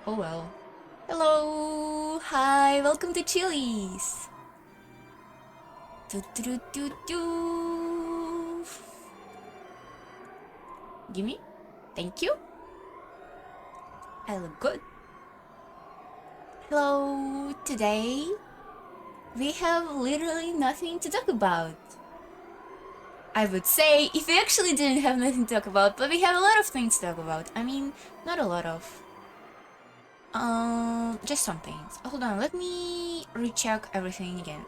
Oh well. Hello! Hi! Welcome to Chili's! Do, do, do, do, do. Gimme? Thank you! I look good. Hello! Today, we have literally nothing to talk about. I would say if we actually didn't have nothing to talk about, but we have a lot of things to talk about. I mean, not a lot of. Just some things. Hold on, let me recheck everything again.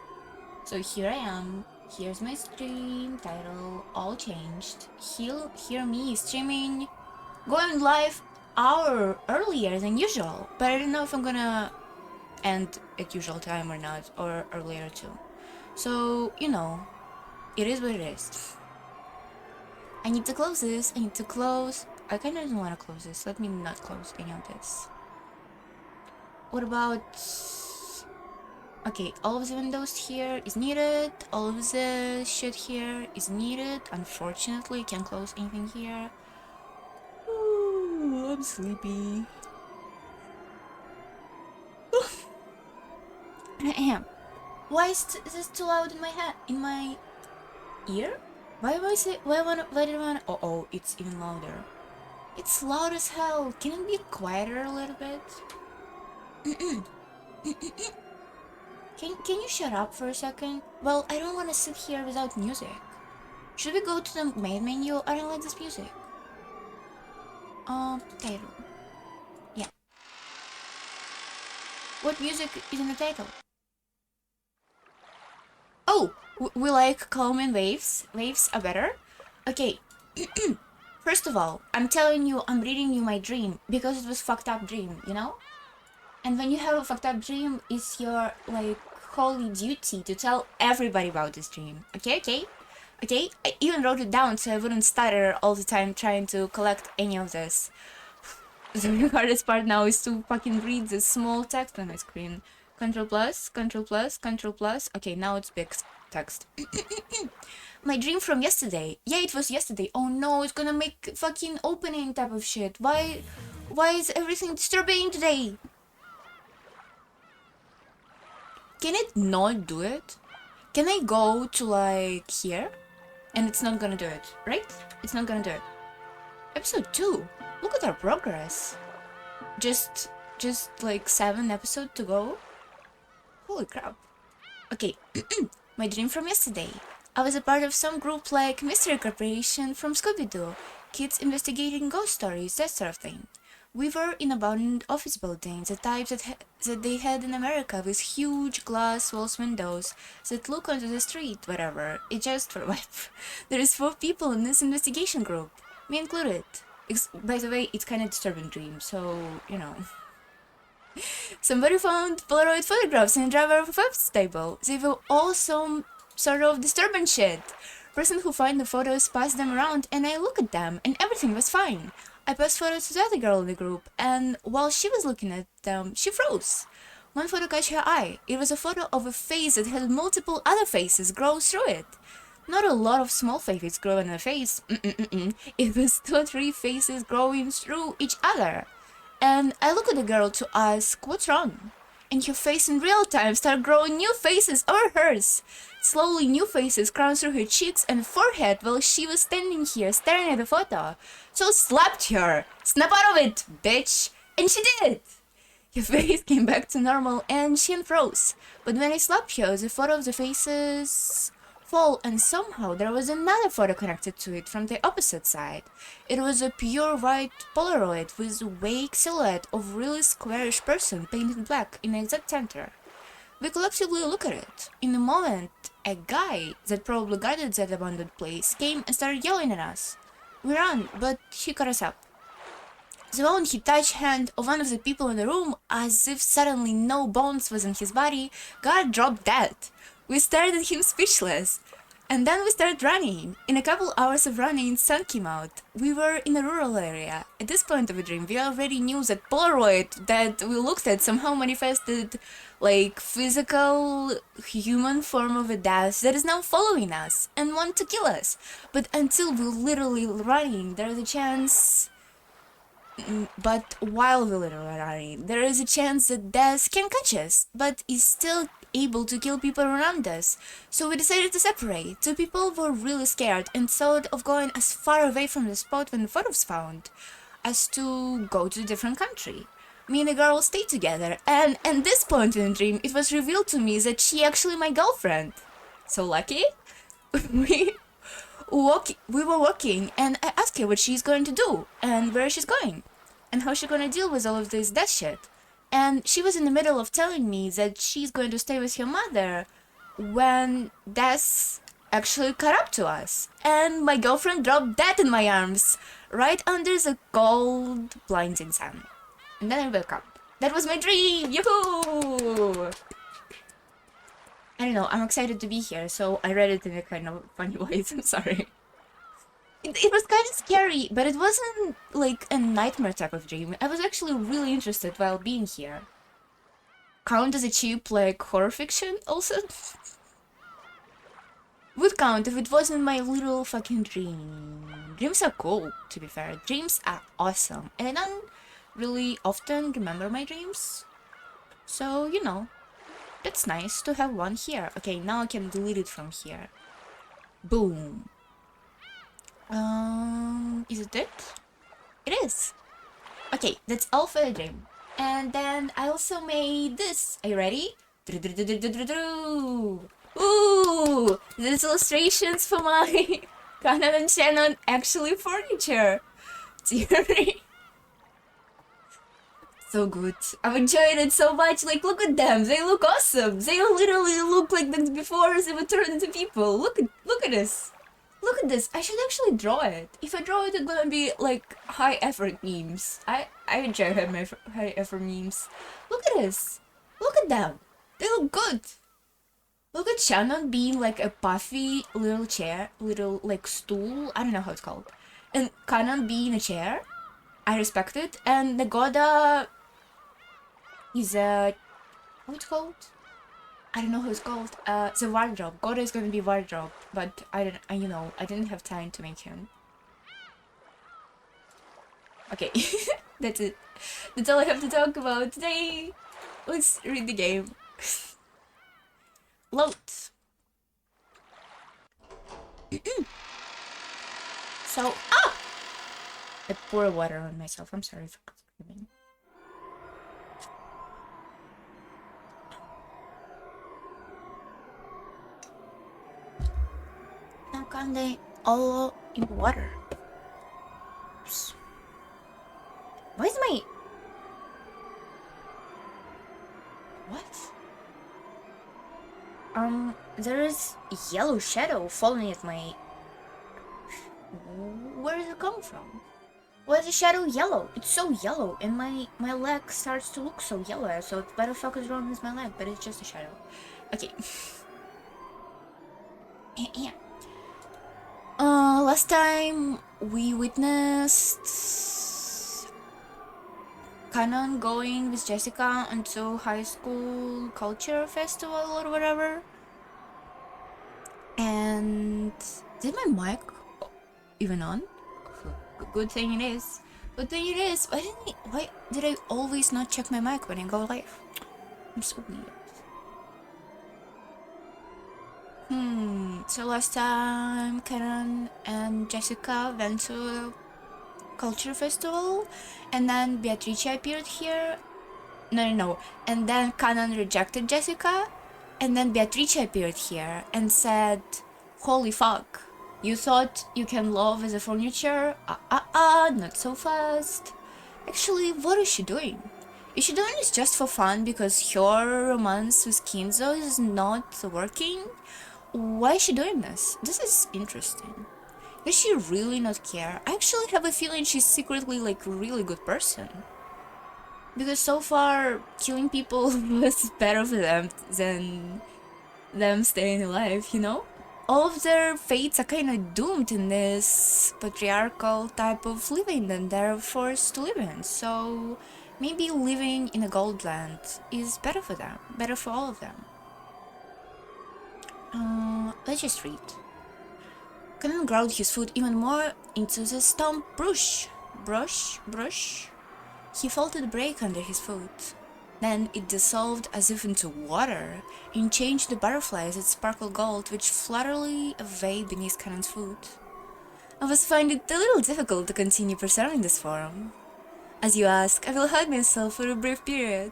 So here I am. Here's my stream title, all changed. Hear me streaming, going live hour earlier than usual, but I don't know if I'm gonna end at usual time or not, or earlier too. So, you know, it is what it is. I need to close this. I need to close. I kind of don't want to close this. Let me not close any of this. What about... Okay, all of the windows here is needed. All of the shit here is needed. Unfortunately, can't close anything here. Ooh, I'm sleepy. I am. Why is this too loud in my head? In my ear? Why am I say? Why did I wanna? Oh, it's even louder. It's loud as hell. Can it be quieter a little bit? Can you shut up for a second? Well, I don't want to sit here without music. Should we go to the main menu? I don't like this music. Title. Yeah. What music is in the title? Oh, we like calm and waves. Waves are better. Okay. First of all, I'm telling you, I'm reading you my dream because it was fucked up dream, you know? And when you have a fucked up dream, it's your, like, holy duty to tell everybody about this dream. Okay? I even wrote it down so I wouldn't stutter all the time trying to collect any of this. The hardest part now is to fucking read this small text on my screen. Control plus, Control plus, Control plus. Okay, now it's big text. My dream from yesterday. Yeah, it was yesterday. Oh no, it's gonna make fucking opening type of shit. Why is everything disturbing today? Can it not do it? Can I go to like here? And it's not gonna do it, right? It's not gonna do it. Episode 2. Look at our progress. Just like 7 episodes to go. Holy crap. Okay, my dream from yesterday. I was a part of some group like Mystery Corporation from Scooby-Doo, kids investigating ghost stories, that sort of thing. We were in abandoned office buildings, the types that they had in America, with huge glass walls windows that look onto the street, whatever. It just for vibe. There is 4 people in this investigation group, me included. By the way, it's kind of disturbing dream, so, you know. Somebody found Polaroid photographs in the driver of a photo table. They were all some sort of disturbing shit. Person who find the photos passed them around and I look at them and everything was fine. I passed photos to the other girl in the group and while she was looking at them, she froze. One photo caught her eye. It was a photo of a face that had multiple other faces grow through it. Not a lot of small faces grow in a face. It was 2 or 3 faces growing through each other. And I look at the girl to ask, what's wrong? And her face in real time started growing new faces over hers. Slowly new faces crawled through her cheeks and forehead while she was standing here staring at the photo. So I slapped her. Snap out of it, bitch! And she did! Her face came back to normal and she unfroze. But when I slapped her, the photo of the faces fall and somehow there was another photo connected to it from the opposite side. It was a pure white Polaroid with a vague silhouette of really squarish person painted black in the exact center. We collectively look at it. In a moment, a guy that probably guarded that abandoned place came and started yelling at us. We ran, but he caught us up. The moment he touched hand of one of the people in the room, as if suddenly no bones was in his body, God dropped dead. We stared at him speechless. And then we started running. In a couple hours of running, sun came out. We were in a rural area. At this point of the dream, we already knew that Polaroid that we looked at somehow manifested like physical human form of a death that is now following us and want to kill us. But until we're literally running, there's a chance But while we live running, there is a chance that death can catch us, but is still able to kill people around us. So we decided to separate. Two people were really scared and thought of going as far away from the spot when the photo was found as to go to a different country. Me and the girl stayed together, and at this point in the dream, it was revealed to me that she actually my girlfriend. So lucky. we we were walking, and I asked her what she's going to do and where she's going and how she's going to deal with all of this death shit. And she was in the middle of telling me that she's going to stay with her mother when death actually caught up to us. And my girlfriend dropped dead in my arms, right under the cold, blinding sun. And then I woke up. That was my dream! Yoo-hoo! I don't know, I'm excited to be here, so I read it in a kind of funny way. I'm sorry. It was kind of scary, but it wasn't like a nightmare type of dream. I was actually really interested while being here. Count as a cheap, like, horror fiction, also? Would count if it wasn't my little fucking dream. Dreams are cool, to be fair. Dreams are awesome. And I don't really often remember my dreams. So, you know, that's nice to have one here. Okay, now I can delete it from here. Boom. Is it it? It is. Okay, that's all for the dream. And then I also made this. Are you ready? Ooh! These illustrations for my Canon and Shannon actually furniture. Theory. So good. I've enjoyed it so much. Like, look at them. They look awesome. They literally look like them before they were turned into people. Look at this. Look at this. I should actually draw it. If I draw it, it's gonna be like high effort memes. I enjoy high effort memes. Look at this. Look at them. They look good. Look at Shannon being like a puffy little chair, little like stool. I don't know how it's called. And Kanan being a chair. I respect it. And Nagoda is a what's it called? I don't know how it's called. The wardrobe. Goda is gonna be wardrobe, but I didn't have time to make him. Okay, that's it. That's all I have to talk about today. Let's read the game. Load. So, I pour water on myself. I'm sorry for screaming. Now can they all in water? Oops. Why is my... What? There is a yellow shadow falling at my... Where does it come from? Why is the shadow yellow? It's so yellow, and my leg starts to look so yellow, so what the fuck is wrong with my leg? But it's just a shadow. Okay. Yeah. Last time we witnessed Kanon going with Jessica into high school culture festival or whatever. And did my mic even on? Good thing it is. Good thing it is. Why did I always not check my mic when I go live? I'm so weird. So last time Karen and Jessica went to a culture festival, and then Beatrice appeared here. No. And then Kanan rejected Jessica, and then Beatrice appeared here and said, "Holy fuck, you thought you can love as a furniture? Not so fast." Actually, what is she doing? Is she doing this just for fun because her romance with Kinzo is not working? Why is she doing this? This is interesting. Does she really not care? I actually have a feeling she's secretly like a really good person. Because so far, killing people was better for them than them staying alive, you know? All of their fates are kind of doomed in this patriarchal type of living that they're forced to live in. So maybe living in a gold land is better for them, better for all of them. Let's just read. Kanan growled his foot even more into the stump brush. brush, he felt it break under his foot. Then it dissolved as if into water, and changed the butterflies that sparkled gold, which flutteringly away beneath Cannon's foot. I was finding it a little difficult to continue preserving this form. As you ask, I will hide myself for a brief period.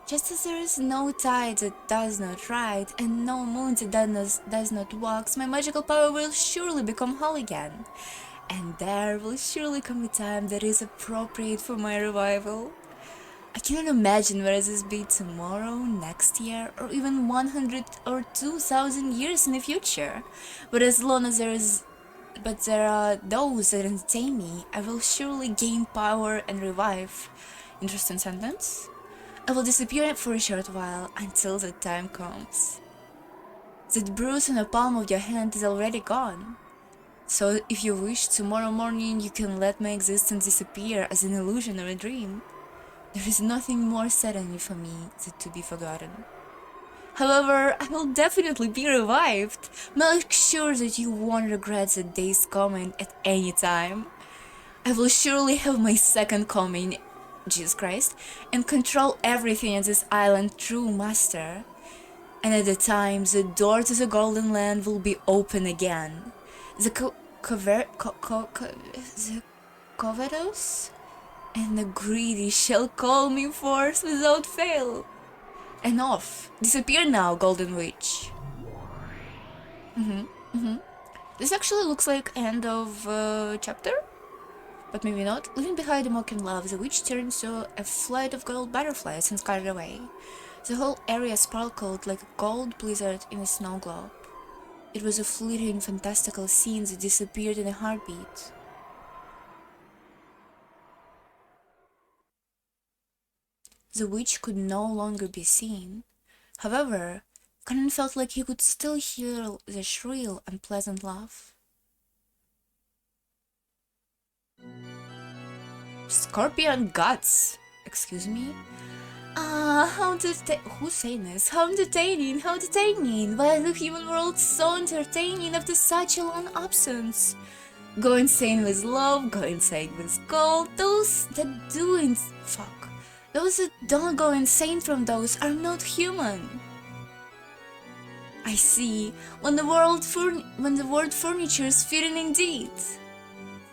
Just as there is no tide that does not ride, and no moon that does not wax, my magical power will surely become whole again. And there will surely come a time that is appropriate for my revival. I cannot imagine whether this be tomorrow, next year, or even 100 or 2,000 years in the future. But as long as there are those that entertain me, I will surely gain power and revive. Interesting sentence. I will disappear for a short while until the time comes. That bruise on the palm of your hand is already gone. So if you wish, tomorrow morning you can let my existence disappear as an illusion or a dream. There is nothing more sudden for me than to be forgotten. However, I will definitely be revived. Make sure that you won't regret the day's coming at any time. I will surely have my second coming, Jesus Christ, and control everything at this island, true master. And at the time, the door to the Golden Land will be open again. The covetous and the greedy shall call me forth without fail. And off. Disappear now, Golden Witch. This actually looks like end of chapter, but maybe not. Leaving behind the mocking love, the witch turned to a flight of gold butterflies and scattered away. The whole area sparkled like a gold blizzard in a snow globe. It was a fleeting, fantastical scene that disappeared in a heartbeat. The witch could no longer be seen. However, Conan felt like he could still hear the shrill, unpleasant laugh. Scorpion guts! Excuse me? Who's saying this? How entertaining, how entertaining! Why is the human world so entertaining after such a long absence? Go insane with love, go insane with gold, those that Those that don't go insane from those are not human. I see. When the word furniture is fitting indeed.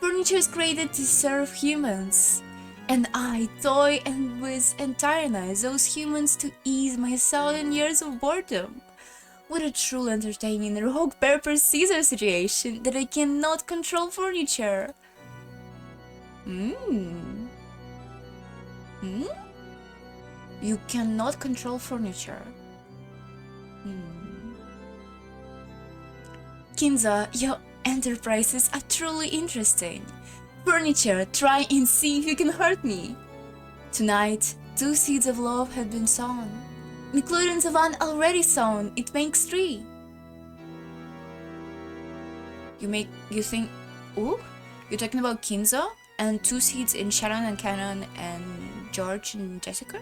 Furniture is created to serve humans, and I toy and whiz and tyrannize those humans to ease my 1,000 years of boredom. What a truly entertaining rogue paper scissors situation that I cannot control furniture. You cannot control furniture. Kinza, your enterprises are truly interesting. Furniture, try and see if you can hurt me. Tonight, 2 seeds of love have been sown. Including the one already sown, it makes 3. You think, ooh? You're talking about Kinza and 2 seeds in Sharon and Cannon and George and Jessica?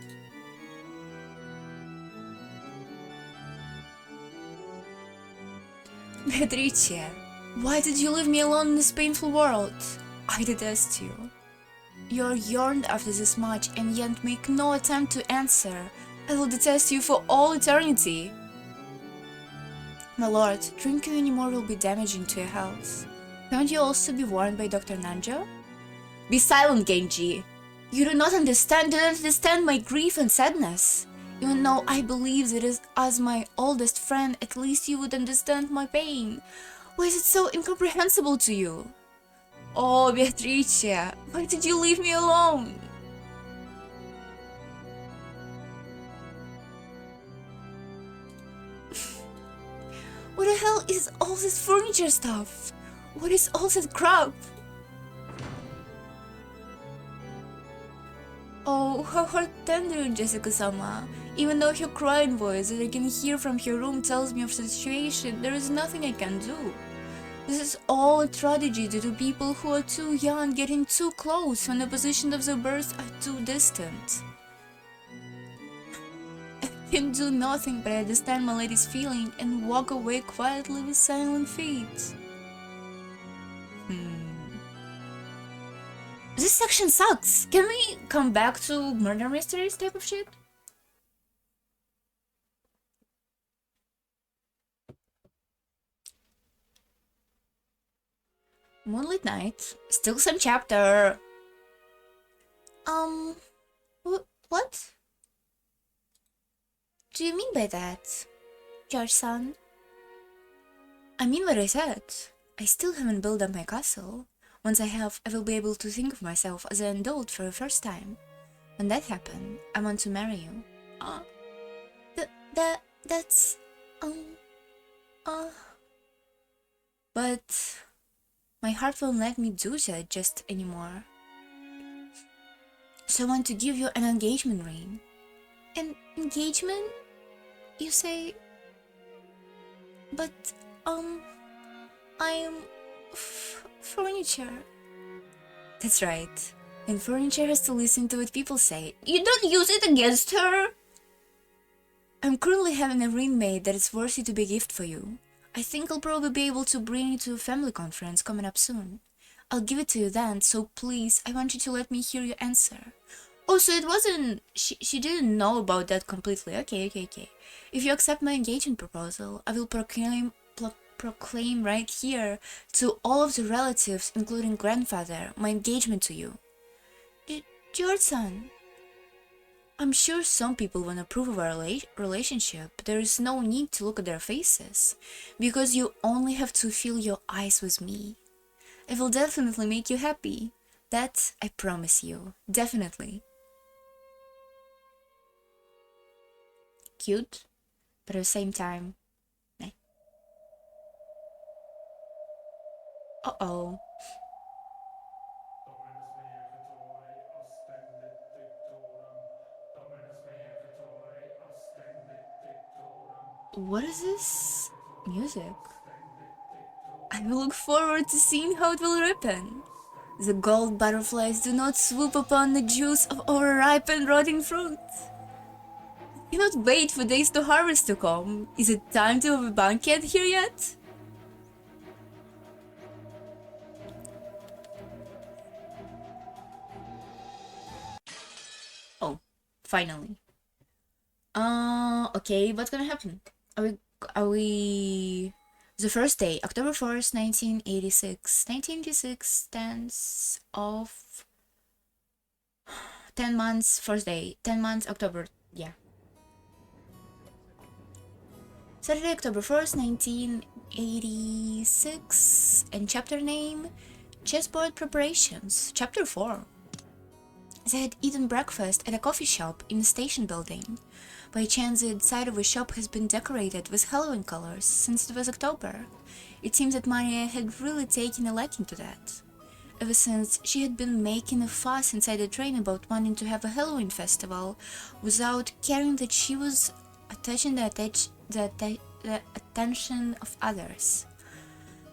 Beatrice, why did you leave me alone in this painful world? I detest you. You yearned after this much and yet make no attempt to answer. I will detest you for all eternity. My lord, drinking anymore will be damaging to your health. Can't you also be warned by Dr. Nanjo? Be silent, Genji! You do not understand my grief and sadness. Even though I believe that as my oldest friend, at least you would understand my pain. Why is it so incomprehensible to you? Oh, Beatrice, why did you leave me alone? What the hell is all this furniture stuff? What is all that crap? Oh, how heart-tender, Jessica-sama. Even though her crying voice that I can hear from her room tells me of the situation, there is nothing I can do. This is all a tragedy due to people who are too young getting too close when the positions of their birth are too distant. I can do nothing but understand my lady's feeling and walk away quietly with silent feet. This section sucks. Can we come back to murder mysteries type of shit? Moonlit Night. Still some chapter. What? Do you mean by that, George-san? I mean what I said. I still haven't built up my castle. Once I have, I will be able to think of myself as an adult for the first time. When that happens, I want to marry you. That's... But... my heart won't let me do that just anymore. So I want to give you an engagement ring. An engagement? You say... But, I'm... furniture. That's right. And furniture has to listen to what people say. You don't use it against her! I'm currently having a ring made that is worthy to be a gift for you. I think I'll probably be able to bring it to a family conference coming up soon. I'll give it to you then, so please, I want you to let me hear your answer. Oh, so it wasn't... She didn't know about that completely. Okay. If you accept my engagement proposal, I will proclaim right here to all of the relatives, including grandfather, my engagement to you. George-san, I'm sure some people want to approve of our relationship, but there is no need to look at their faces, because you only have to fill your eyes with me. I will definitely make you happy. That I promise you. Definitely. Cute, but at the same time, meh. Uh-oh. What is this music? I will look forward to seeing how it will ripen. The gold butterflies do not swoop upon the juice of overripe and rotting fruit. I cannot wait for days to harvest to come. Is it time to have a banquet here yet? Oh, finally. Okay, what's gonna happen? Are we... The first day, October 1st, 1986. 1986 stands of 10 months, first day. 10 months, October, yeah. Saturday, October 1st, 1986. And chapter name, Chessboard Preparations. Chapter 4. They had eaten breakfast at a coffee shop in the station building. By chance, the inside of the shop has been decorated with Halloween colors since it was October. It seems that Maria had really taken a liking to that. Ever since, she had been making a fuss inside the train about wanting to have a Halloween festival without caring that she was attaching the attention of others.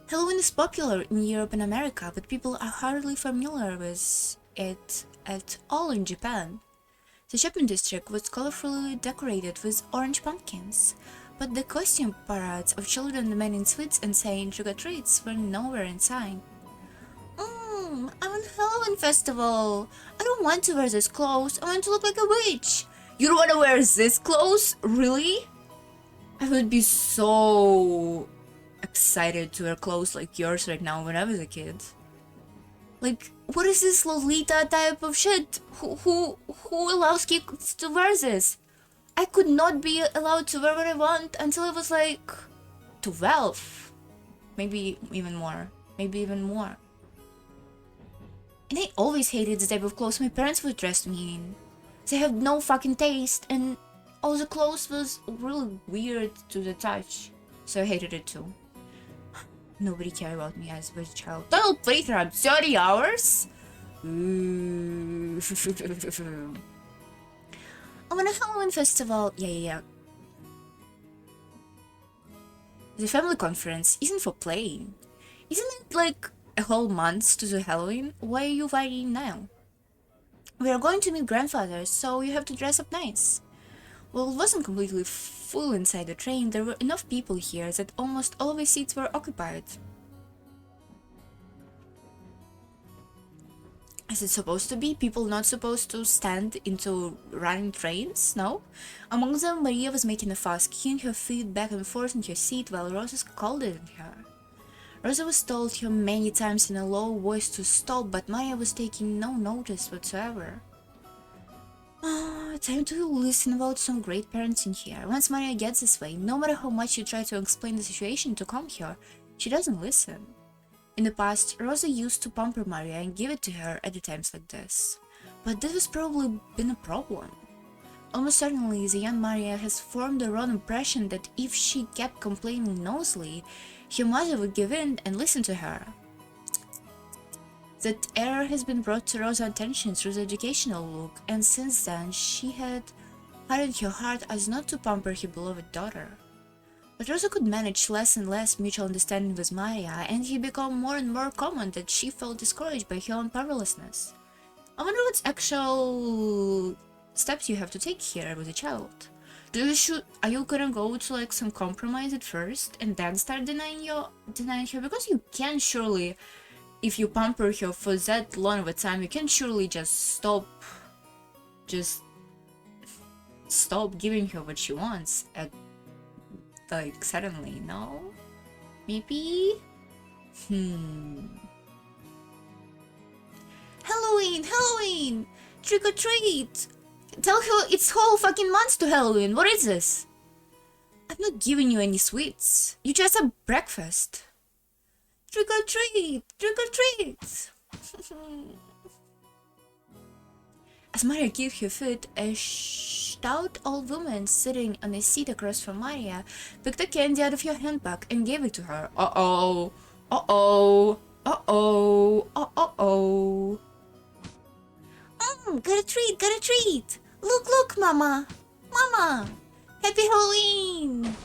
Halloween is popular in Europe and America, but people are hardly familiar with it at all in Japan. The shopping district was colorfully decorated with orange pumpkins, but the costume parades of children demanding sweets and saying trick-or-treats were nowhere in sight. I'm on Halloween festival. I don't want to wear this clothes. I want to look like a witch. You don't want to wear this clothes? Really? I would be so excited to wear clothes like yours right now when I was a kid. Like, what is this Lolita type of shit? Who allows kids to wear this? I could not be allowed to wear what I want until I was like 12. Maybe even more. And I always hated the type of clothes my parents would dress me in. They have no fucking taste, and all the clothes was really weird to the touch. So I hated it too. Nobody cared about me as a child. Total playtime, 30 hours? I'm on a Halloween festival. Yeah. The family conference isn't for playing. Isn't it like a whole month to the Halloween? Why are you fighting now? We are going to meet grandfathers, so you have to dress up nice. Well, it wasn't completely full inside the train. There were enough people here that almost all of the seats were occupied. as it's supposed to be. People not supposed to stand into running trains, no? Among them, Maria was making a fuss, kicking her feet back and forth in her seat while Rosa scolded at her. Rosa was told her many times in a low voice to stop, but Maria was taking no notice whatsoever. Time to listen about some great parents in here. Once Maria gets this way, no matter how much you try to explain the situation to calm her, she doesn't listen. In the past, Rosa used to pamper Maria and give it to her at the times like this. But this has probably been a problem. Almost certainly, the young Maria has formed the wrong impression that if she kept complaining nosily, her mother would give in and listen to her. That error has been brought to Rosa's attention through the educational look, and since then she had hardened her heart as not to pamper her beloved daughter. But Rosa could manage less and less mutual understanding with Maria, and it became more and more common that she felt discouraged by her own powerlessness. I wonder what actual steps you have to take here with a child. Are you gonna go to like some compromise at first and then start denying her? Because you can surely, if you pamper her for that long of a time, you can surely just stop giving her what she wants at like suddenly, no? Maybe? Halloween! Trick or treat! Tell her it's whole fucking month to Halloween, what is this? I'm not giving you any sweets. You just have breakfast. Trick or treat! Trick or treat! As Maria kicked her foot, a stout old woman sitting on a seat across from Maria picked a candy out of her handbag and gave it to her. Uh-oh! Uh-oh! Uh-oh! Uh-oh! Got a treat! Got a treat! Look, Mama! Mama! Happy Halloween!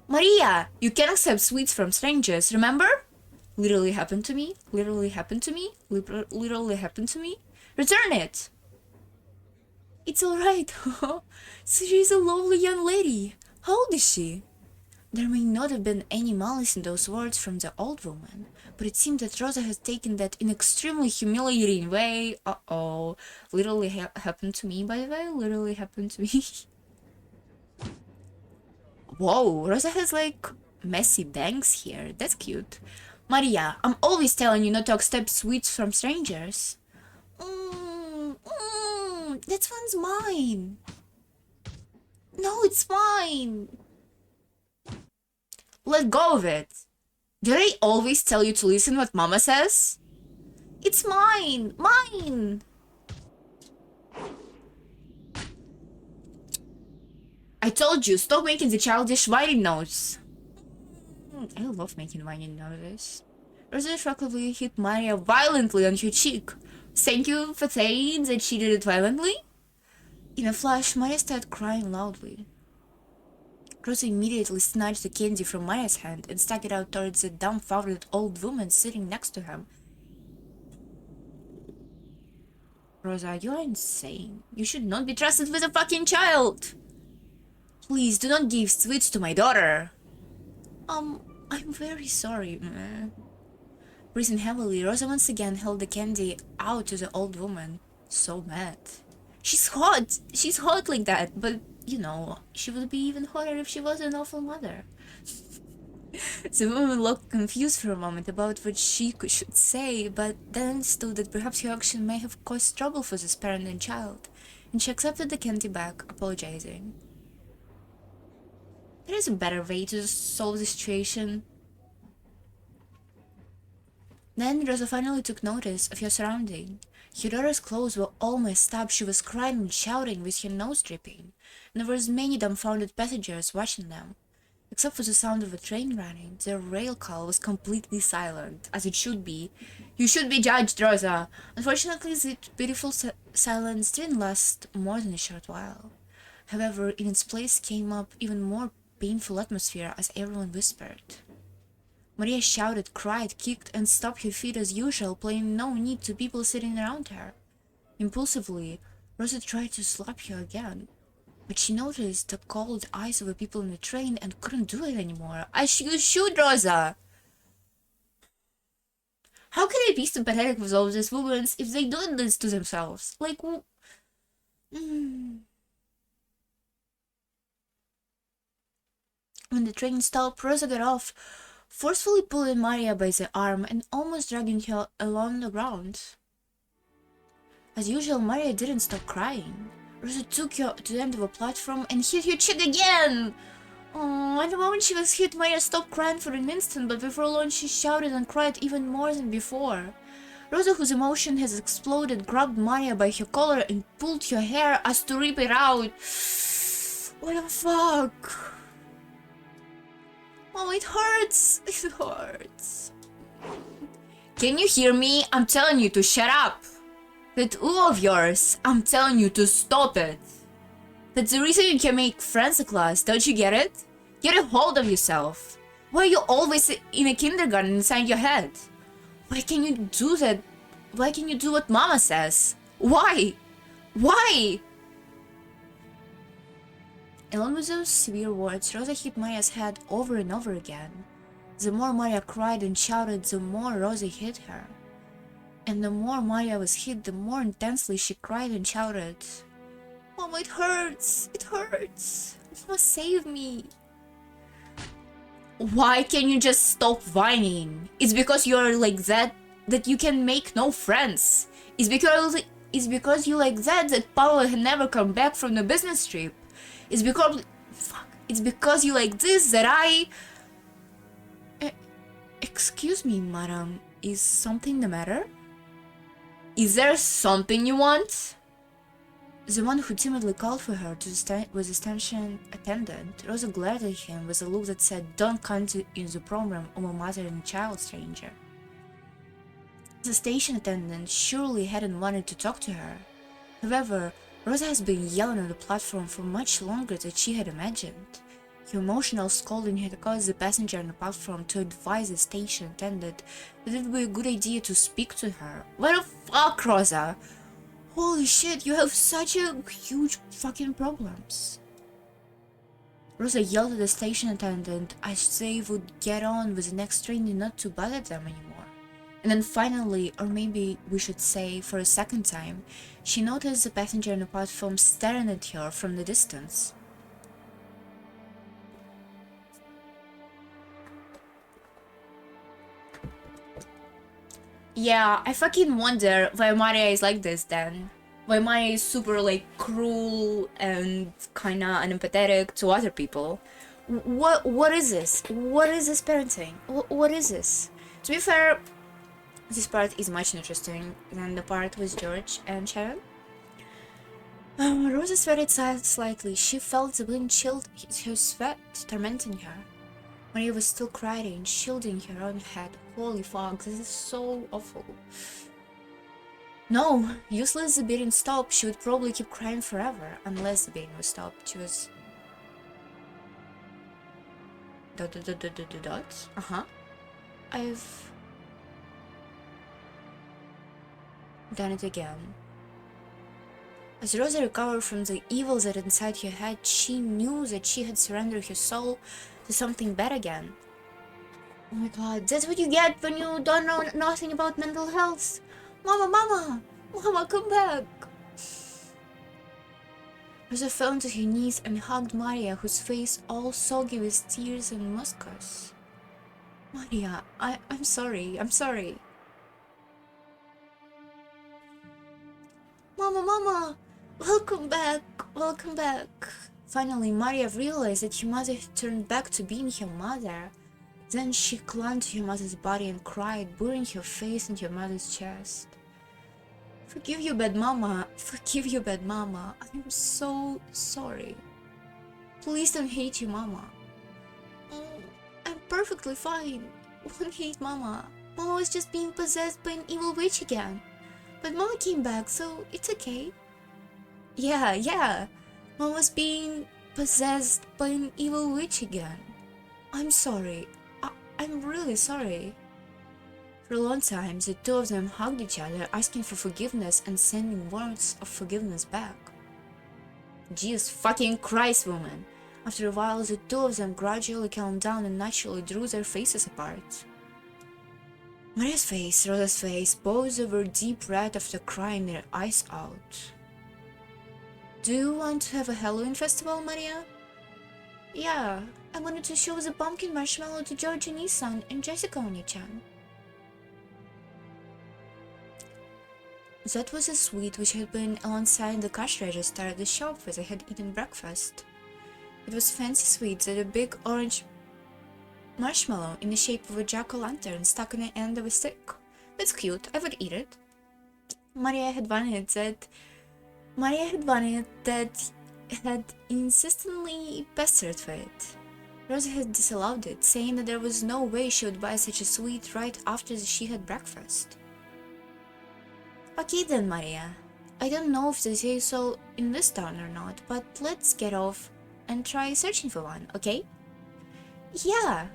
Maria, you can't accept sweets from strangers, remember? Literally happened to me. Literally happened to me. Literally happened to me. Return it! It's alright. She's a lovely young lady. How old is she? There may not have been any malice in those words from the old woman, but it seemed that Rosa has taken that in extremely humiliating way. Uh-oh. Literally happened to me, by the way. Literally happened to me. Whoa, Rosa has like messy bangs here. That's cute. Maria, I'm always telling you not to accept sweets from strangers. That one's mine. No, it's mine. Let go of it. Do I always tell you to listen what Mama says? It's mine. Mine. I told you, stop making the childish whining noise. I love making whining noises. Rosa reflectively hit Maria violently on her cheek. Thank you for saying that she did it violently. In a flash, Maria started crying loudly. Rosa immediately snatched the candy from Maria's hand and stuck it out towards the dumbfounded old woman sitting next to him. Rosa, you are insane. You should not be trusted with a fucking child. Please do not give sweets to my daughter. I'm very sorry. Breathing heavily, Rosa once again held the candy out to the old woman. So mad. She's hot! She's hot like that, but, you know, she would be even hotter if she was an awful mother. The woman looked confused for a moment about what she should say, but then understood that perhaps her action may have caused trouble for this parent and child, and she accepted the candy back, apologizing. There is a better way to solve the situation. Then Rosa finally took notice of her surroundings. Her daughter's clothes were all messed up, she was crying and shouting with her nose dripping, and there were many dumbfounded passengers watching them. Except for the sound of a train running, the rail car was completely silent, as it should be. You should be judged, Rosa! Unfortunately, the beautiful silence didn't last more than a short while. However, in its place came up even more painful atmosphere as everyone whispered. Maria shouted, cried, kicked, and stomped her feet as usual, paying no heed to people sitting around her. Impulsively, Rosa tried to slap her again, but she noticed the cold eyes of the people in the train and couldn't do it anymore. You should, Rosa! How can I be sympathetic with all these women if they do this to themselves? Like, When the train stopped, Rosa got off, forcefully pulling Maria by the arm and almost dragging her along the ground. As usual, Maria didn't stop crying. Rosa took her to the end of the platform and hit her cheek again! Oh, at the moment she was hit, Maria stopped crying for an instant, but before long she shouted and cried even more than before. Rosa, whose emotion has exploded, grabbed Maria by her collar and pulled her hair as to rip it out. What the fuck? Oh, it hurts! It hurts. Can you hear me? I'm telling you to shut up! That ooh of yours, I'm telling you to stop it! That's the reason you can make friends in class, don't you get it? Get a hold of yourself! Why are you always in a kindergarten inside your head? Why can you do that? Why can you do what Mama says? Why? Why? Along with those severe words, Rosa hit Maria's head over and over again. The more Maria cried and shouted, the more Rosa hit her. And the more Maria was hit, the more intensely she cried and shouted. Mama, it hurts! It hurts! You must save me! Why can you just stop whining? It's because you're like that you can make no friends. It's because you like that Paolo had never come back from the business trip. It's because you like this that I... Excuse me, madam. Is something the matter? Is there something you want? The one who timidly called for her was the station attendant. Rosa glared at him with a look that said, "Don't come in the program, I'm a mother and a child, stranger." The station attendant surely hadn't wanted to talk to her. However, Rosa has been yelling on the platform for much longer than she had imagined. Her emotional scolding had caused the passenger on the platform to advise the station attendant that it would be a good idea to speak to her. What the fuck, Rosa? Holy shit, you have such a huge fucking problems. Rosa yelled at the station attendant as they would get on with the next train not to bother them anymore. And then finally, or maybe we should say for a second time, she noticed the passenger on the platform staring at her from the distance. Yeah, I fucking wonder why Maria is like this then. Why Maria is super like cruel and kinda unempathetic to other people. What is this? What is this parenting? What is this? To be fair, this part is much interesting than the part with George and Sharon. Rosa sweated slightly. She felt the wind chilled her sweat, tormenting her. Maria was still crying, shielding her own head. Holy fuck, this is so awful. No, useless the beating stopped. She would probably keep crying forever, unless the beating was stopped. She was... Dot? I've... done it again. As Rosa recovered from the evil that inside her head, she knew that she had surrendered her soul to something bad again. Oh my god, that's what you get when you don't know nothing about mental health. Mama, come back. Rosa fell onto her knees and hugged Maria, whose face all soggy with tears and mucus. Maria, I'm sorry. Mama, welcome back. Finally, Maria realized that her mother had turned back to being her mother. Then she clung to her mother's body and cried, burying her face in her mother's chest. Forgive you, bad mama. I'm so sorry. Please don't hate your mama. Oh, I'm perfectly fine. Don't hate mama. Mama was just being possessed by an evil witch again. But mama came back, so it's okay. Yeah. Mama was being possessed by an evil witch again. I'm sorry. I'm really sorry. For a long time, the two of them hugged each other, asking for forgiveness and sending words of forgiveness back. Jesus fucking Christ, woman! After a while, the two of them gradually calmed down and naturally drew their faces apart. Rosa's face, both were deep red after crying their eyes out. Do you want to have a Halloween festival, Maria? Yeah, I wanted to show the pumpkin marshmallow to George and Nissan and Jessica Oni-chan. That was a sweet which had been alongside the cash register at the shop where they had eaten breakfast. It was fancy sweet that a big orange marshmallow in the shape of a jack-o'-lantern stuck on the end of a stick. That's cute, I would eat it. Maria had wanted that had insistently pestered for it. Rosa had disallowed it, saying that there was no way she would buy such a sweet right after she had breakfast. Okay then, Maria. I don't know if they say so in this town or not, but let's get off and try searching for one, okay? Yeah!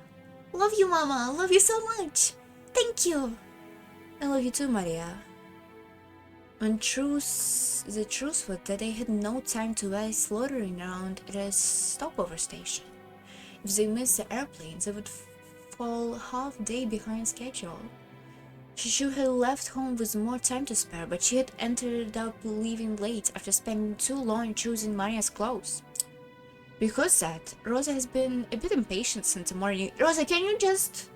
Love you, Mama! Love you so much! Thank you! I love you too, Maria. The truth was that they had no time to waste slaughtering around at a stopover station. If they missed the airplanes, they would fall half a day behind schedule. She should have left home with more time to spare, but she had ended up leaving late after spending too long choosing Maria's clothes. Because that, Rosa has been a bit impatient since the morning. Rosa, can you just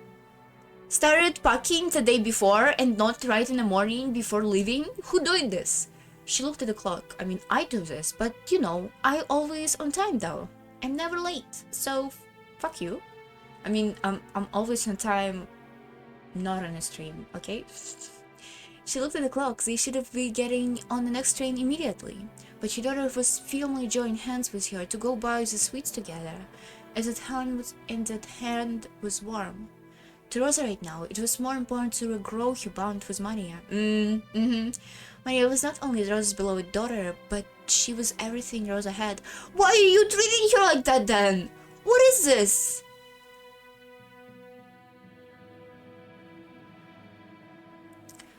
start packing the day before and not right in the morning before leaving? Who doing this? She looked at the clock. I mean, I do this, but you know, I always on time though. I'm never late, so fuck you. I mean, I'm always on time, not on a stream, okay? She looked at the clock. They should have been getting on the next train immediately, but she thought it was firmly joining hands with her to go buy the sweets together, as that hand was warm. To Rosa right now, it was more important to regrow her bond with Maria. Maria was not only Rosa's beloved daughter, but she was everything Rosa had. Why are you treating her like that then? What is this?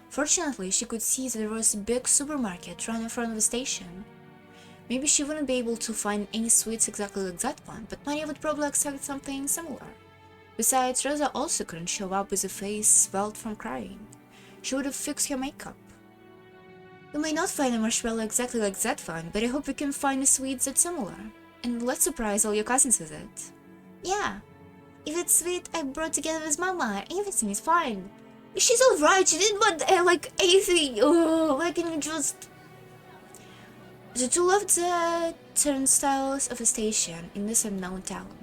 Fortunately, she could see that there was a big supermarket right in front of the station. Maybe she wouldn't be able to find any sweets exactly like that one, but Maria would probably expect something similar. Besides, Rosa also couldn't show up with a face swelled from crying. She would have fixed her makeup. We may not find a marshmallow exactly like that one, but I hope we can find a sweet that's similar. And let's surprise all your cousins with it. Yeah. If it's sweet I brought together with Mama, everything is fine. She's alright, she didn't want like anything. Oh, why can you just... The two left the turnstiles of a station in this unknown town.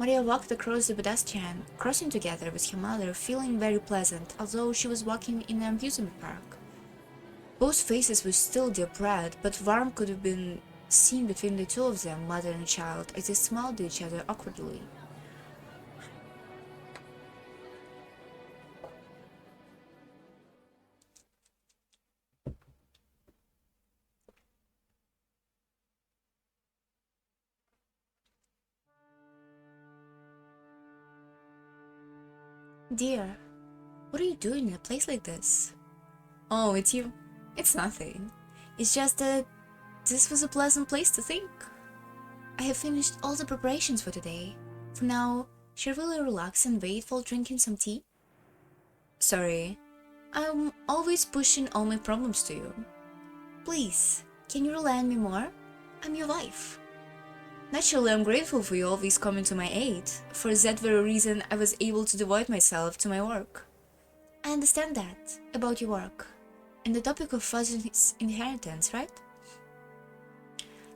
Maria walked across the pedestrian, crossing together with her mother, feeling very pleasant, although she was walking in an amusement park. Both faces were still deep red, but warmth could have been seen between the two of them, mother and child, as they smiled at each other awkwardly. Dear, what are you doing in a place like this? Oh, it's you. It's nothing. It's just that this was a pleasant place to think. I have finished all the preparations for today. For now, shall we relax and wait while drinking some tea? Sorry, I'm always pushing all my problems to you. Please, can you rely on me more? I'm your wife. Naturally, I'm grateful for you always coming to my aid. For that very reason, I was able to devote myself to my work. I understand that, about your work. And the topic of father's inheritance, right?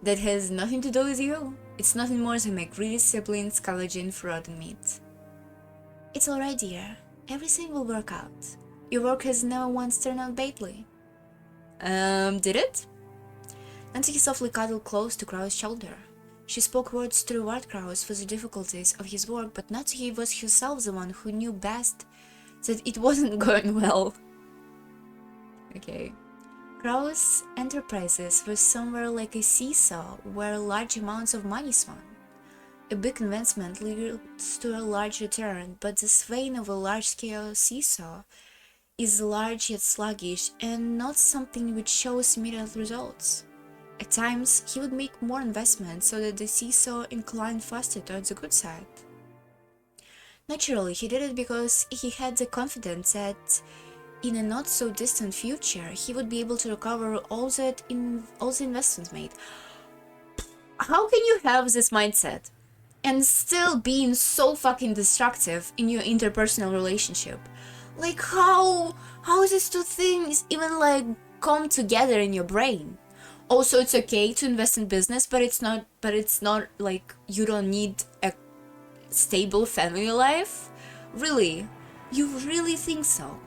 That has nothing to do with you. It's nothing more than my greedy siblings' collagen for rotten meat. It's alright, dear. Everything will work out. Your work has never once turned out badly. Did it? Nancy softly cuddled close to Krau's shoulder. She spoke words to reward Kraus for the difficulties of his work, but Natsuki was herself the one who knew best that it wasn't going well. Okay. Kraus' enterprises were somewhere like a seesaw where large amounts of money swung. A big investment leads to a large return, but the swaying of a large-scale seesaw is large yet sluggish and not something which shows immediate results. At times, he would make more investments so that the seesaw inclined faster towards the good side. Naturally, he did it because he had the confidence that in a not so distant future, he would be able to recover all the investments made. How can you have this mindset and still being so fucking destructive in your interpersonal relationship? Like how these two things even like come together in your brain? Also, it's okay to invest in business, but it's not like you don't need a stable family life? Really? You really think so?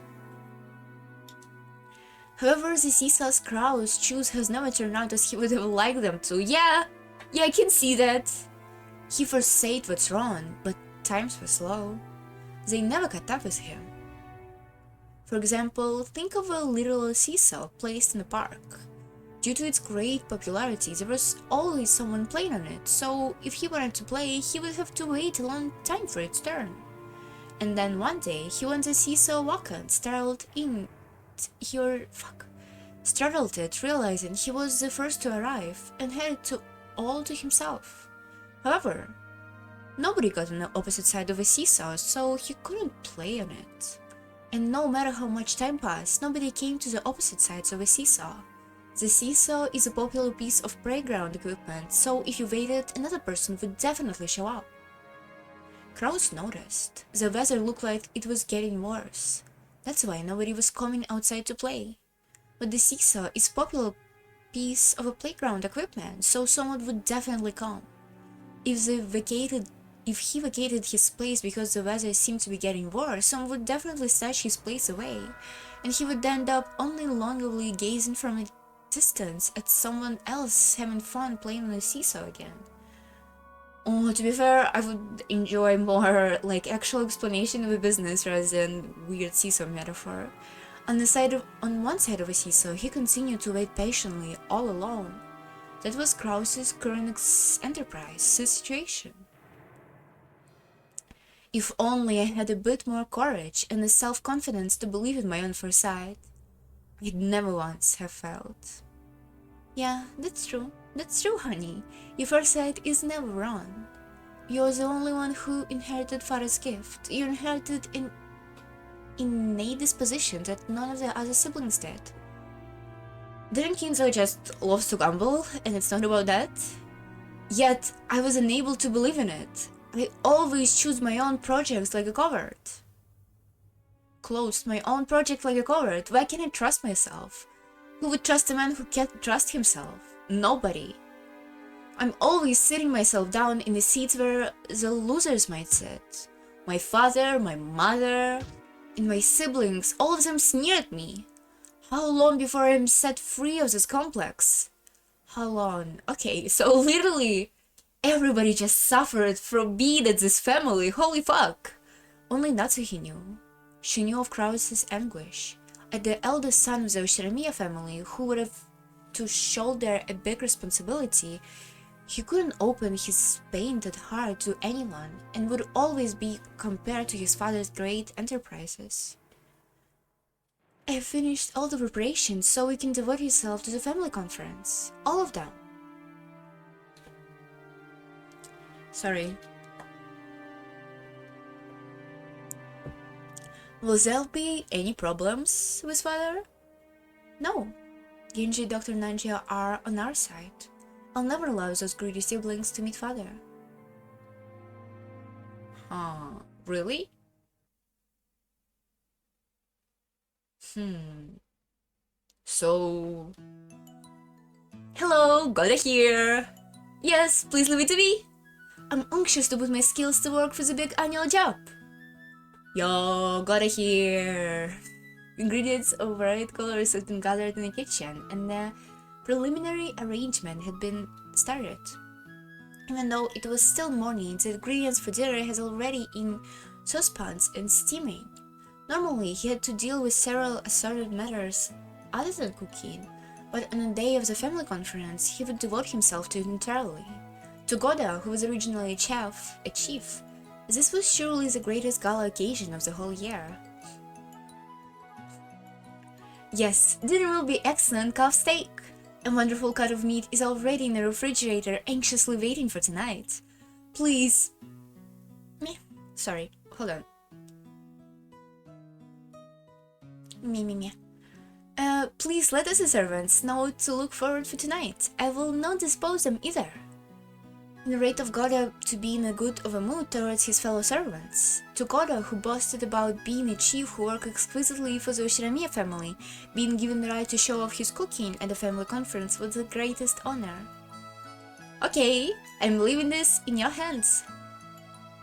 However, the Seesaw's Krau's choose has never turned out as he would have liked them to. Yeah, I can see that. He foresaw what's wrong, but times were slow. They never caught up with him. For example, think of a little seesaw placed in a park. Due to its great popularity, there was always someone playing on it, so if he wanted to play, he would have to wait a long time for its turn. And then one day, he went to seesaw walk-on, startled it, realizing he was the first to arrive, and had it all to himself. However, nobody got on the opposite side of a seesaw, so he couldn't play on it. And no matter how much time passed, nobody came to the opposite sides of a seesaw. The seesaw is a popular piece of playground equipment, so if you waited, another person would definitely show up. Kraus noticed. The weather looked like it was getting worse. That's why nobody was coming outside to play. But the seesaw is a popular piece of a playground equipment, so someone would definitely come. If he vacated his place because the weather seemed to be getting worse, someone would definitely snatch his place away, and he would end up only longingly gazing from a distance at someone else having fun playing on the seesaw again. Oh, to be fair, I would enjoy more like actual explanation of a business rather than weird seesaw metaphor. On one side of a seesaw, he continued to wait patiently, all alone. That was Krause's current enterprise situation. If only I had a bit more courage and the self-confidence to believe in my own foresight, I'd never once have felt. Yeah, that's true. That's true, honey. Your foresight is never wrong. You're the only one who inherited father's gift. You inherited an innate disposition that none of the other siblings did. Didn't Kinzo just love to gamble, and it's not about that? Yet, I was unable to believe in it. I always choose my own projects like a coward. Closed my own project like a coward. Why can't I trust myself? Who would trust a man who can't trust himself? Nobody. I'm always sitting myself down in the seats where the losers might sit. My father, my mother, and my siblings, all of them sneer at me. How long before I'm set free of this complex? How long? Okay, so literally, everybody just suffered from being at this family. Holy fuck! Only Natsuhi knew. She knew of Krause's anguish. At the eldest son of the Ushiramiya family, who would have to shoulder a big responsibility, he couldn't open his painted heart to anyone and would always be compared to his father's great enterprises. I have finished all the preparations so we can devote yourself to the family conference. All of them. Sorry. Will there be any problems with father? No. Genji and Dr. Nanjia are on our side. I'll never allow those greedy siblings to meet father. Really? So... Hello, Goda here! Yes, please leave it to me! I'm anxious to put my skills to work for the big annual job. Yo, Goda here! Ingredients of varied colors had been gathered in the kitchen, and the preliminary arrangement had been started. Even though it was still morning, the ingredients for dinner had already in saucepans and steaming. Normally, he had to deal with several assorted matters other than cooking, but on the day of the family conference, he would devote himself to it entirely. To Goda, who was originally a chief, this was surely the greatest gala occasion of the whole year. Yes, dinner will be excellent calf steak. A wonderful cut of meat is already in the refrigerator, anxiously waiting for tonight. Please... Sorry, hold on. Me. Please let us as servants know to look forward for tonight. I will not dispose them either. In the rate of Goda to be in a good of a mood towards his fellow servants. To Goda, who boasted about being a chief who worked exquisitely for the Shiramiya family, being given the right to show off his cooking at the family conference was the greatest honor. Okay, I'm leaving this in your hands.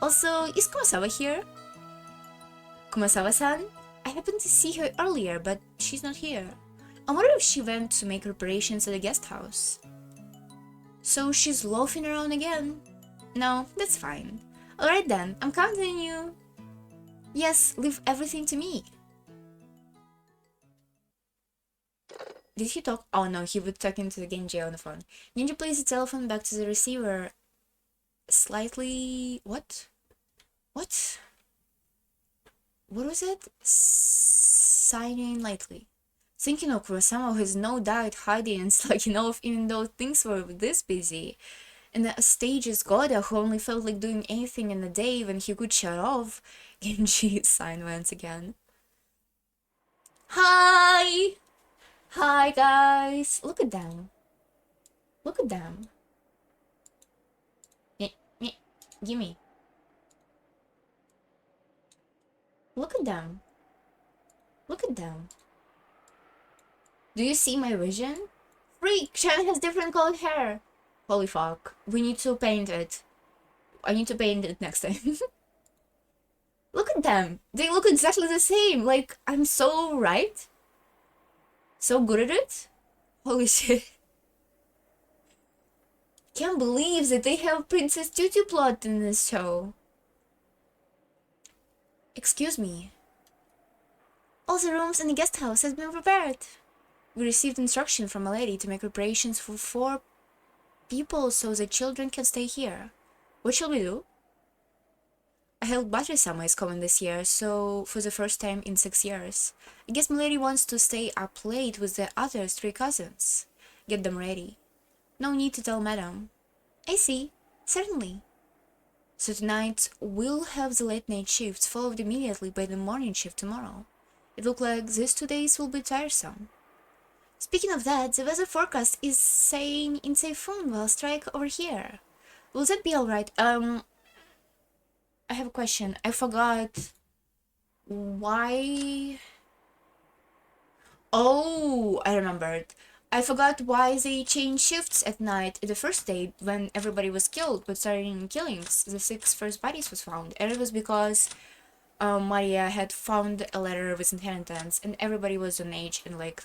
Also, is Kumasawa here? Kumasawa-san? I happened to see her earlier, but she's not here. I wonder if she went to make reparations at the guest house. So she's loafing around again? No, that's fine. Alright then, I'm counting on you. Yes, leave everything to me. Did he talk? Oh no, he was talking to the Genji on the phone. Genji placed the telephone back to the receiver. Slightly... What? What? What was it? Sighing lightly. Thinking of Kurosama, who has no doubt hiding and slacking off even though things were this busy. And the stage's Goda, who only felt like doing anything in the day when he could shut off. Genji signed once again. Hi! Hi guys! Look at them. Look at them. Gimme. Look at them. Look at them. Do you see my vision? Freak! Shannon has different colored hair! Holy fuck. We need to paint it. I need to paint it next time. Look at them! They look exactly the same! Like, I'm so right? So good at it? Holy shit. Can't believe that they have Princess Tutu plot in this show. Excuse me. All the rooms in the guest house have been prepared. We received instruction from a lady to make preparations for 4 people so the children can stay here. What shall we do? I heard Battery-sama is coming this year, so for the first time in 6 years. I guess my lady wants to stay up late with the other 3 cousins. Get them ready. No need to tell madam. I see. Certainly. So tonight, we'll have the late night shifts followed immediately by the morning shift tomorrow. It looks like these 2 days will be tiresome. Speaking of that, the weather forecast is saying in Typhoon will strike over here. Will that be alright? I have a question. I forgot why... Oh, I remembered. I forgot why they changed shifts at night the first day when everybody was killed, but starting killings, the 6 first bodies was found. And it was because Maria had found a letter with inheritance and everybody was on age and like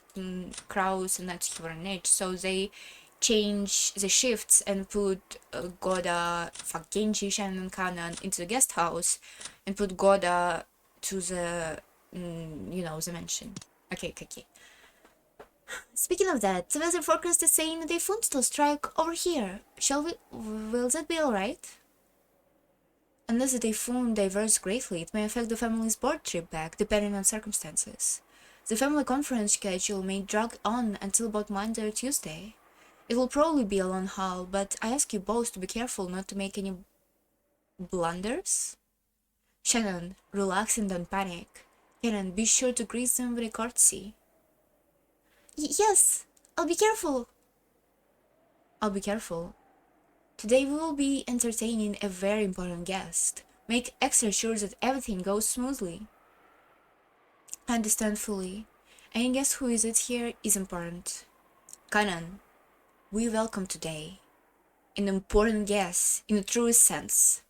Kraus and Natsuki were on age. So they changed the shifts and put Goda, Genji, Shannon and Kanan into the guest house and put Goda to the, you know, the mansion. Okay. Speaking of that, the weather forecast is saying the typhoon will strike over here. Will that be alright? Unless the typhoon diverges greatly, it may affect the family's board trip back, depending on circumstances. The family conference schedule may drag on until about Monday or Tuesday. It will probably be a long haul, but I ask you both to be careful not to make any blunders. Shannon, relax and don't panic. Karen, be sure to grease them with a courtesy. Yes, I'll be careful. I'll be careful. Today we will be entertaining a very important guest. Make extra sure that everything goes smoothly. I understand fully. Any guess who is it here is important. Kanan, we welcome today an important guest in the truest sense.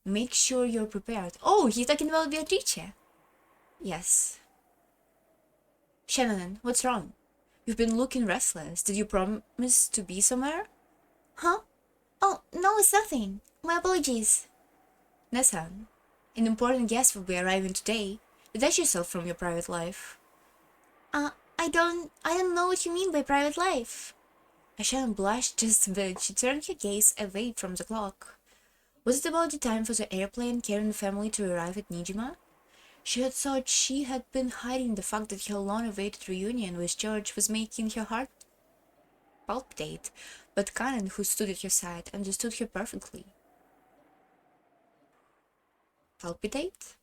Make sure you're prepared. Oh, he's talking about Beatrice. Yes. Shannon, what's wrong? You've been looking restless. Did you promise to be somewhere? Huh? Oh, no, it's nothing. My apologies. Nessan, an important guest will be arriving today. Detach yourself from your private life. I don't know what you mean by private life. Shannon blushed just a bit. She turned her gaze away from the clock. Was it about the time for the airplane carrying the family to arrive at Nijima? She had thought she had been hiding the fact that her long-awaited reunion with George was making her heart palpitate, but Karen, who stood at her side, understood her perfectly. Palpitate?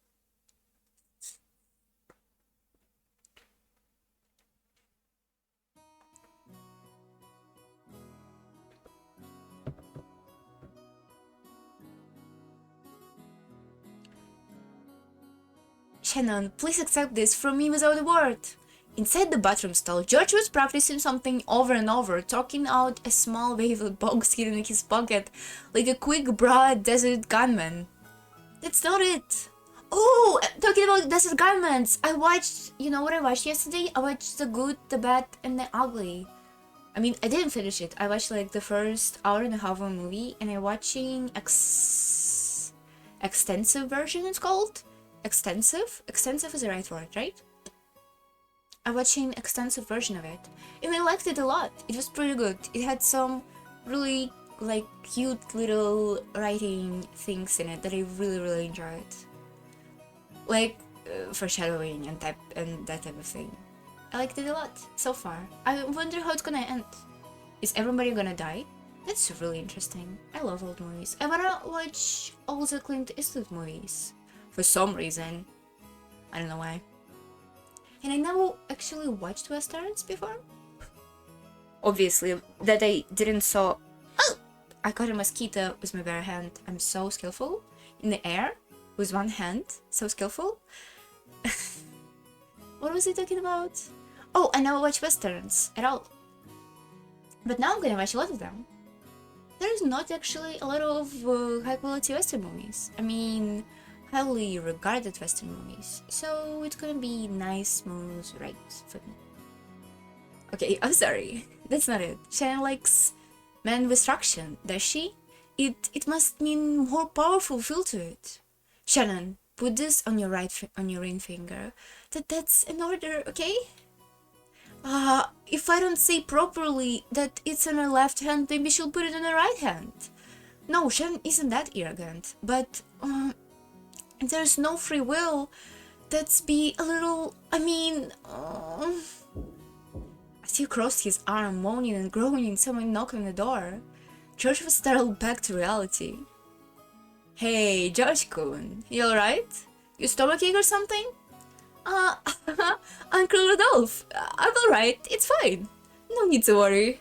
Shannon, please accept this from me without a word. Inside the bathroom stall, George was practicing something over and over, talking out a small velvet box hidden in his pocket, like a quick, broad desert gunman. That's not it. Oh, talking about desert garments, I watched, you know what I watched yesterday? I watched The Good, The Bad, and The Ugly. I mean, I didn't finish it. I watched like the first hour and a half of a movie, and I'm watching extensive version, it's called? Extensive? Extensive is the right word, right? I'm watching extensive version of it, and I liked it a lot. It was pretty good. It had some really like cute little writing things in it that I really enjoyed, like foreshadowing and that type of thing. I liked it a lot so far. I wonder how it's gonna end. Is everybody gonna die? That's really interesting. I love old movies. I wanna watch all the Clint Eastwood movies for some reason. I don't know why. And I never actually watched westerns before. Obviously, that I didn't saw. Oh! I caught a mosquito with my bare hand. I'm so skillful. In the air, with one hand. So skillful. What was I talking about? Oh, I never watch westerns at all. But now I'm gonna watch a lot of them. There's not actually a lot of high quality western movies. I mean, highly regarded western movies. So it's gonna be nice, smooth ride for me. Okay, I'm sorry. That's not it. Shannon likes men with traction, does she? It must mean more powerful feel to it. Shannon, put this on your ring finger. That's in order, okay? If I don't say properly that it's on her left hand, maybe she'll put it on her right hand. No, Shannon isn't that arrogant, but there's no free will. That's be a little, I mean, As he crossed his arm, moaning and groaning, someone knocked on the door. George was startled back to reality. Hey, George-kun, you alright? You stomachache or something? Uncle Rodolphe, I'm alright, it's fine. No need to worry.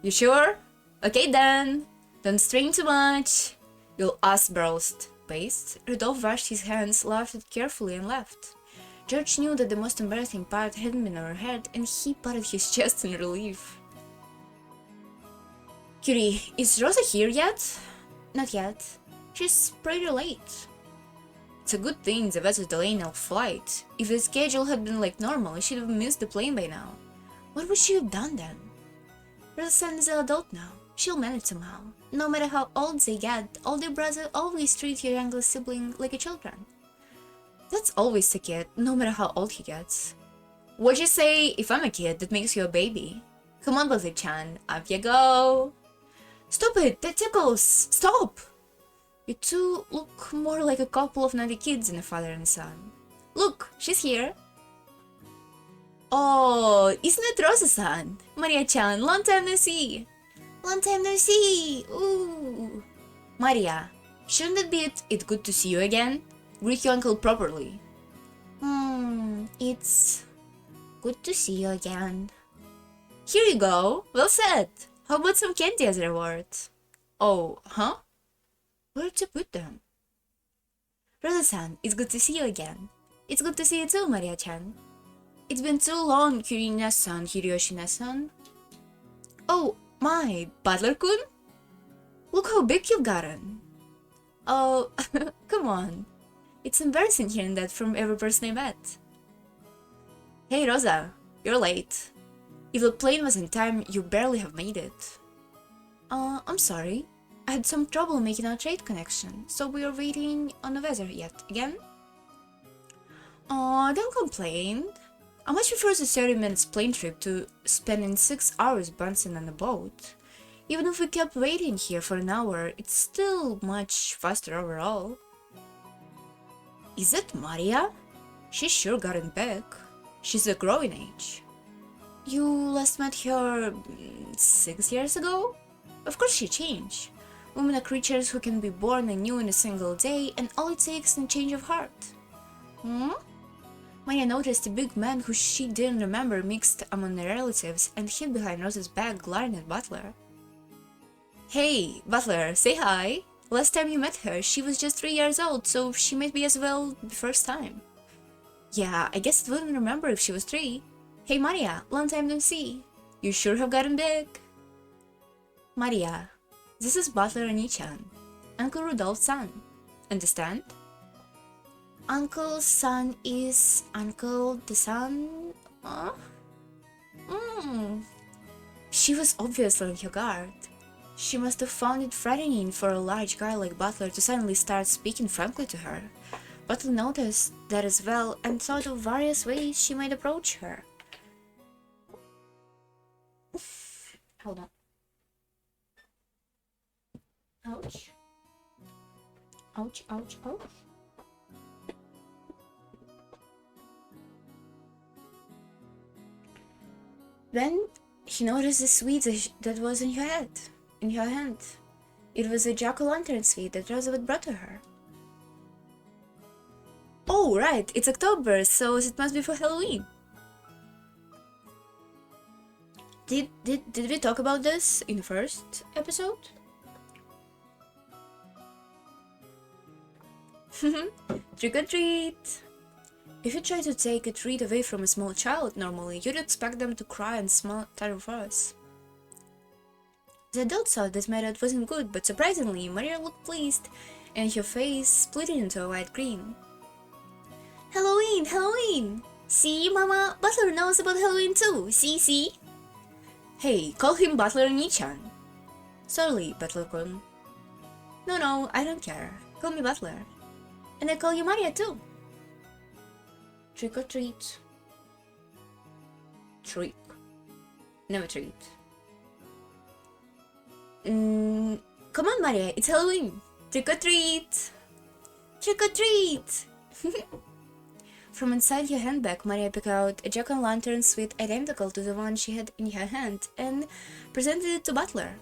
You sure? Okay then, don't strain too much. You'll ass burst. Based, Rodolphe washed his hands, laughed carefully, and left. George knew that the most embarrassing part hadn't been overheard, and he patted his chest in relief. Curie, is Rosa here yet? Not yet. She's pretty late. It's a good thing the vet is delaying our flight. If the schedule had been like normal, she'd have missed the plane by now. What would she have done then? Rosa is an adult now. She'll manage somehow. No matter how old they get, older brother always treats your younger sibling like a children. That's always the kid, no matter how old he gets. What'd you say? If I'm a kid, that makes you a baby. Come on, Buzzy-chan, up you go. Stop it, that tickles! Stop! You two look more like a couple of naughty kids than a father and son. Look, she's here. Oh, isn't it Rosa-san? Maria-chan, long time no see. Long time no see! Ooh! Maria, shouldn't it be it good to see you again? Greet your uncle properly. It's good to see you again. Here you go! Well said! How about some candy as a reward? Oh, huh? Where'd you put them? Rosa-san, it's good to see you again. It's good to see you too, Maria-chan. It's been too long, Kirina-san, Hiroyoshi-san. Oh, my, Butler-kun? Look how big you've gotten. Oh, come on. It's embarrassing hearing that from every person I met. Hey, Rosa, you're late. If the plane was in time, you barely have made it. I'm sorry. I had some trouble making our trade connection, so we are waiting on the weather yet again. Don't complain. I much prefer the 30 minutes plane trip to spending 6 hours bouncing on a boat. Even if we kept waiting here for an hour, it's still much faster overall. Is that Maria? She's sure gotten back. She's a growing age. You last met her 6 years ago? Of course she changed. Women are creatures who can be born anew in a single day, and all it takes is a change of heart. Maya noticed a big man who she didn't remember mixed among the relatives and hid behind Rose's back, glaring at Butler. Hey, Butler, say hi! Last time you met her, she was just 3 years old, so she might be as well the first time. Yeah, I guess it wouldn't remember if she was 3. Hey Maria, long time no see. You sure have gotten big. Maria, this is Butler Oni-chan, Uncle Rudolph's son. Understand? Uncle's son is Uncle the son? She was obviously on her guard. She must have found it frightening for a large guy like Butler to suddenly start speaking frankly to her. Butler noticed that as well and thought of various ways she might approach her. Hold on. Ouch. Ouch, ouch, ouch. Then he noticed the sweet that was in her hand. It was a jack-o'-lantern sweet that Rosa had brought to her. Oh, right, it's October, so it must be for Halloween. Did we talk about this in the first episode? Trick or treat! If you try to take a treat away from a small child normally, you'd expect them to cry and smell terrified. The adults thought this method wasn't good, but surprisingly, Maria looked pleased, and her face split into a white grin. Halloween! Halloween! See, Mama? Butler knows about Halloween too! See? Hey, call him Butler Oni-chan. Sorry, Butler-kun. No, I don't care. Call me Butler. And I call you Maria too. Trick or treat. Trick. Never treat. Come on, Maria, it's Halloween. Trick or treat. Trick or treat. From inside her handbag, Maria picked out a jack-o'-lantern sweet identical to the one she had in her hand and presented it to Butler.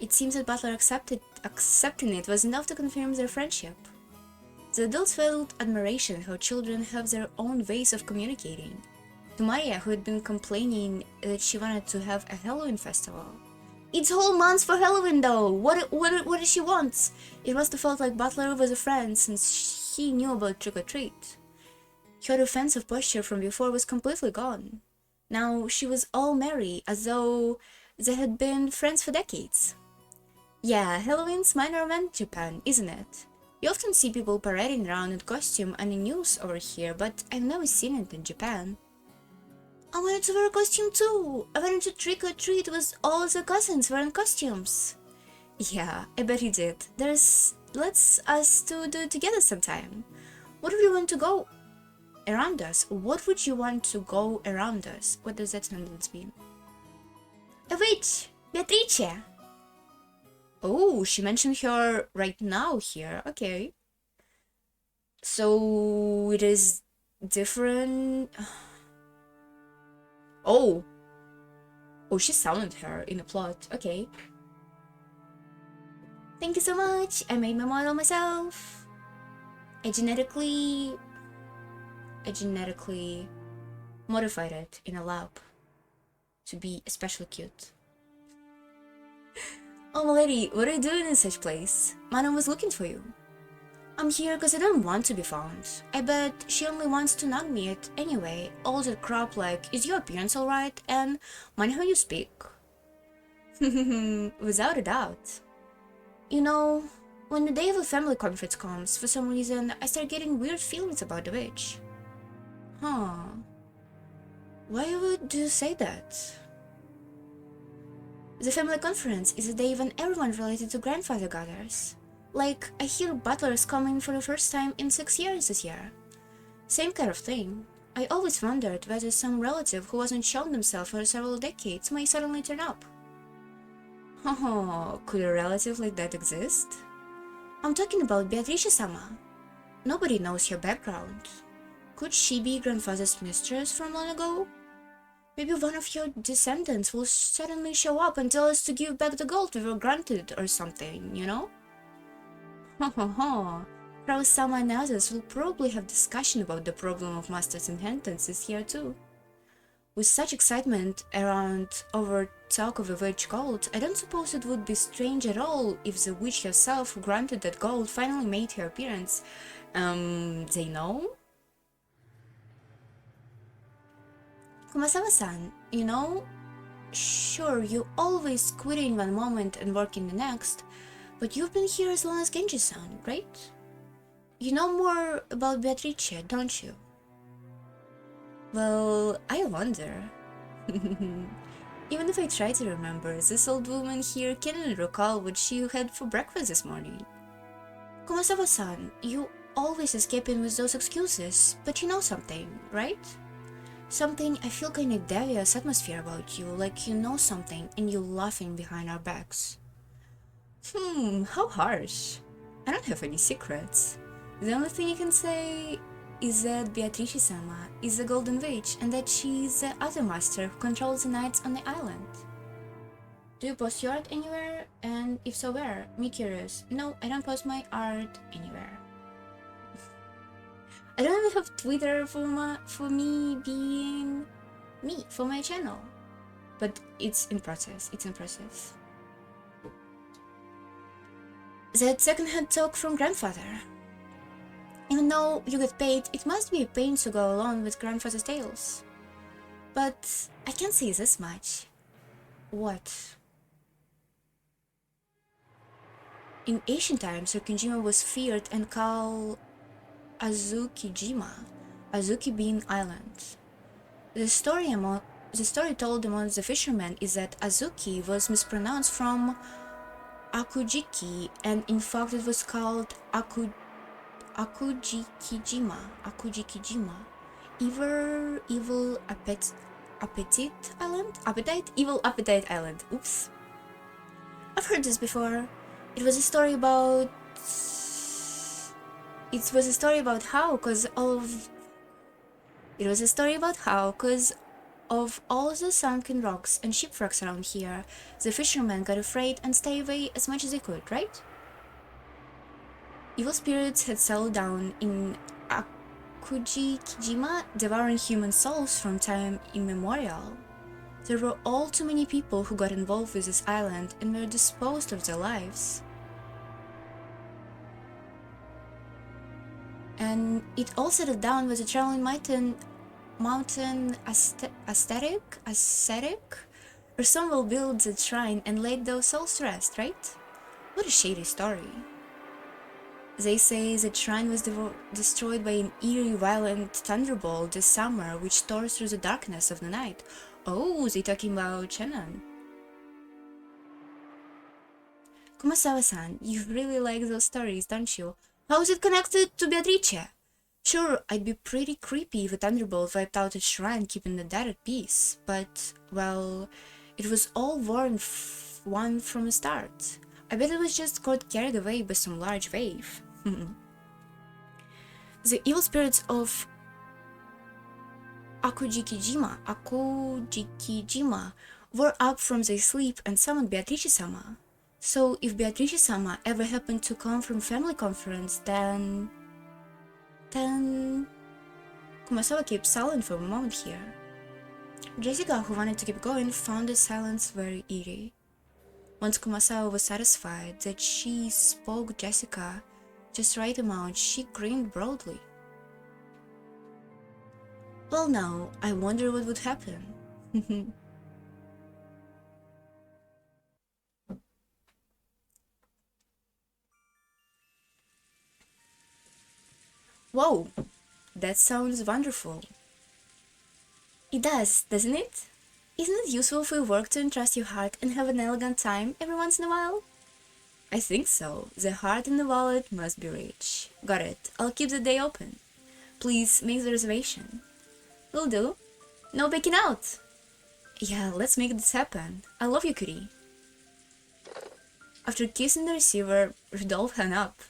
It seems that Butler accepting it was enough to confirm their friendship. The adults felt admiration how children have their own ways of communicating. To Maria, who had been complaining that she wanted to have a Halloween festival. It's whole months for Halloween though! What does she want? It must have felt like Butler was a friend since he knew about trick-or-treat. Her defensive posture from before was completely gone. Now she was all merry, as though they had been friends for decades. Yeah, Halloween's minor event in Japan, isn't it? You often see people parading around in costume and in news over here, but I've never seen it in Japan. I wanted to wear a costume too! I wanted to trick-or-treat with all the cousins wearing costumes. Yeah, I bet you did. Let's us to do it together sometime. What would you want to go around us? What would you want to go around us? What does that sentence mean? A witch! Beatrice! Oh, she mentioned her right now here. Okay. So it is different. Oh, she summoned her in a plot. Okay. Thank you so much. I made my model myself. I genetically modified it in a lab to be especially cute. Oh, my lady, what are you doing in such place? Mana was looking for you. I'm here because I don't want to be found. I bet she only wants to nag me it anyway. All that crap like, is your appearance alright? And mind how you speak. Without a doubt. You know, when the day of a family conference comes, for some reason, I start getting weird feelings about the witch. Huh. Why would you say that? The family conference is a day when everyone related to grandfather gathers. Like, I hear Butler is coming for the first time in 6 years this year. Same kind of thing. I always wondered whether some relative who wasn't shown themselves for several decades may suddenly turn up. Oh, could a relative like that exist? I'm talking about Beatrice-sama. Nobody knows her background. Could she be grandfather's mistress from long ago? Maybe one of your descendants will suddenly show up and tell us to give back the gold we were granted or something, you know? Ho ho ho. Crow Sama and others will probably have discussion about the problem of master's inheritances here too. With such excitement around over talk of the witch gold, I don't suppose it would be strange at all if the witch herself who granted that gold finally made her appearance. They know? Kumasawa-san, you know, sure, you always quit in one moment and work in the next, but you've been here as long as Genji-san, right? You know more about Beatrice, don't you? Well, I wonder. Even if I try to remember, this old woman here cannot recall what she had for breakfast this morning. Kumasawa-san, you always escape in with those excuses, but you know something, right? Something I feel kind of devious atmosphere about you, like you know something and you're laughing behind our backs. How harsh. I don't have any secrets. The only thing you can say is that Beatrice-sama is the Golden Witch and that she is the other master who controls the knights on the island. Do you post your art anywhere? And if so, where? Me curious. No, I don't post my art anywhere. I don't even have Twitter for me being me, for my channel. But it's in process, That second-hand talk from grandfather. Even though you get paid, it must be a pain to go along with grandfather's tales. But I can say this much. What? In ancient times, Rokujima was feared and called Azukijima, Azuki being island. The story told among the fishermen is that Azuki was mispronounced from Akujiki, and in fact it was called Akujikijima, evil appetite island. Oops. I've heard this before. It was a story about how, cause of all the sunken rocks and shipwrecks around here, the fishermen got afraid and stayed away as much as they could, right? Evil spirits had settled down in Akujikijima, devouring human souls from time immemorial. There were all too many people who got involved with this island and were disposed of their lives. And it all settled down with a traveling mountain ascetic, where some will build the shrine and lay those souls to rest, right? What a shady story. They say the shrine was destroyed by an eerie, violent thunderbolt this summer, which tore through the darkness of the night. Oh, they talking about Shannon. Kumasawa-san, you really like those stories, don't you? How is it connected to Beatrice? Sure, I'd be pretty creepy if a thunderbolt wiped out a shrine keeping the dead at peace, but, well, it was all one from the start. I bet it was just got carried away by some large wave. The evil spirits of Akujikijima were up from their sleep and summoned Beatrice-sama. So if Beatrice-sama ever happened to come from family conference, then... Kumasawa kept silent for a moment here. Jessica, who wanted to keep going, found the silence very eerie. Once Kumasawa was satisfied that she spoke Jessica just right amount, she grinned broadly. Well now, I wonder what would happen. Whoa, that sounds wonderful. It does, doesn't it? Isn't it useful for your work to entrust your heart and have an elegant time every once in a while? I think so. The heart and the wallet must be rich. Got it. I'll keep the day open. Please make the reservation. Will do. No baking out! Yeah, let's make this happen. I love you, Cutie. After kissing the receiver, Rudolph hung up.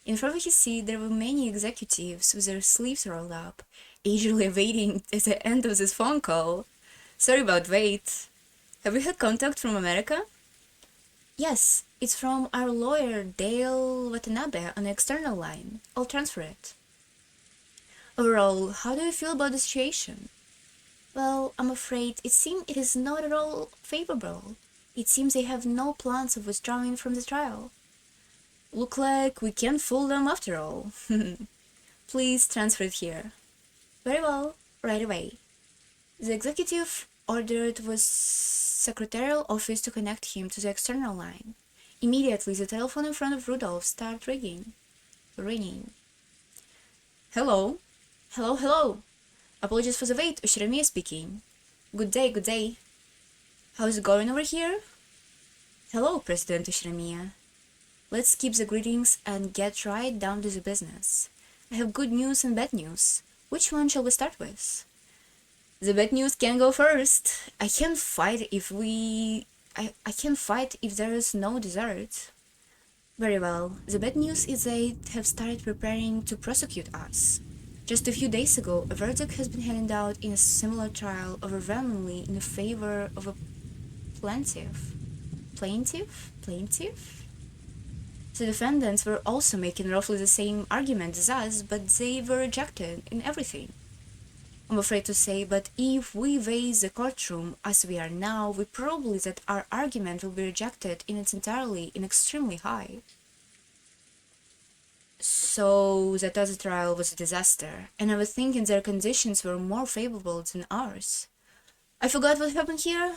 In front of his seat there were many executives with their sleeves rolled up, eagerly awaiting the end of this phone call. Sorry about wait. Have you had contact from America? Yes, it's from our lawyer Dale Watanabe on the external line. I'll transfer it. Overall, how do you feel about the situation? Well, I'm afraid it is not at all favorable. It seems they have no plans of withdrawing from the trial. Look like we can't fool them after all. Please transfer it here. Very well, right away. The executive ordered was secretarial office to connect him to the external line. Immediately, the telephone in front of Rudolph started ringing. Hello? Hello. Apologies for the wait, Ushiramiya speaking. Good day. How's it going over here? Hello, President Ushiramiya. Let's skip the greetings and get right down to the business. I have good news and bad news. Which one shall we start with? The bad news can go first. I can't fight if there is no dessert. Very well. The bad news is they have started preparing to prosecute us. Just a few days ago, a verdict has been handed out in a similar trial overwhelmingly in favor of a plaintiff. The defendants were also making roughly the same argument as us, but they were rejected in everything. I'm afraid to say, but if we raise the courtroom as we are now, we probably that our argument will be rejected in its entirety in extremely high. So that other trial was a disaster, and I was thinking their conditions were more favorable than ours. I forgot what happened here.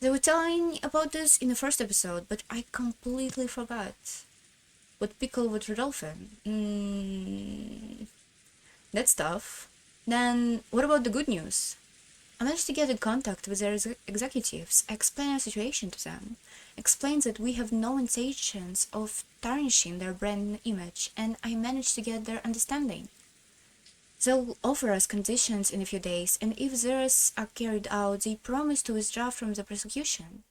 They were telling about this in the first episode, but I completely forgot. What pickle with Rodolphin? That's tough. Then, what about the good news? I managed to get in contact with their executives, explain our situation to them, explain that we have no intentions of tarnishing their brand image, and I managed to get their understanding. They'll offer us conditions in a few days, and if theirs are carried out, they promise to withdraw from the prosecution.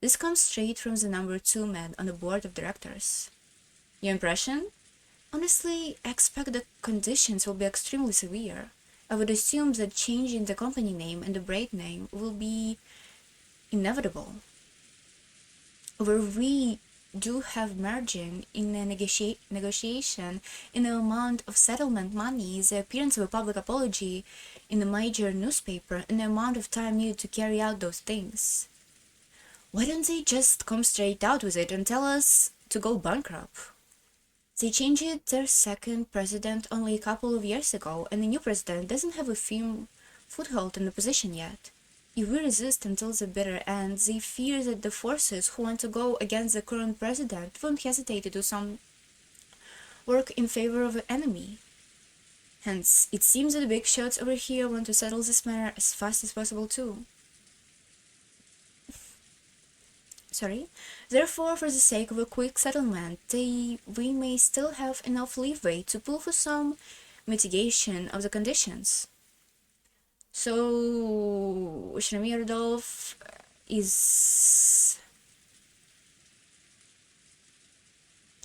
This comes straight from the number 2 man on the board of directors. Your impression? Honestly, I expect the conditions will be extremely severe. I would assume that changing the company name and the brand name will be inevitable. Where we do have margin in a negotiation in the amount of settlement money, the appearance of a public apology in a major newspaper, and the amount of time needed to carry out those things. Why don't they just come straight out with it and tell us to go bankrupt? They changed their second president only a couple of years ago, and the new president doesn't have a firm foothold in the position yet. If we resist until the bitter end, they fear that the forces who want to go against the current president won't hesitate to do some work in favor of the enemy. Hence, it seems that the big shots over here want to settle this matter as fast as possible too. Therefore, for the sake of a quick settlement, we may still have enough leeway to pull for some mitigation of the conditions. So, Shramir Rudolph is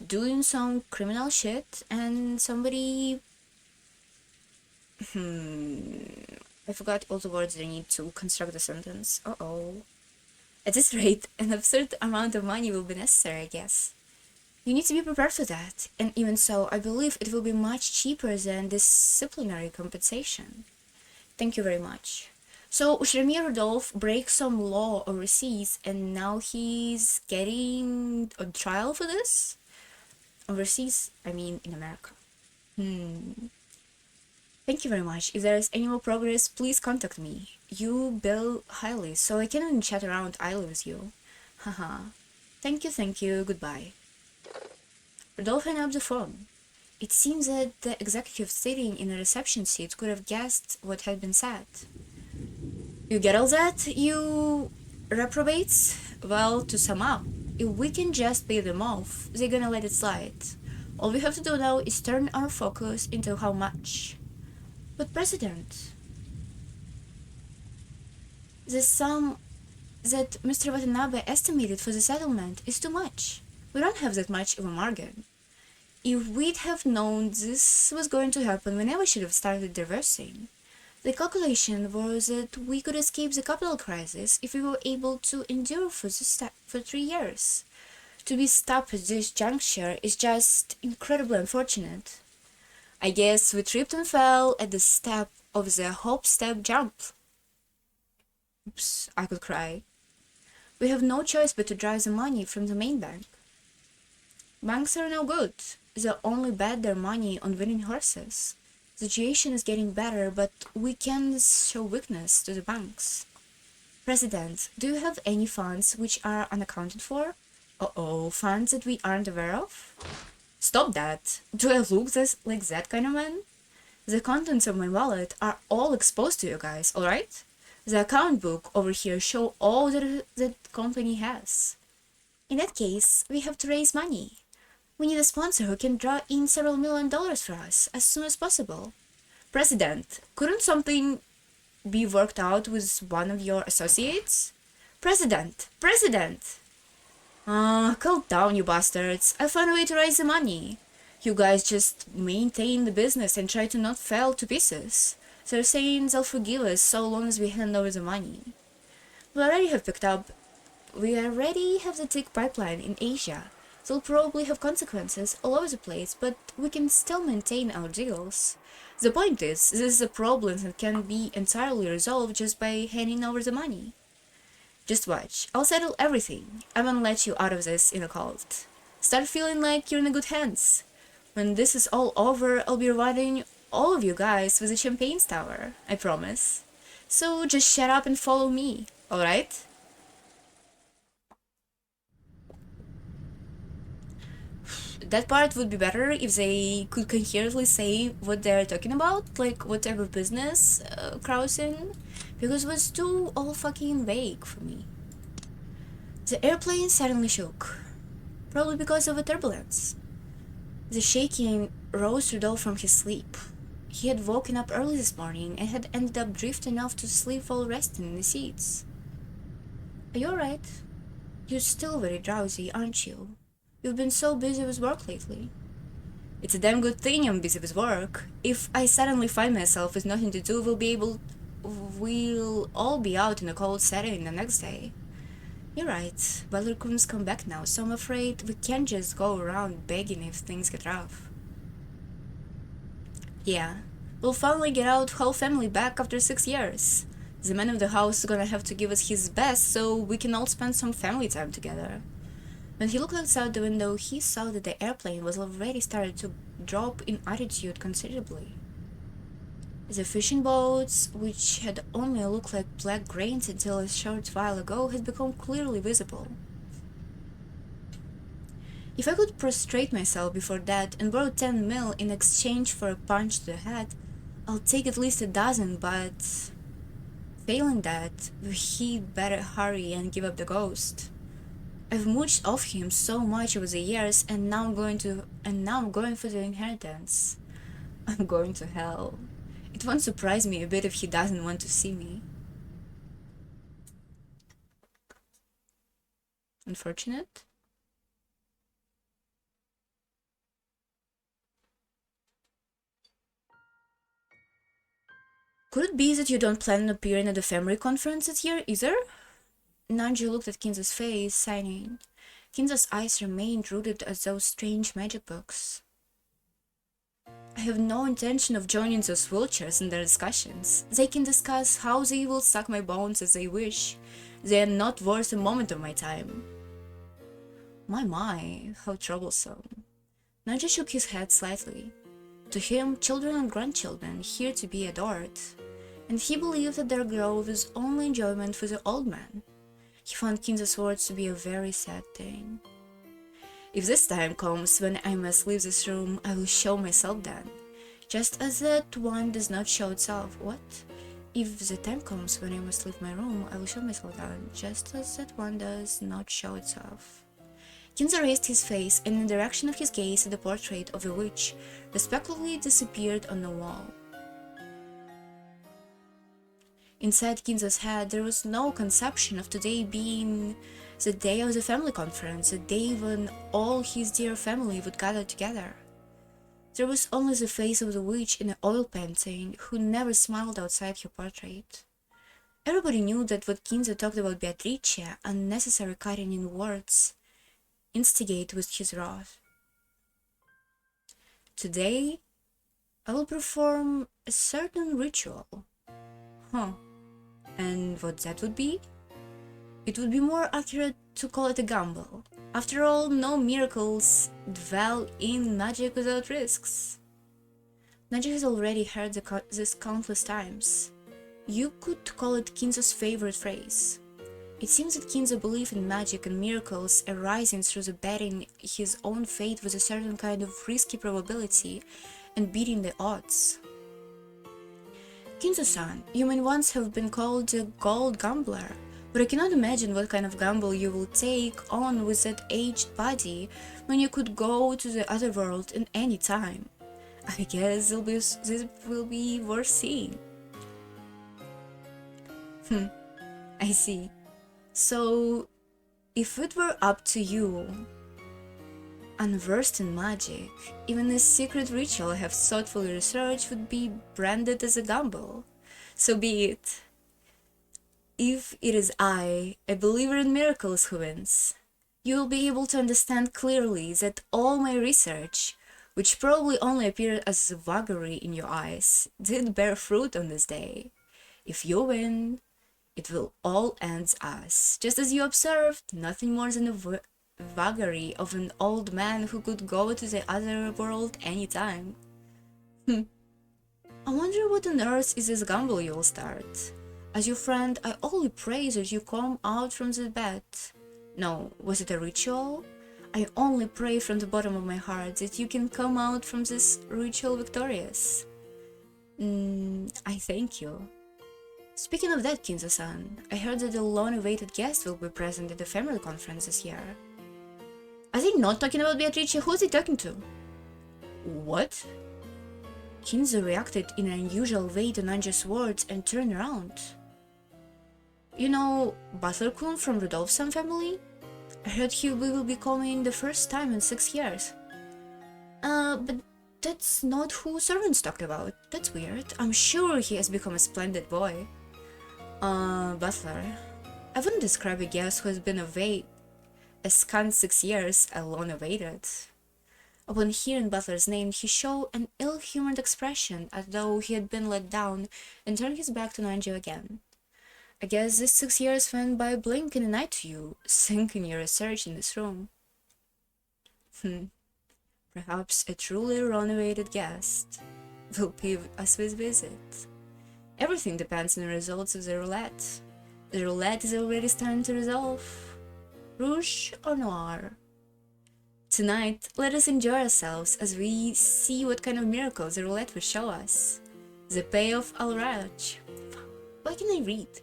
doing some criminal shit, and somebody... I forgot all the words I need to construct the sentence. At this rate, an absurd amount of money will be necessary, I guess. You need to be prepared for that, and even so, I believe it will be much cheaper than disciplinary compensation. Thank you very much. So, Shramir Rudolph breaks some law overseas, and now he's getting a trial for this? Overseas? I mean, in America. Thank you very much. If there is any more progress, please contact me. You bill highly, so I cannot chat around idly with you. Haha. Thank you, goodbye. Rudolph hung up the phone. It seems that the executive sitting in the reception seat could have guessed what had been said. You get all that, you reprobates? Well, to sum up, if we can just pay them off, they're gonna let it slide. All we have to do now is turn our focus into how much. But President, the sum that Mr. Watanabe estimated for the settlement is too much. We don't have that much of a margin. If we'd have known this was going to happen, we never should have started diversing. The calculation was that we could escape the capital crisis if we were able to endure for 3 years. To be stopped at this juncture is just incredibly unfortunate. I guess we tripped and fell at the step of the hop step jump. Oops, I could cry. We have no choice but to draw the money from the main bank. Banks are no good. They only bet their money on winning horses. The situation is getting better, but we can't show weakness to the banks. President, do you have any funds which are unaccounted for? Uh-oh, funds that we aren't aware of? Stop that! Do I look like that kind of man? The contents of my wallet are all exposed to you guys, alright? The account book over here show all that the company has. In that case, we have to raise money. We need a sponsor who can draw in several $1,000,000 for us as soon as possible. President, couldn't something be worked out with one of your associates? President! President! Calm down, you bastards. I'll find a way to raise the money. You guys just maintain the business and try to not fall to pieces. They're saying they'll forgive us so long as we hand over the money. We already have the thick pipeline in Asia. They'll probably have consequences all over the place, but we can still maintain our deals. The point is, this is a problem that can be entirely resolved just by handing over the money. Just watch, I'll settle everything. I won't let you out of this in a cult. Start feeling like you're in a good hands. When this is all over, I'll be rewarding all of you guys with a champagne tower, I promise. So just shut up and follow me, alright? That part would be better if they could coherently say what they're talking about, like what type of business Krau's in, because it was too all fucking vague for me. The airplane suddenly shook, probably because of a turbulence. The shaking rose Rudolph from his sleep. He had woken up early this morning and had ended up drifting off to sleep while resting in the seats. Are you alright? You're still very drowsy, aren't you? You've been so busy with work lately. It's a damn good thing I'm busy with work. If I suddenly find myself with nothing to do, we'll all be out in a cold setting the next day. You're right, Butler couldn't come back now, so I'm afraid we can't just go around begging if things get rough. Yeah, we'll finally get our whole family back after 6 years. The man of the house is gonna have to give us his best so we can all spend some family time together. When he looked outside the window, he saw that the airplane was already started to drop in altitude considerably. The fishing boats, which had only looked like black grains until a short while ago, had become clearly visible. If I could prostrate myself before that and borrow 10 mil in exchange for a punch to the head, I'll take at least a dozen, but failing that, he'd better hurry and give up the ghost. I've mooched off him so much over the years, and now I'm going for the inheritance. I'm going to hell. It won't surprise me a bit if he doesn't want to see me. Unfortunate? Could it be that you don't plan on appearing at the family conference this year either? Nanji looked at Kinza's face, signing. Kinza's eyes remained rooted as those strange magic books. I have no intention of joining those vultures in their discussions. They can discuss how they will suck my bones as they wish. They are not worth a moment of my time. My, how troublesome. Nanji shook his head slightly. To him, children and grandchildren here to be adored, and he believed that their growth was only enjoyment for the old man. He found Kinza's words to be a very sad thing. If this time comes when I must leave this room, I will show myself then. Just as that one does not show itself. What? If the time comes when I must leave my room, I will show myself then. Just as that one does not show itself. Kinza raised his face and in the direction of his gaze at the portrait of a witch respectfully disappeared on the wall. Inside Kinza's head, there was no conception of today being the day of the family conference, the day when all his dear family would gather together. There was only the face of the witch in an oil painting who never smiled outside her portrait. Everybody knew that what Kinzo talked about Beatrice, unnecessary cutting in words, instigate with his wrath. Today, I will perform a certain ritual. Huh. And what that would be? It would be more accurate to call it a gamble. After all, no miracles dwell in magic without risks. Naji has already heard this countless times. You could call it Kinzo's favorite phrase. It seems that Kinzo believed in magic and miracles arising through the betting his own fate with a certain kind of risky probability and beating the odds. Kinzo-san, you may once have been called the gold gambler, but I cannot imagine what kind of gamble you will take on with that aged body when you could go to the other world in any time. I guess this will be worth seeing. I see. So, if it were up to you, unversed in magic, even a secret ritual I have thoughtfully researched would be branded as a gamble. So be it. If it is I, a believer in miracles, who wins, you will be able to understand clearly that all my research, which probably only appeared as vagary in your eyes, did bear fruit on this day. If you win, it will all end us, just as you observed, nothing more than a vagary of an old man who could go to the other world anytime. I wonder what on earth is this gamble you'll start. As your friend, I only pray that you come out from the bed. No, was it a ritual? I only pray from the bottom of my heart that you can come out from this ritual victorious. I thank you. Speaking of that, Kinzo-san, I heard that the long-awaited guest will be present at the family conference this year. Are they not talking about Beatrice? Who is he talking to? What? Kinzo reacted in an unusual way to Nanja's words and turned around. You know, Butler-kun from Rudolph's family? I heard he will be coming the first time in 6 years. But that's not who servants talk about. That's weird. I'm sure he has become a splendid boy. Butler. I wouldn't describe a guest who has been away a scant 6 years alone awaited. Upon hearing Butler's name, he showed an ill-humored expression as though he had been let down and turned his back to Nanjo again. I guess these 6 years went by a blink in a night to you, sinking your research in this room. Perhaps a truly renovated guest will pay us with visit. Everything depends on the results of the roulette. The roulette is already starting to resolve. Rouge or noir? Tonight, let us enjoy ourselves as we see what kind of miracles the roulette will show us. The payoff I'll reach. Why can I read?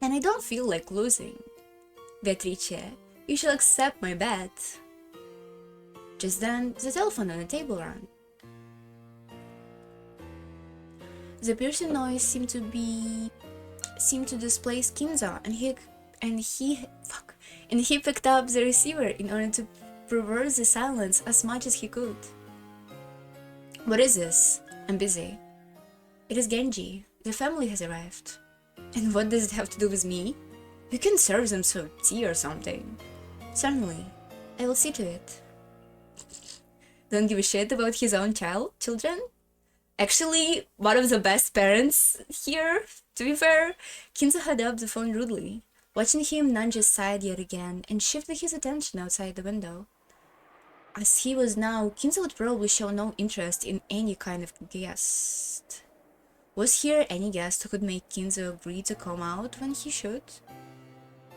And I don't feel like losing. Beatrice, you shall accept my bet. Just then, the telephone on the table rang. The piercing noise seemed to displace Kinzo, and he picked up the receiver in order to perverse the silence as much as he could. What is this? I'm busy. It is Genji. The family has arrived. And what does it have to do with me? You can serve them some tea or something. Certainly. I will see to it. Don't give a shit about his own children? Actually, one of the best parents here, to be fair. Kinzo held up the phone rudely, watching him Nanjo sighed yet again and shifted his attention outside the window. As he was now, Kinzo would probably show no interest in any kind of guest. Was here any guest who could make Kinzo agree to come out when he should?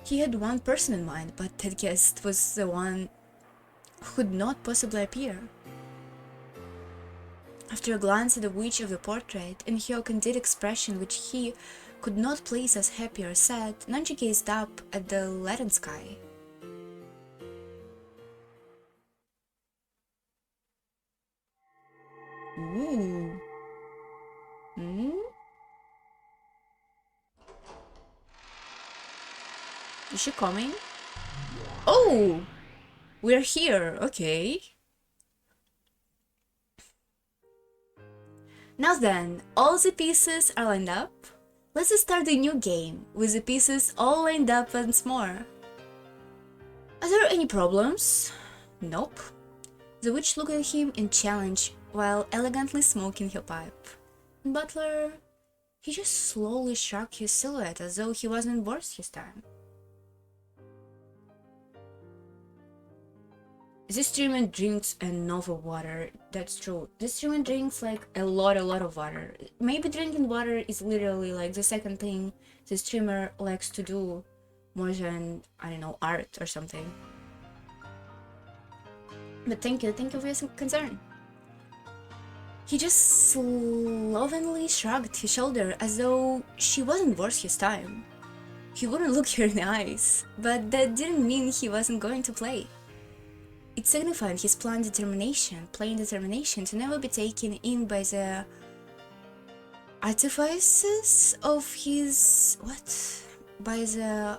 He had one person in mind, but that guest was the one who could not possibly appear. After a glance at the witch of the portrait and her candid expression which he could not place as happy or sad, Nanji gazed up at the leaden sky. Ooh. Is she coming? Oh! We're here, okay. Now then, all the pieces are lined up. Let's start a new game, with the pieces all lined up once more. Are there any problems? Nope. The witch looked at him in challenge while elegantly smoking her pipe. Butler, he just slowly shrugged his silhouette as though he wasn't worth his time. This streamer drinks enough of water, that's true. This streamer drinks like a lot of water. Maybe drinking water is literally like the second thing the streamer likes to do more than, I don't know, art or something. But thank you for your concern. He just slovenly shrugged his shoulder as though she wasn't worth his time. He wouldn't look her in the eyes, but that didn't mean he wasn't going to play. It signified his plain determination to never be taken in by the artifices of his... by the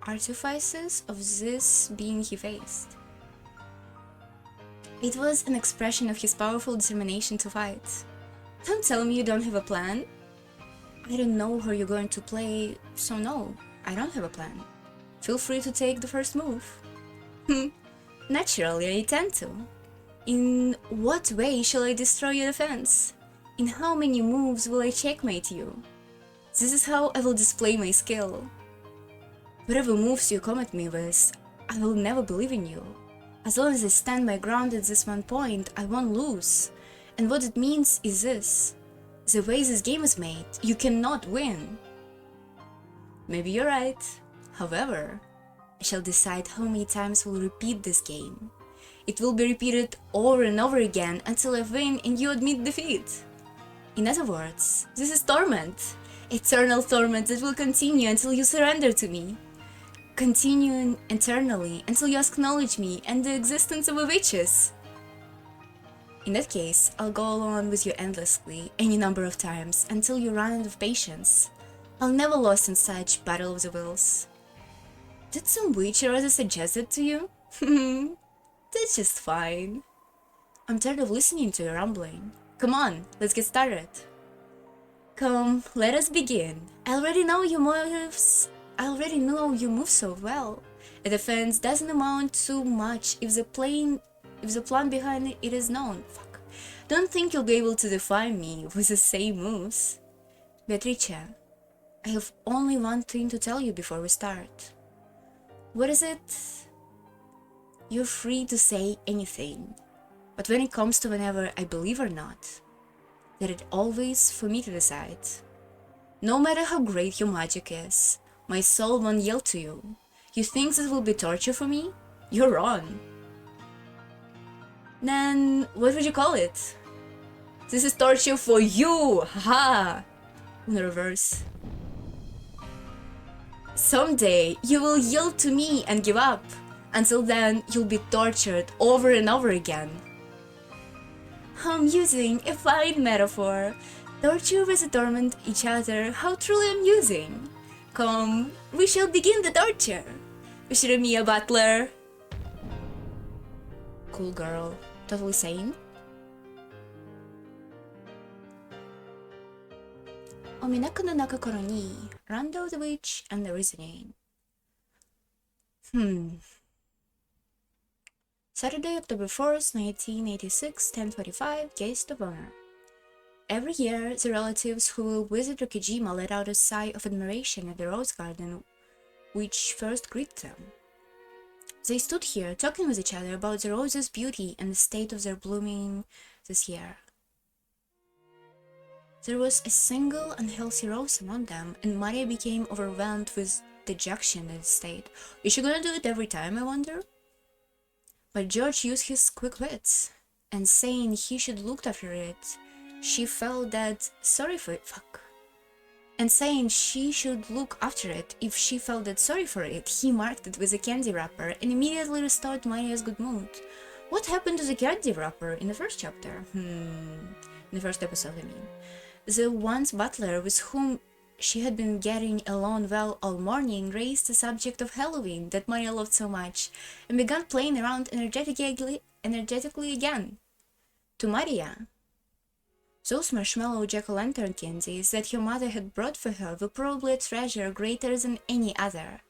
artifices of this being he faced. It was an expression of his powerful determination to fight. Don't tell me you don't have a plan. I don't know how you're going to play, so no, I don't have a plan. Feel free to take the first move. Naturally, I tend to. In what way shall I destroy your defense? In how many moves will I checkmate you? This is how I will display my skill. Whatever moves you come at me with, I will never believe in you. As long as I stand my ground at this one point, I won't lose. And what it means is this. The way this game is made, you cannot win. Maybe you're right. However, I shall decide how many times we'll repeat this game. It will be repeated over and over again until I win and you admit defeat. In other words, this is torment. Eternal torment that will continue until you surrender to me. Continuing eternally until you acknowledge me and the existence of witches. In that case, I'll go along with you endlessly, any number of times, until you run out of patience. I'll never lose in such battle of the wills. Did some witch or other suggest it to you? That's just fine. I'm tired of listening to your rambling. Come on, let's get started. Come, let us begin. I already know your moves. I already know you move so well. A defense doesn't amount to much if the plan behind it is known. Fuck. Don't think you'll be able to defy me with the same moves. Beatrice, I have only one thing to tell you before we start. What is it? You're free to say anything. But when it comes to whenever I believe or not, that it always for me to decide. No matter how great your magic is, my soul won't yield to you. You think this will be torture for me? You're wrong. Then, what would you call it? This is torture for you! Haha! In reverse. Someday, you will yield to me and give up. Until then, you'll be tortured over and over again. I'm using a fine metaphor. Torture with torment each other, how truly amusing. Come, we shall begin the torture. Mia Butler. Cool girl. Totally sane. Umineko no nakakoro ni, Rando the Witch and the Reasoning. Saturday, October 4th, 1986, 10:45, Guest of Honor. Every year, the relatives who will visit Rokijima let out a sigh of admiration at the rose garden which first greeted them. They stood here, talking with each other about the roses' beauty and the state of their blooming this year. There was a single unhealthy rose among them, and Maria became overwhelmed with dejection at its state. Is she gonna do it every time, I wonder? But George used his quick wits, and saying he should look after it, she felt that sorry for it. And saying she should look after it if she felt that sorry for it, he marked it with a candy wrapper and immediately restored Maria's good mood. What happened to the candy wrapper in the first chapter? In the first episode, I mean. The once butler with whom she had been getting along well all morning raised the subject of Halloween that Maria loved so much and began playing around energetically again. To Maria, Those marshmallow jack-o'-lantern candies that your mother had brought for her were probably a treasure greater than any other.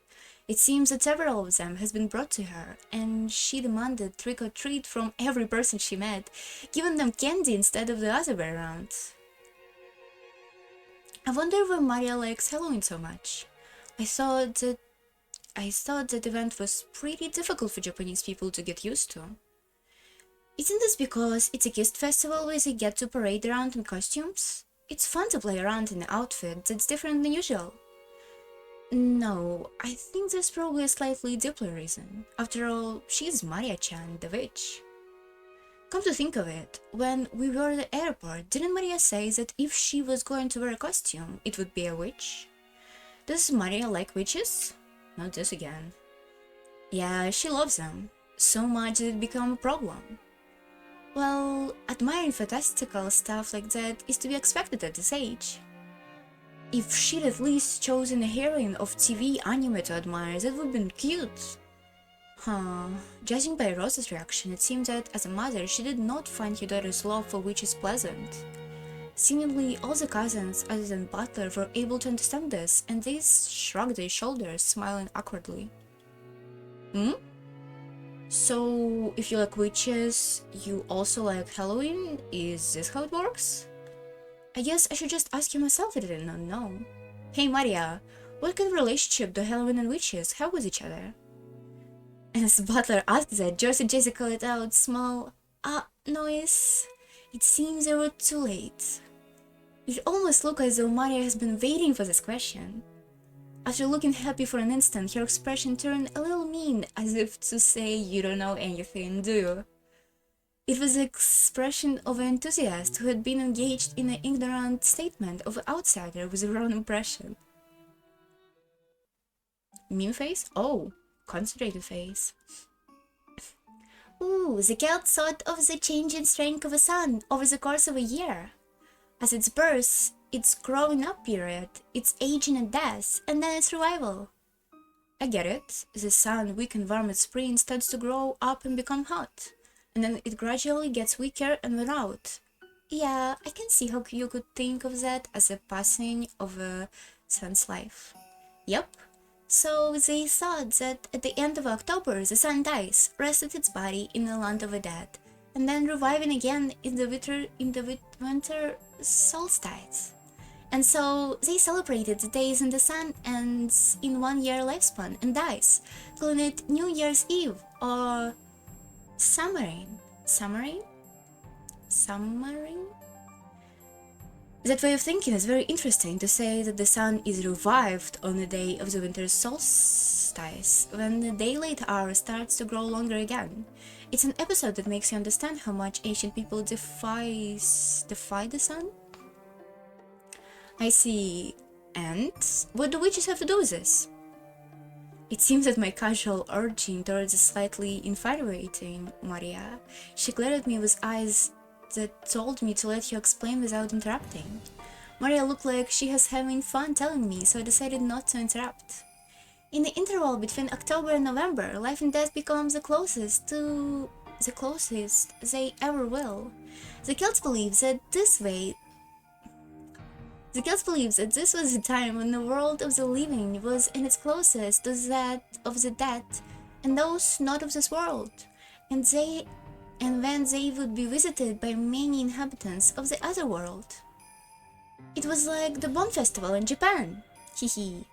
It seems that several of them has been brought to her, and she demanded trick-or-treat from every person she met, giving them candy instead of the other way around. I wonder why Maria likes Halloween so much. I thought that event was pretty difficult for Japanese people to get used to. Isn't this because it's a kissed festival where they get to parade around in costumes? It's fun to play around in an outfit that's different than usual. No, I think there's probably a slightly deeper reason. After all, she's Maria-chan, the witch. Come to think of it, when we were at the airport, didn't Maria say that if she was going to wear a costume, it would be a witch? Does Maria like witches? Not this again. Yeah, she loves them. So much that it became a problem. Well, admiring fantastical stuff like that is to be expected at this age. If she'd at least chosen a heroine of TV anime to admire, that would have been cute. Huh. Judging by Rosa's reaction, it seemed that, as a mother, she did not find her daughter's love for witches pleasant. Seemingly, all the cousins, other than Butler, were able to understand this, and they shrugged their shoulders, smiling awkwardly. So, if you like witches, you also like Halloween? Is this how it works? I guess I should just ask you myself if I did not know. Hey Maria, what kind of relationship do Halloween and witches have with each other? As Butler asked that, George and Jessica let out small noise. It seems they were too late. It almost looked as though Maria has been waiting for this question. After looking happy for an instant, her expression turned a little mean, as if to say, you don't know anything, do you? It was the expression of an enthusiast who had been engaged in an ignorant statement of an outsider with a wrong impression. Mean face? Oh, concentrated face. Ooh, the Celt thought of the change in strength of a sun over the course of a year. As its birth, its growing up period, its aging and death, and then its revival. I get it. The sun, weak and warm at spring, starts to grow up and become hot. And then it gradually gets weaker and wear out. Yeah, I can see how you could think of that as a passing of a sun's life. Yep. So they thought that at the end of October the sun dies, rested its body in the land of the dead, and then reviving again in the winter solstice. And so they celebrated the days in the sun ends in 1 year lifespan and dies, calling it New Year's Eve or Summering. That way of thinking is very interesting, to say that the sun is revived on the day of the winter solstice, when the daylight hour starts to grow longer again. It's an episode that makes you understand how much ancient people defy the sun. I see. And what do witches have to do with this? It seems that my casual urging towards a slightly infuriating Maria. She glared at me with eyes that told me to let you explain without interrupting. Maria looked like she was having fun telling me, so I decided not to interrupt. In the interval between October and November, life and death becomes the closest they ever will. The Celts believe that this was the time when the world of the living was in its closest to that of the dead, and those not of this world, and when they would be visited by many inhabitants of the other world. It was like the Bon Festival in Japan, hehe.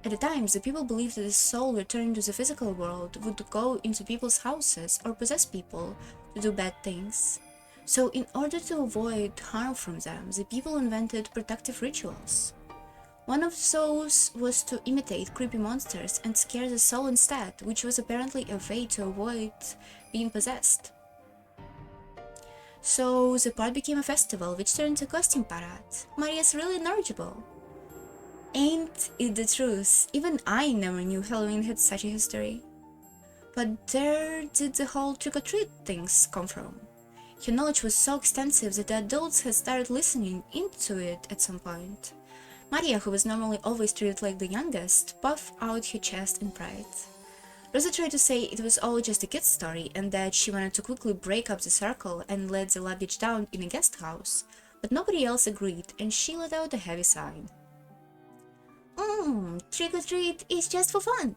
At the times, the people believed that the soul returning to the physical world would go into people's houses or possess people to do bad things. So in order to avoid harm from them, the people invented protective rituals. One of those was to imitate creepy monsters and scare the soul instead, which was apparently a way to avoid being possessed. So the part became a festival, which turned into a costume parade. Maria's really knowledgeable. Ain't it the truth? Even I never knew Halloween had such a history. But where did the whole trick-or-treat things come from? Her knowledge was so extensive that the adults had started listening into it at some point. Maria, who was normally always treated like the youngest, puffed out her chest in pride. Rosa tried to say it was all just a kid's story and that she wanted to quickly break up the circle and let the luggage down in a guest house, but nobody else agreed and she let out a heavy sigh. Trick or treat is just for fun.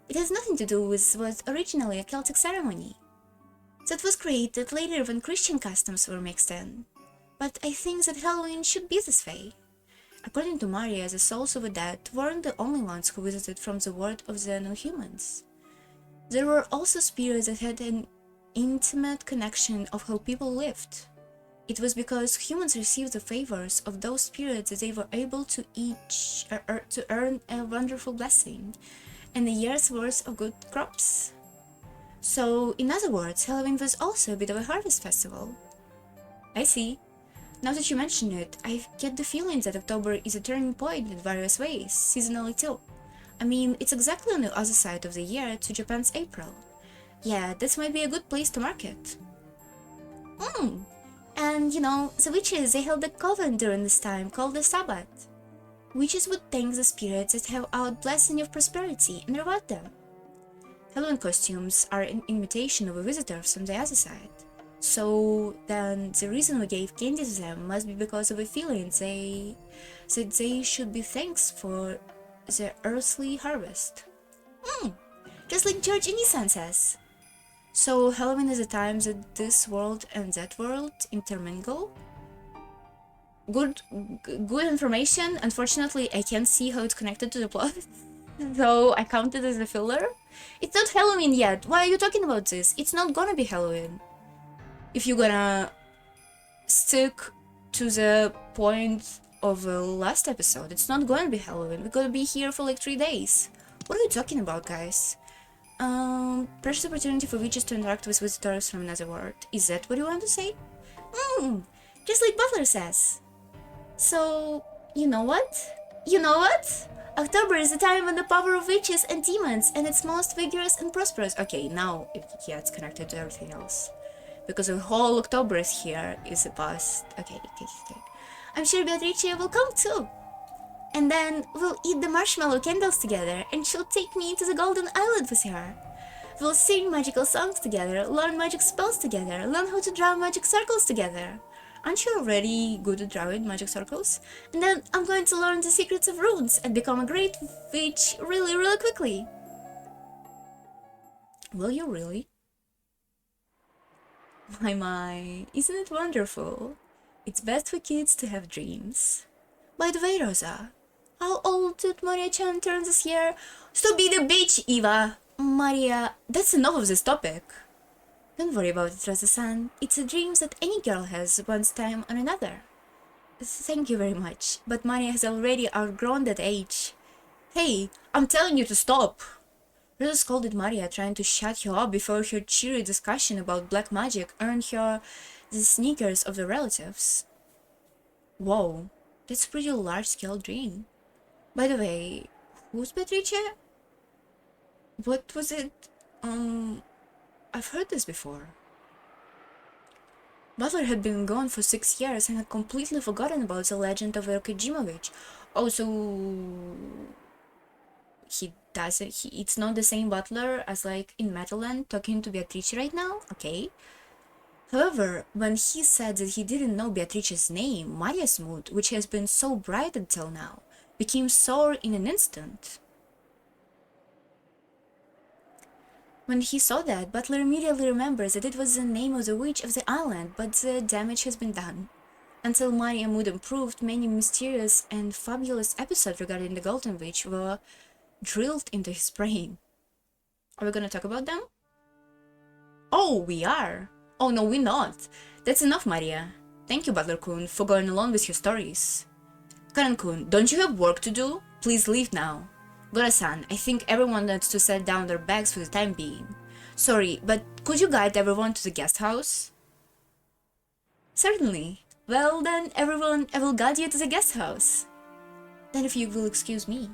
It has nothing to do with what was originally a Celtic ceremony. That was created later when Christian customs were mixed in. But I think that Halloween should be this way. According to Maria, the souls of the dead weren't the only ones who visited from the world of the non-humans. There were also spirits that had an intimate connection of how people lived. It was because humans received the favors of those spirits that they were able to earn a wonderful blessing and a year's worth of good crops. So, in other words, Halloween was also a bit of a harvest festival. I see. Now that you mention it, I get the feeling that October is a turning point in various ways, seasonally too. I mean, it's exactly on the other side of the year to Japan's April. Yeah, this might be a good place to mark it. And you know, the witches, they held a coven during this time called the Sabbath. Witches would thank the spirits that have out blessing of prosperity and reward them. Halloween costumes are an invitation of a visitor from the other side. So then the reason we gave candy to them must be because of a feeling that they should be thanks for the earthly harvest. Just like George Inisan says. So Halloween is a time that this world and that world intermingle. Good information. Unfortunately, I can't see how it's connected to the plot, so I count it as a filler. It's not Halloween yet. Why are you talking about this? It's not gonna be Halloween. If you're gonna stick to the point of the last episode, it's not gonna be Halloween. We're gonna be here for like 3 days. What are you talking about, guys? Precious opportunity for witches to interact with visitors from another world. Is that what you want to say? Just like Butler says. So, you know what? October is the time when the power of witches and demons and its most vigorous and prosperous. Okay, now it's connected to everything else. Because the whole October is here, is the past. Okay. I'm sure Beatrice will come too. And then we'll eat the marshmallow candles together and she'll take me into the Golden Island with her. We'll sing magical songs together, learn magic spells together, learn how to draw magic circles together. Aren't you already good at drawing magic circles? And then I'm going to learn the secrets of runes and become a great witch really, really quickly. Will you really? My, isn't it wonderful? It's best for kids to have dreams. By the way, Rosa, how old did Maria-chan turn this year? Stop being a bitch, Eva! Maria, that's enough of this topic. Don't worry about it, Rosa-san. It's a dream that any girl has once time or another. Thank you very much, but Maria has already outgrown that age. Hey, I'm telling you to stop! Rosa scolded Maria, trying to shut her up before her cheery discussion about black magic earned her the sneakers of the relatives. Whoa, that's a pretty large-scale dream. By the way, who's Beatrice? What was it? I've heard this before. Butler had been gone for 6 years and had completely forgotten about the legend of Erkejimovic. Also, it's not the same Butler as like in Metalland talking to Beatrice right now, okay? However, when he said that he didn't know Beatrice's name, Maria's mood, which has been so bright until now, became sour in an instant. When he saw that, Butler immediately remembers that it was the name of the witch of the island, but the damage has been done. Until Maria's mood improved, many mysterious and fabulous episodes regarding the Golden Witch were drilled into his brain. Are we gonna talk about them? Oh, we are! Oh no, we're not! That's enough, Maria. Thank you, Butler-kun, for going along with your stories. Karen-kun, don't you have work to do? Please leave now. Gora-san, I think everyone needs to set down their bags for the time being. Sorry, but could you guide everyone to the guest house? Certainly. Well then, everyone, I will guide you to the guest house. Then if you will excuse me.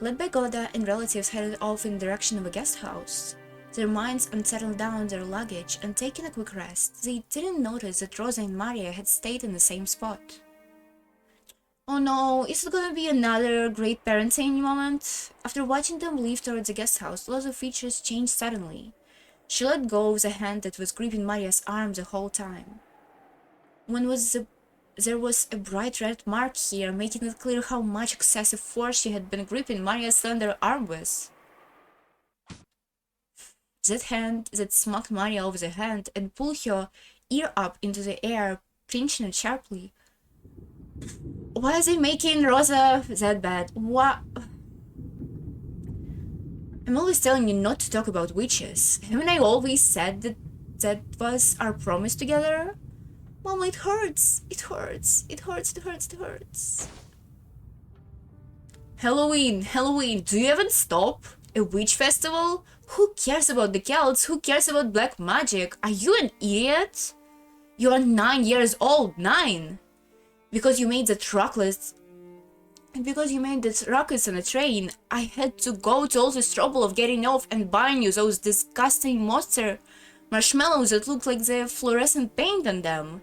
Led by Goda and relatives headed off in the direction of a guest house. Their minds unsettled down their luggage and taking a quick rest, they didn't notice that Rosa and Maria had stayed in the same spot. Oh no, is it gonna be another great parenting moment? After watching them leave towards the guest house, lots of features changed suddenly. She let go of the hand that was gripping Maria's arm the whole time. There was a bright red mark here, making it clear how much excessive force she had been gripping Maria's slender arm with. That hand that smacked Maria over the hand and pulled her ear up into the air, pinching it sharply. Why are they making Rosa that bad? What? I'm always telling you not to talk about witches. Haven't I always said that was our promise together? Mama, it hurts. It hurts. It hurts. It hurts. It hurts. Halloween, Halloween, do you even stop? A witch festival? Who cares about the Celts? Who cares about black magic? Are you an idiot? You are 9 years old. 9! Because you made that rockets on a train, I had to go to all this trouble of getting off and buying you those disgusting monster marshmallows that look like they have fluorescent paint on them.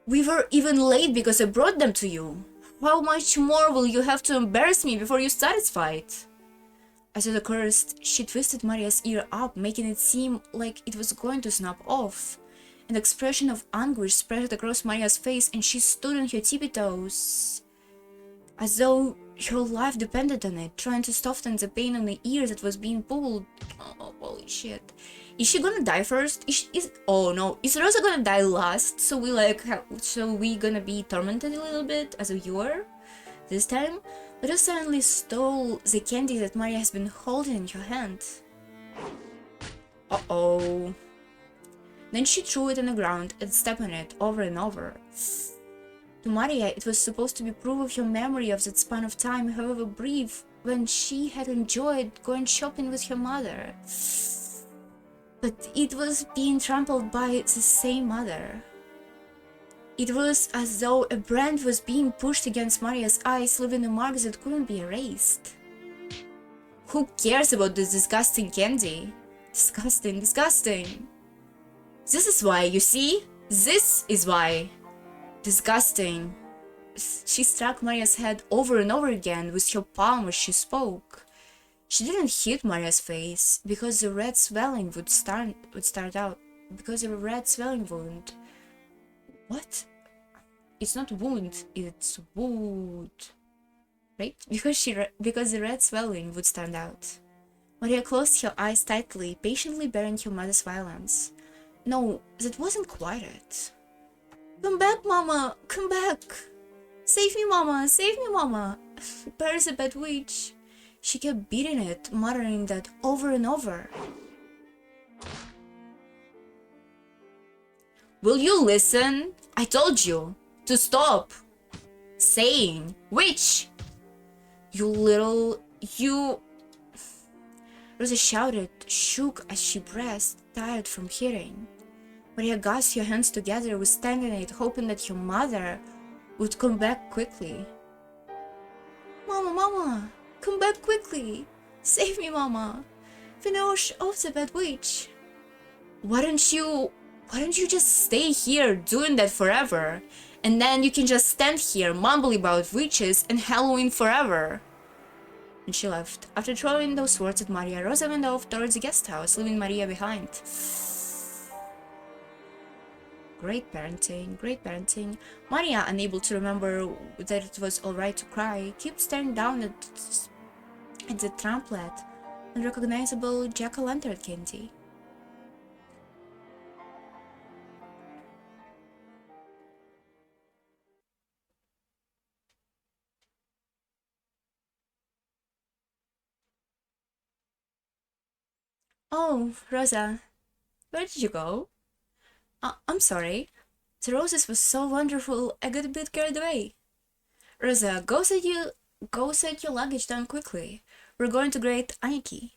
We were even late because I brought them to you. How much more will you have to embarrass me before you're satisfied? As it occurred, she twisted Maria's ear up, making it seem like it was going to snap off. An expression of anguish spread across Maria's face, and she stood on her tippy toes, as though her life depended on it, trying to soften the pain on the ear that was being pulled. Oh, holy shit. Is she gonna die first? Oh no, is Rosa gonna die last? So we gonna be tormented a little bit as a viewer? This time, Rosa suddenly stole the candy that Maria has been holding in her hand. Uh-oh. Then she threw it on the ground and stepped on it over and over. To Maria, it was supposed to be proof of her memory of that span of time, however brief, when she had enjoyed going shopping with her mother. But it was being trampled by the same mother. It was as though a brand was being pushed against Maria's eyes, leaving a mark that couldn't be erased. Who cares about this disgusting candy? Disgusting, disgusting. This is why, you see? This is why. Disgusting. She struck Maria's head over and over again with her palm as she spoke. She didn't hit Maria's face because the red swelling would start out. Because the red swelling wound. What? It's not wound, it's wood. Right? Because the red swelling would stand out. Maria closed her eyes tightly, patiently bearing her mother's violence. No, that wasn't quite it. Come back, Mama! Come back! Save me, Mama! Save me, Mama! Bear's a bad witch. She kept beating it, muttering that over and over. Will you listen? I told you to stop saying witch! You... Rosa shouted, shook as she breathed, tired from hearing. Maria gasped her hands together, was standing it, hoping that her mother would come back quickly. Mama, Mama, come back quickly! Save me, Mama! Finish off the bad witch! Why don't you just stay here doing that forever? And then you can just stand here mumbling about witches and Halloween forever. And she left. After throwing those words at Maria, Rosa went off towards the guest house, leaving Maria behind. Great parenting, great parenting. Maria, unable to remember that it was alright to cry, kept staring down at the tramplet, unrecognizable jack-o'-lantern candy. Oh, Rosa, where did you go? I'm sorry. The roses were so wonderful, I got a bit carried away. Rosa, go set your luggage down quickly. We're going to Great Aniki.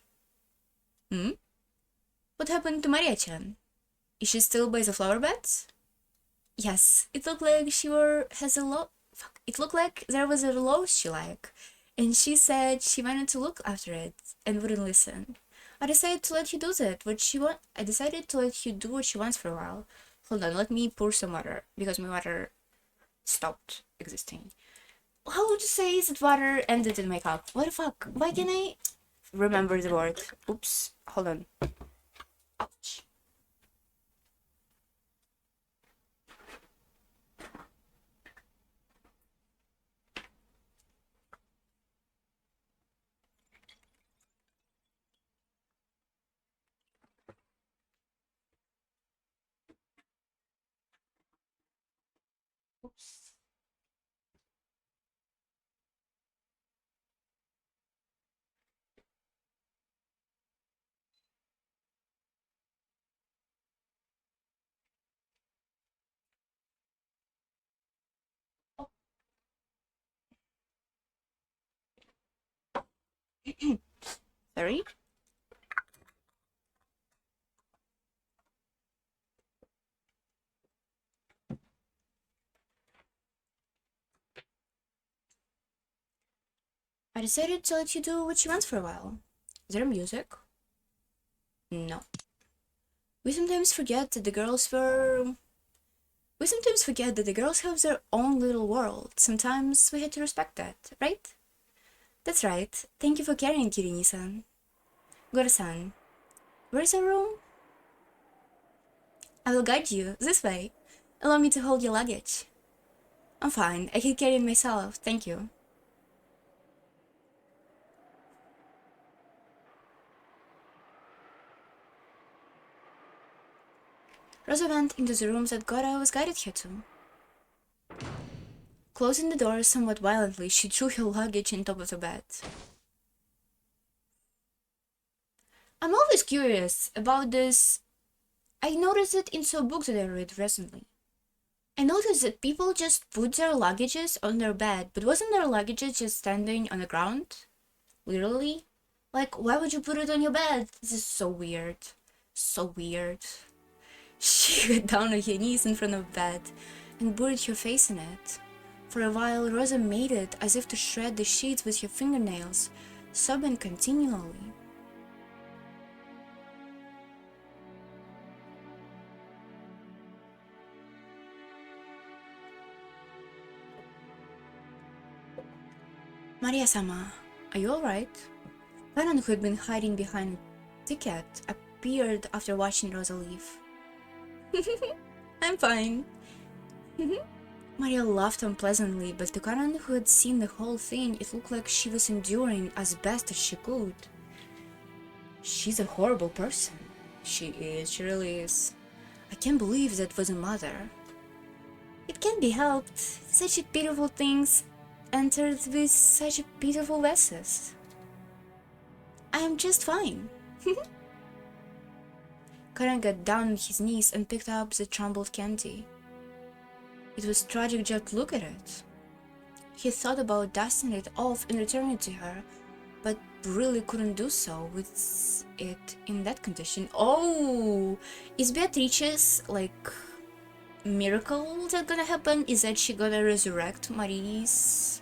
Hmm? What happened to Maria-chan? Is she still by the flower beds? Yes, it looked like it looked like there was a rose she liked, and she said she wanted to look after it and wouldn't listen. I decided to let you do what she wants for a while. Hold on, let me pour some water because my water stopped existing. How would you say that water ended in my cup? What the fuck? Why can't I remember the word? Oops. Hold on. Ouch. Oops. Sorry? I decided to let you do what you want for a while. Is there music? No. We sometimes forget that the girls were... We sometimes forget that the girls have their own little world. Sometimes we had to respect that, right? That's right. Thank you for carrying Kirini-san. Goro-san, where's our room? I will guide you. This way. Allow me to hold your luggage. I'm fine. I can carry it myself. Thank you. Rosa went into the room that Goro was guided her to. Closing the door somewhat violently, she threw her luggage on top of the bed. I'm always curious about this. I noticed it in some books that I read recently. I noticed that people just put their luggages on their bed, but wasn't their luggages just standing on the ground? Literally? Like, why would you put it on your bed? This is so weird. So weird. She got down on her knees in front of the bed and buried her face in it. For a while, Rosa made it as if to shred the sheets with her fingernails, sobbing continually. Maria-sama, are you alright? Karan, who had been hiding behind a ticket, appeared after watching Rosa leave. I'm fine. Maria laughed unpleasantly, but to Karan, who had seen the whole thing, it looked like she was enduring as best as she could. She's a horrible person. She is, she really is. I can't believe that was a mother. It can't be helped. Such beautiful things entered with such beautiful vessels. I am just fine. Karan got down on his knees and picked up the crumbled candy. It was tragic just to look at it. He thought about dusting it off and returning it to her, but really couldn't do so with it in that condition. Oh! Is Beatrice's, like, miracle that gonna happen? Is that she gonna resurrect Maria's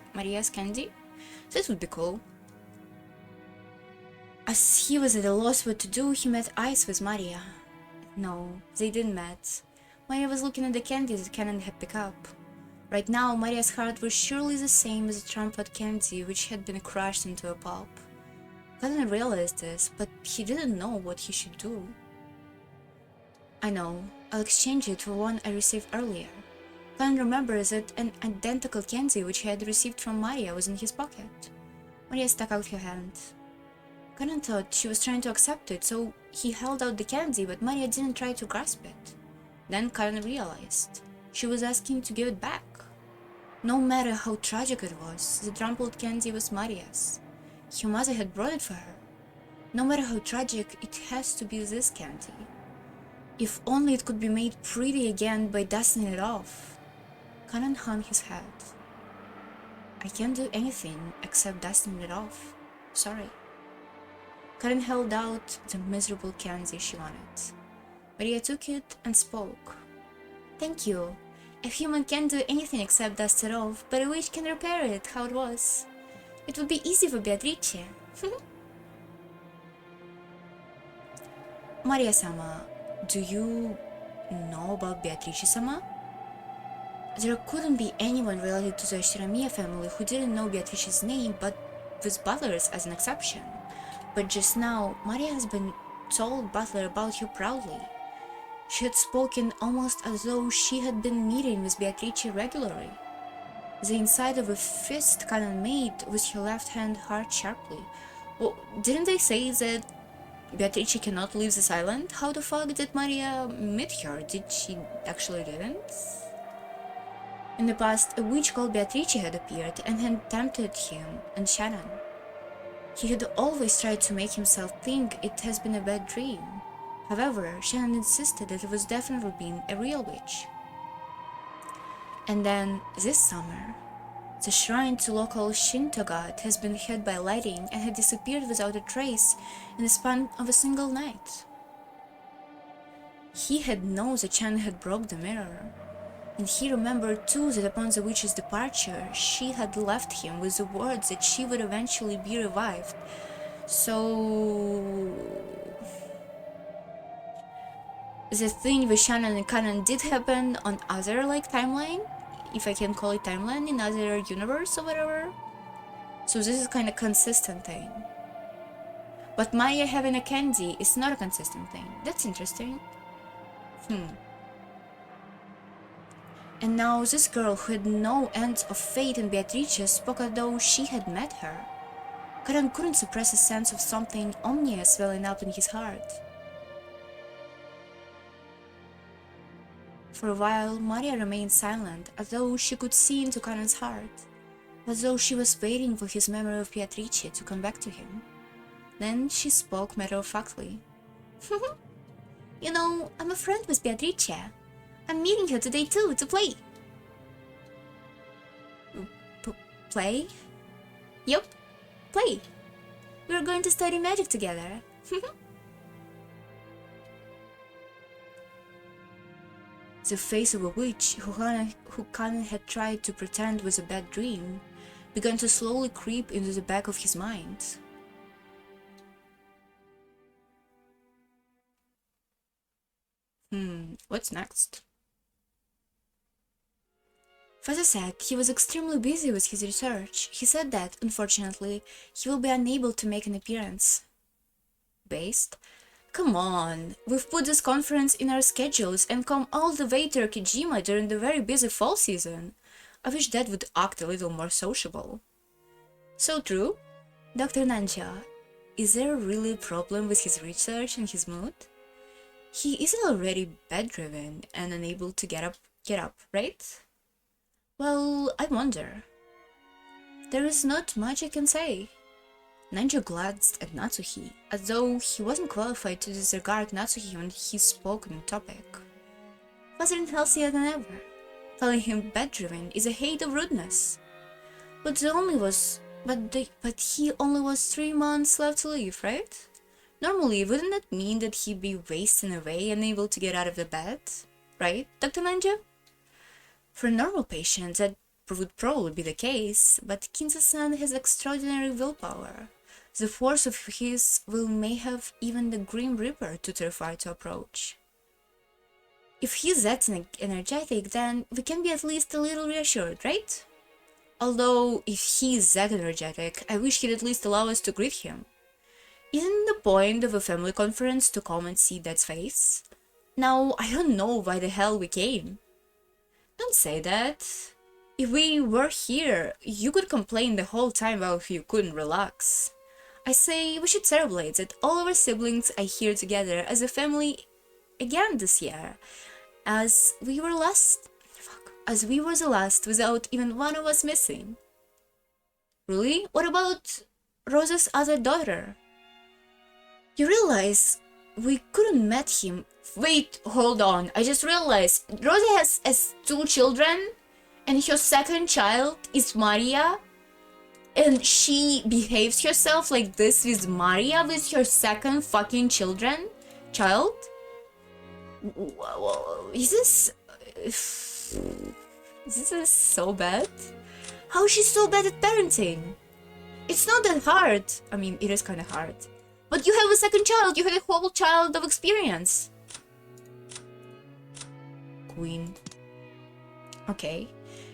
candy? That would be cool. As he was at a loss what to do, he met eyes with Maria. No, they didn't met. Maria was looking at the candy that Karan had picked up. Right now, Maria's heart was surely the same as the trumpet candy which had been crushed into a pulp. Karan realized this, but he didn't know what he should do. I know, I'll exchange it for one I received earlier. Karan remembers that an identical candy which he had received from Maria was in his pocket. Maria stuck out her hand. Karan thought she was trying to accept it, so he held out the candy, but Maria didn't try to grasp it. Then Karan realized she was asking to give it back. No matter how tragic it was, the crumpled candy was Maria's. Her mother had brought it for her. No matter how tragic, it has to be this candy. If only it could be made pretty again by dusting it off. Karan hung his head. I can't do anything except dusting it off. Sorry. Karan held out the miserable candy she wanted. Maria took it and spoke. Thank you. A human can't do anything except dust it off, but a witch can repair it how it was. It would be easy for Beatrice. Maria-sama, do you know about Beatrice-sama? There couldn't be anyone related to the Shiramia family who didn't know Beatrice's name, but with Butlers as an exception. But just now, Maria has been told Butler about her proudly. She had spoken almost as though she had been meeting with Beatrice regularly. The inside of a fist Canon made with her left hand hard sharply. Well, didn't they say that Beatrice cannot leave this island? How the fuck did Maria meet her? Did she actually didn't? In the past, a witch called Beatrice had appeared and had tempted him and Shannon. He had always tried to make himself think it has been a bad dream. However, Shannon insisted that it was definitely been a real witch. And then, this summer, the shrine to local Shinto god has been hit by lightning and had disappeared without a trace in the span of a single night. He had known that Shannon had broke the mirror, and he remembered too that upon the witch's departure, she had left him with the words that she would eventually be revived. So... the thing with Shannon and Canon did happen on other, timeline? If I can call it timeline, in other universe or whatever. So this is kind of consistent thing. But Maya having a candy is not a consistent thing. That's interesting. And now this girl who had no end of faith in Beatrice spoke as though she had met her. Canon couldn't suppress a sense of something ominous welling up in his heart. For a while, Maria remained silent, as though she could see into Canon's heart, as though she was waiting for his memory of Beatrice to come back to him. Then she spoke matter-of-factly. You know, I'm a friend with Beatrice. I'm meeting her today too, to play. Play? Yup, play. We're going to study magic together. The face of a witch who Canon had tried to pretend was a bad dream began to slowly creep into the back of his mind. What's next? Father said he was extremely busy with his research. He said that, unfortunately, he will be unable to make an appearance. Based? Come on, we've put this conference in our schedules and come all the way to Okijima during the very busy fall season. I wish Dad would act a little more sociable. So true. Dr. Nanja, is there really a problem with his research and his mood? He isn't already bedridden and unable to get up, right? Well, I wonder. There is not much I can say. Nanja glanced at Natsuhi, as though he wasn't qualified to disregard Natsuhi when he spoke on the topic. Wasn't healthier than ever. Calling him bedridden is a hate of rudeness. But he only was 3 months left to live, right? Normally, wouldn't that mean that he'd be wasting away, unable to get out of the bed? Right, Dr. Nanja? For a normal patient, that would probably be the case, but Kinza-san has extraordinary willpower. The force of his will may have even the Grim Reaper too terrified to approach. If he's that energetic, then we can be at least a little reassured, right? Although, if he's that energetic, I wish he'd at least allow us to greet him. Isn't the point of a family conference to come and see Dad's face? Now, I don't know why the hell we came. Don't say that. If we were here, you could complain the whole time while you couldn't relax. I say we should celebrate that all of our siblings are here together as a family again this year, as we were the last without even one of us missing. Really? What about Rosa's other daughter? You realize we couldn't met him. Wait, hold on. I just realized Rosa has 2 children, and her second child is Maria, and she behaves herself like this with Maria, with her second fucking child? Is this so bad? How is she so bad at parenting? It's not that hard. I mean, it is kind of hard. But you have a second child, you have a whole child of experience. Queen. Okay.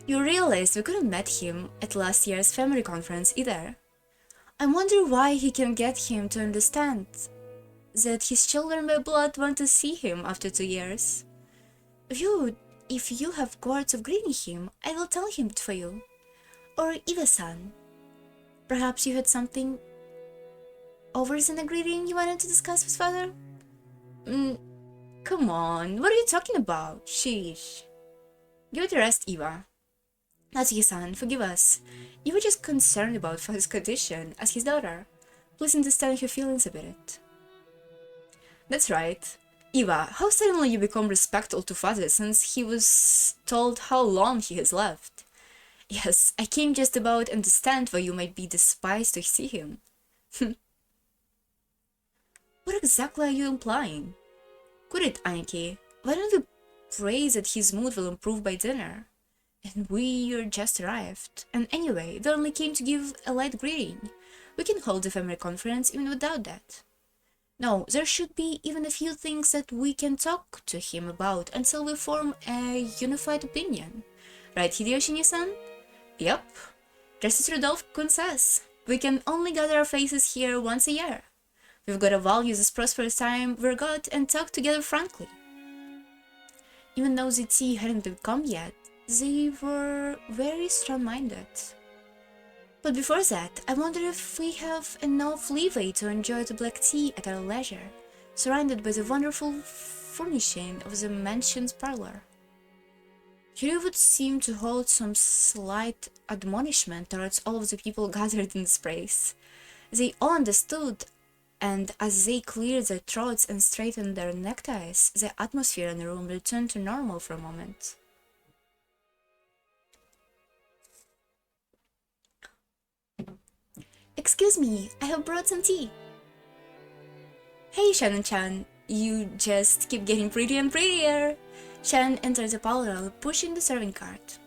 You realized we couldn't met him at last year's family conference either. I wonder why he can get him to understand that his children by blood want to see him after 2 years. If you have words of greeting him, I will tell him for you. Or Eva-san. Perhaps you had something over in the greeting you wanted to discuss with father? Come on, what are you talking about? Sheesh. Give it a rest, Eva. Natsuki-san, forgive us. You were just concerned about father's condition as his daughter. Please understand your feelings a bit. That's right. Eva, how suddenly you become respectful to father since he was told how long he has left. Yes, I came just about understand why you might be despised to see him. What exactly are you implying? Quit it, Aniki. Why don't we pray that his mood will improve by dinner? And we're just arrived. And anyway, they only came to give a light greeting. We can hold the family conference even without that. No, there should be even a few things that we can talk to him about until we form a unified opinion. Right, Hideyoshi-san? Yep. Just as Rudolph-kun says, we can only gather our faces here once a year. We've got to value this prosperous time we've got and talk together frankly. Even though the tea hadn't become yet, they were very strong-minded. But before that, I wonder if we have enough leeway to enjoy the black tea at our leisure, surrounded by the wonderful furnishing of the mansion's parlor. Yuri would seem to hold some slight admonishment towards all of the people gathered in this place. They all understood, and as they cleared their throats and straightened their neckties, the atmosphere in the room returned to normal for a moment. Excuse me, I have brought some tea. Hey, Shannon-chan, you just keep getting prettier and prettier. Shannon entered the parlor, pushing the serving cart.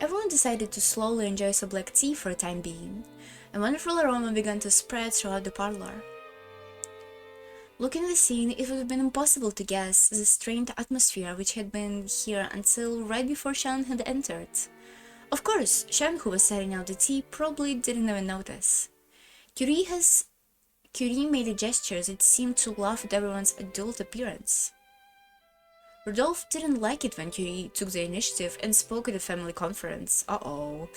Everyone decided to slowly enjoy some black tea for a time being. A wonderful aroma began to spread throughout the parlor. Looking at the scene, it would have been impossible to guess the strained atmosphere which had been here until right before Shannon had entered. Of course, Shannon, who was setting out the tea, probably didn't even notice. Curie made a gesture that seemed to laugh at everyone's adult appearance. Rodolphe didn't like it when Curie took the initiative and spoke at the family conference. Uh-oh.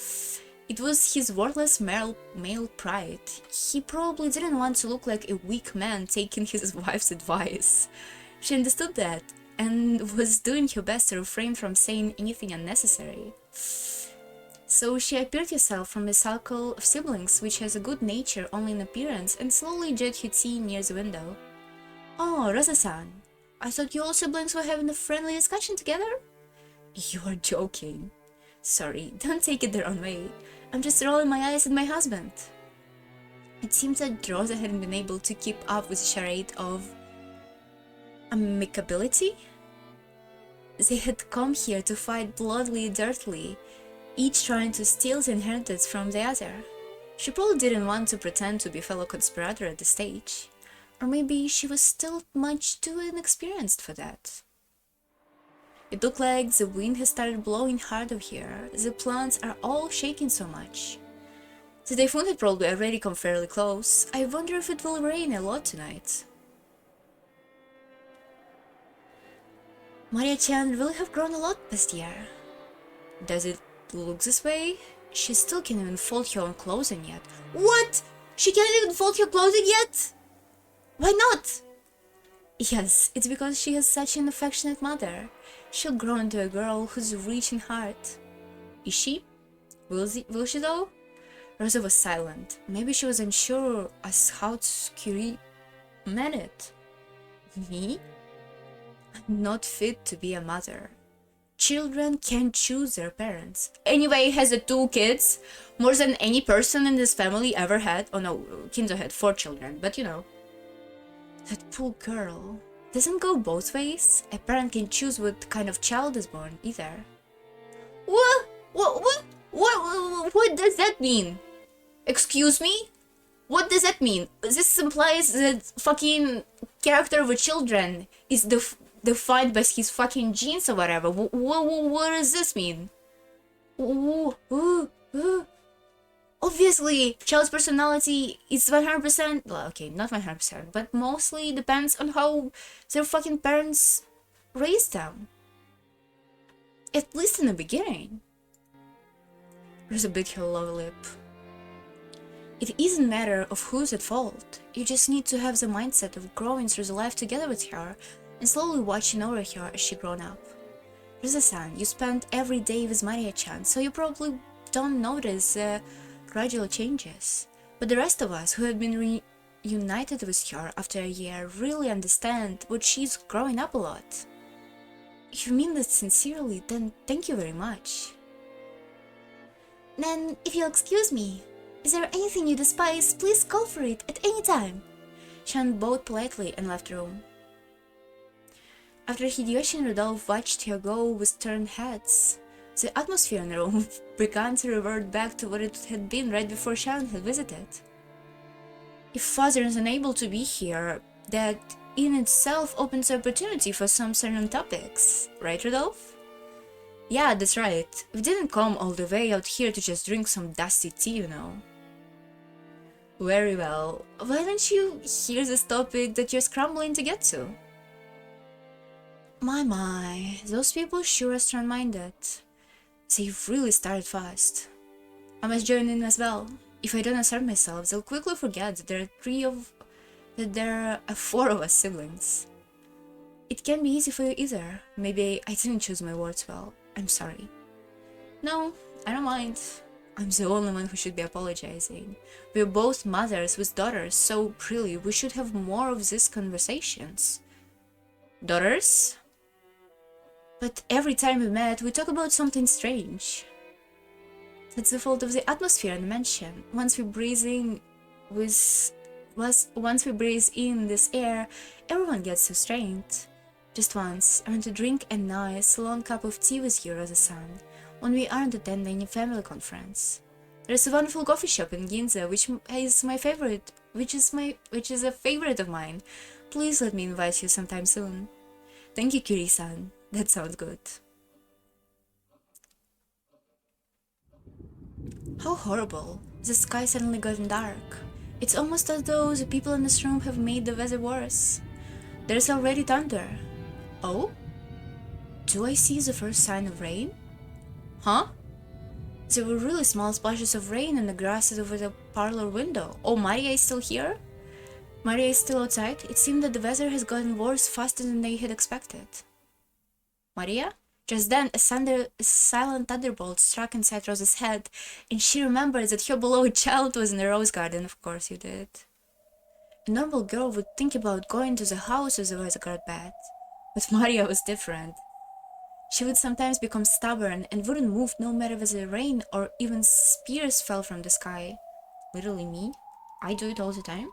It was his worthless male pride. He probably didn't want to look like a weak man taking his wife's advice. She understood that, and was doing her best to refrain from saying anything unnecessary. So she appeared herself from a circle of siblings which has a good nature only in appearance and slowly enjoyed her tea near the window. Oh, Rosa-san, I thought you all siblings were having a friendly discussion together? You're joking. Sorry, don't take it the wrong way. I'm just rolling my eyes at my husband. It seems that Rosa hadn't been able to keep up with the charade of amicability. They had come here to fight bloodily, dirtily, each trying to steal the inheritance from the other. She probably didn't want to pretend to be a fellow conspirator at this stage. Or maybe she was still much too inexperienced for that. It looked like the wind has started blowing harder here. The plants are all shaking so much. The typhoon had probably already come fairly close. I wonder if it will rain a lot tonight. Maria-chan really have grown a lot this year. Does it look this way? She still can't even fold her own clothing yet. What? She can't even fold her clothing yet? Why not? Yes, it's because she has such an affectionate mother. She'll grow into a girl who's rich in heart. Is she? Will she though? Rosa was silent. Maybe she was unsure as how Curie meant it. Me? I'm not fit to be a mother. Children can't choose their parents. Anyway, has the 2 kids, more than any person in this family ever had. Oh no, Kinzo had 4 children, but you know. That poor girl. Doesn't go both ways. A parent can choose what kind of child is born, either. What does that mean? Excuse me? What does that mean? This implies that fucking character of a children is the defined by his fucking genes or whatever. What does this mean? Ooh, ooh, ooh. Obviously, child's personality is 100%, well, okay, not 100%, but mostly depends on how their fucking parents raised them. At least in the beginning. Rosa bit her lower lip. It isn't a matter of who's at fault. You just need to have the mindset of growing through the life together with her and slowly watching over her as she grown up. Rosa-san, you spent every day with Maria-chan, so you probably don't notice gradual changes. But the rest of us who have been reunited with her after a year really understand what she's growing up a lot. If you mean that sincerely, then thank you very much. Then, if you'll excuse me, is there anything you despise? Please go for it at any time. Shan bowed politely and left the room. After Hideyoshi and Rodolphe watched her go with turned heads, the atmosphere in the room began to revert back to what it had been right before Shan had visited. If father is unable to be here, that in itself opens the opportunity for some certain topics, right, Rodolphe? Yeah, that's right. We didn't come all the way out here to just drink some dusty tea, you know. Very well. Why don't you hear this topic that you're scrambling to get to? My, those people sure are strong-minded. They've really started fast. I must join in as well. If I don't assert myself, they'll quickly forget that there are 4 of us siblings. It can't be easy for you either. Maybe I didn't choose my words well. I'm sorry. No, I don't mind. I'm the only one who should be apologizing. We're both mothers with daughters, so really we should have more of these conversations. Daughters? But every time we met, we talk about something strange. That's the fault of the atmosphere in the mansion. Once we breathe in this air, everyone gets so strained. Just once, I want to drink a nice, long cup of tea with you, Rosa-san, when we aren't attending a family conference. There's a wonderful coffee shop in Ginza, which is a favorite of mine. Please let me invite you sometime soon. Thank you, Kiri-san. That sounds good. How horrible. The sky suddenly got dark. It's almost as though the people in this room have made the weather worse. There's already thunder. Oh? Do I see the first sign of rain? Huh? There were really small splashes of rain in the grasses over the parlor window. Oh, Maria is still here? Maria is still outside? It seemed that the weather has gotten worse faster than they had expected. Maria? Just then, a silent thunderbolt struck inside Rosa's head, and she remembered that her beloved child was in the rose garden. Of course you did. A normal girl would think about going to the house if the weather got bad. But Maria was different. She would sometimes become stubborn and wouldn't move no matter whether rain or even spears fell from the sky. Literally me. I do it all the time.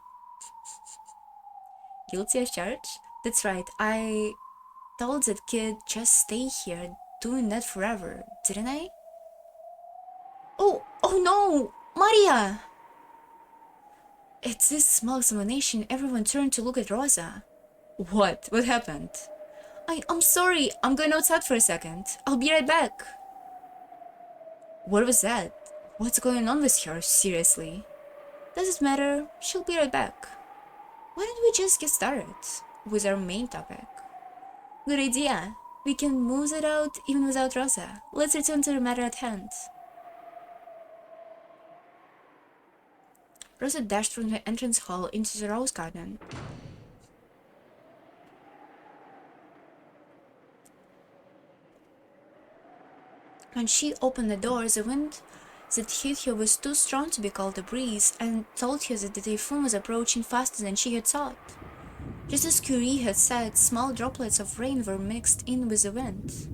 Guilty as charged? That's right, I told that kid just stay here doing that forever, didn't I? Oh no! Maria! At this small explanation, everyone turned to look at Rosa. What? What happened? I'm sorry, I'm going outside for a second. I'll be right back. What was that? What's going on with her, seriously? Doesn't matter, she'll be right back. Why don't we just get started with our main topic? Good idea. We can move it out even without Rosa. Let's return to the matter at hand. Rosa dashed from the entrance hall into the rose garden. When she opened the door, the wind that hit her was too strong to be called a breeze, and told her that the typhoon was approaching faster than she had thought. Just as Curie had said, small droplets of rain were mixed in with the wind.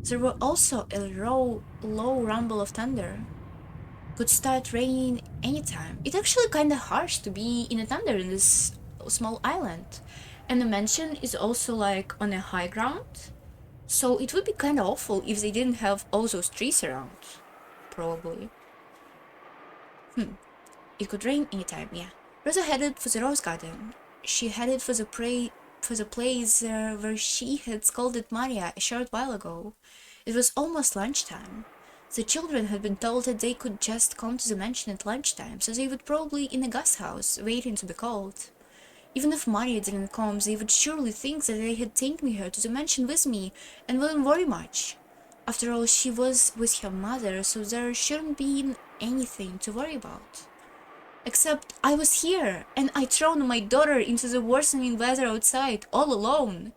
There were also a low rumble of thunder. Could start raining anytime. It's actually kinda harsh to be in a thunder in this small island. And the mansion is also like on a high ground. So it would be kinda awful if they didn't have all those trees around. Probably. It could rain anytime, yeah. Rosa headed for the rose garden. She headed for the for the place where she had scolded Maria a short while ago. It was almost lunchtime. The children had been told that they could just come to the mansion at lunchtime, so they would probably in a guest house, waiting to be called. Even if Maria didn't come, they would surely think that they had taken her to the mansion with me and wouldn't worry much. After all, she was with her mother, so there shouldn't be anything to worry about. Except I was here, and I'd thrown my daughter into the worsening weather outside, all alone.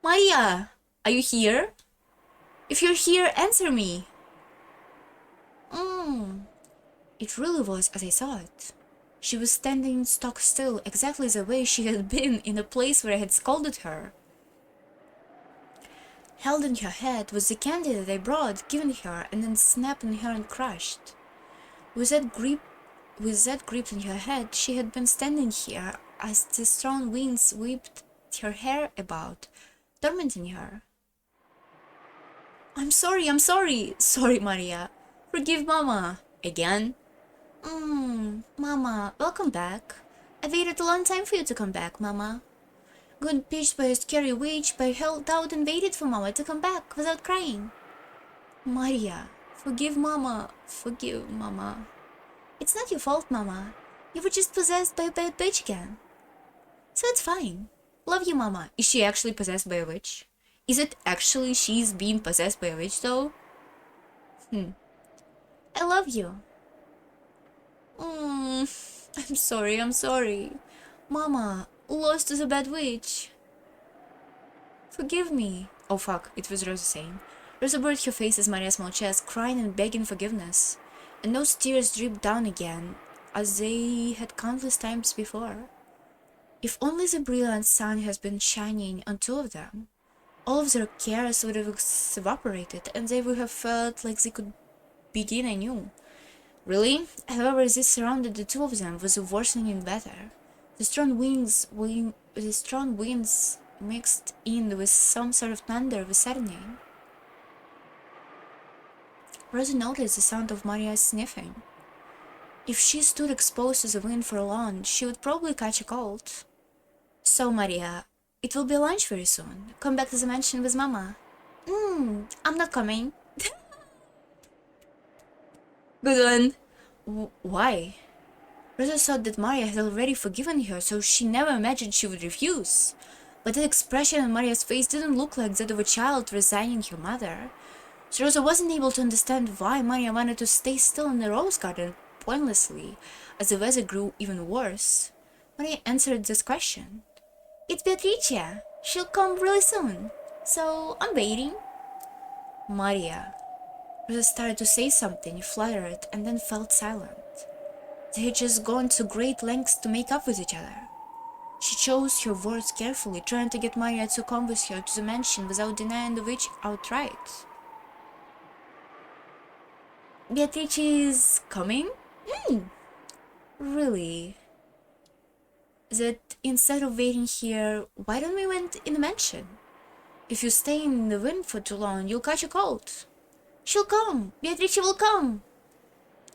Maria, are you here? If you're here, answer me. It really was as I thought. She was standing stock still, exactly the way she had been in the place where I had scolded her. Held in her hand was the candy that I brought, given her, and then snapped in her and crushed. With that grip in her head, she had been standing here as the strong winds whipped her hair about, tormenting her. I'm sorry. Sorry, Maria. Forgive Mama. Again? Mama, welcome back. I waited a long time for you to come back, Mama. Got pitched by a scary witch, but I held out and waited for Mama to come back without crying. Maria, forgive Mama. Forgive Mama. It's not your fault, Mama. You were just possessed by a bad witch again. So it's fine. Love you, Mama. Is she actually possessed by a witch? Is it actually she's being possessed by a witch, though? I love you. I'm sorry. Mama, lost to the bad witch. Forgive me. Oh fuck, it was Rosa saying. Rosa buried her face as Maria's small chest, crying and begging forgiveness. And those tears dripped down again, as they had countless times before. If only the brilliant sun has been shining on two of them, all of their cares would have evaporated, and they would have felt like they could begin anew. Really? However, this surrounded the two of them with a worsening weather. The strong winds mixed in with some sort of thunder was saddening. Rosa noticed the sound of Maria's sniffing. If she stood exposed to the wind for long, she would probably catch a cold. So, Maria, it will be lunch very soon. Come back to the mansion with Mama. I'm not coming. Good one. Why? Rosa thought that Maria had already forgiven her, so she never imagined she would refuse. But that expression on Maria's face didn't look like that of a child resigning her mother. So Rosa wasn't able to understand why Maria wanted to stay still in the rose garden pointlessly, as the weather grew even worse. Maria answered this question. It's Beatrice. She'll come really soon. So I'm waiting. Maria. Rosa started to say something, fluttered, and then felt silent. They had just gone to great lengths to make up with each other. She chose her words carefully, trying to get Maria to come with her to the mansion without denying the witch outright. Beatrice is coming? Really? That instead of waiting here, why don't we went in the mansion? If you stay in the wind for too long, you'll catch a cold. She'll come. Beatrice will come.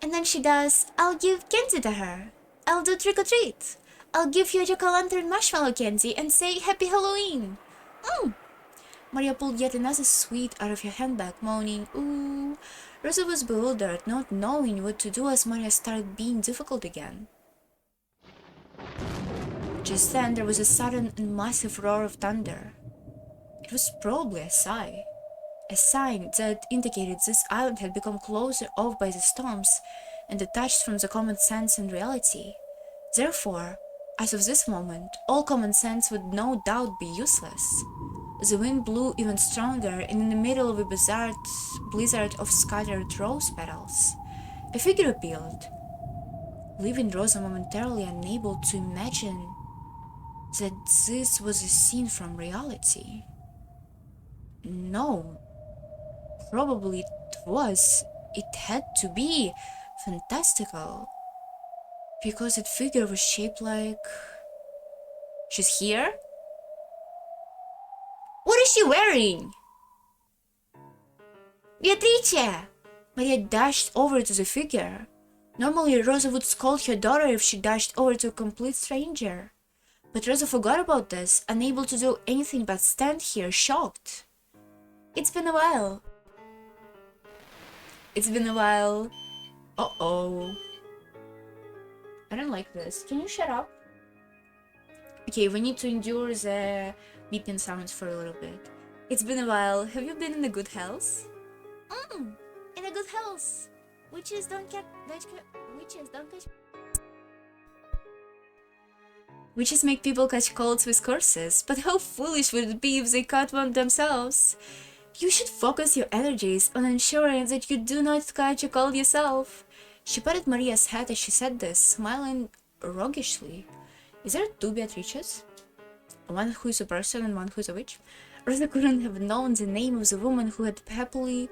And then she does, I'll give candy to her. I'll do trick-or-treat. I'll give you a jack-o'-lantern marshmallow candy and say Happy Halloween. Maria pulled yet another sweet out of her handbag, moaning, ooh. Rosa was bewildered, not knowing what to do as Maria started being difficult again. Just then there was a sudden and massive roar of thunder. It was probably a sigh. A sign that indicated this island had become closer off by the storms and detached from the common sense and reality. Therefore, as of this moment, all common sense would no doubt be useless. The wind blew even stronger, and in the middle of a blizzard of scattered rose petals, a figure appeared, leaving Rosa momentarily unable to imagine that this was a scene from reality. No, probably it was. It had to be fantastical, because that figure was shaped like... She's here? What is she wearing? Beatrice! Maria dashed over to the figure. Normally, Rosa would scold her daughter if she dashed over to a complete stranger. But Rosa forgot about this, unable to do anything but stand here, shocked. It's been a while. It's been a while. Uh-oh. I don't like this. Can you shut up? Okay, we need to endure the beeping sounds for a little bit. It's been a while. Have you been in a good health? In a good health. Witches don't catch... Witches don't catch... Witches make people catch colds with curses, but how foolish would it be if they caught one themselves? You should focus your energies on ensuring that you do not catch a cold yourself. She patted Maria's head as she said this, smiling roguishly. Is there two Beatrices? One who is a person and one who is a witch? Rosa couldn't have known the name of the woman who had happily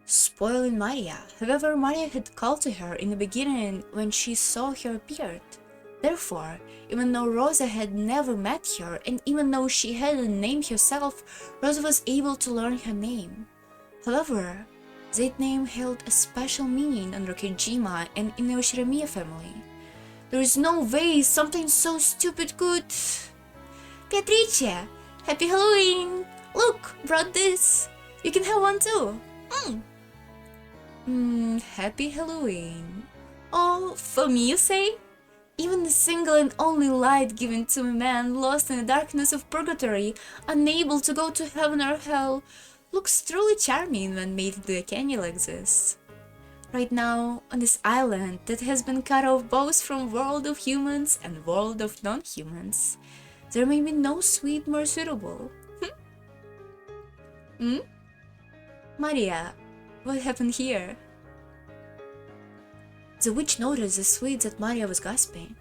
spoiling Maria. However, Maria had called to her in the beginning when she saw her appeared. Therefore, even though Rosa had never met her, and even though she hadn't named herself, Rosa was able to learn her name. However, that name held a special meaning under Kojima and in the Ushiramiya family. There is no way something so stupid could... Beatrice! Happy Halloween! Look, brought this! You can have one too! Happy Halloween. Oh, for me you say? Even the single and only light given to a man lost in the darkness of purgatory, unable to go to heaven or hell, looks truly charming when made into a candy like this. Right now, on this island that has been cut off both from world of humans and world of non-humans, there may be no sweet more suitable. Maria, what happened here? The witch noticed the sweet that Maria was gasping.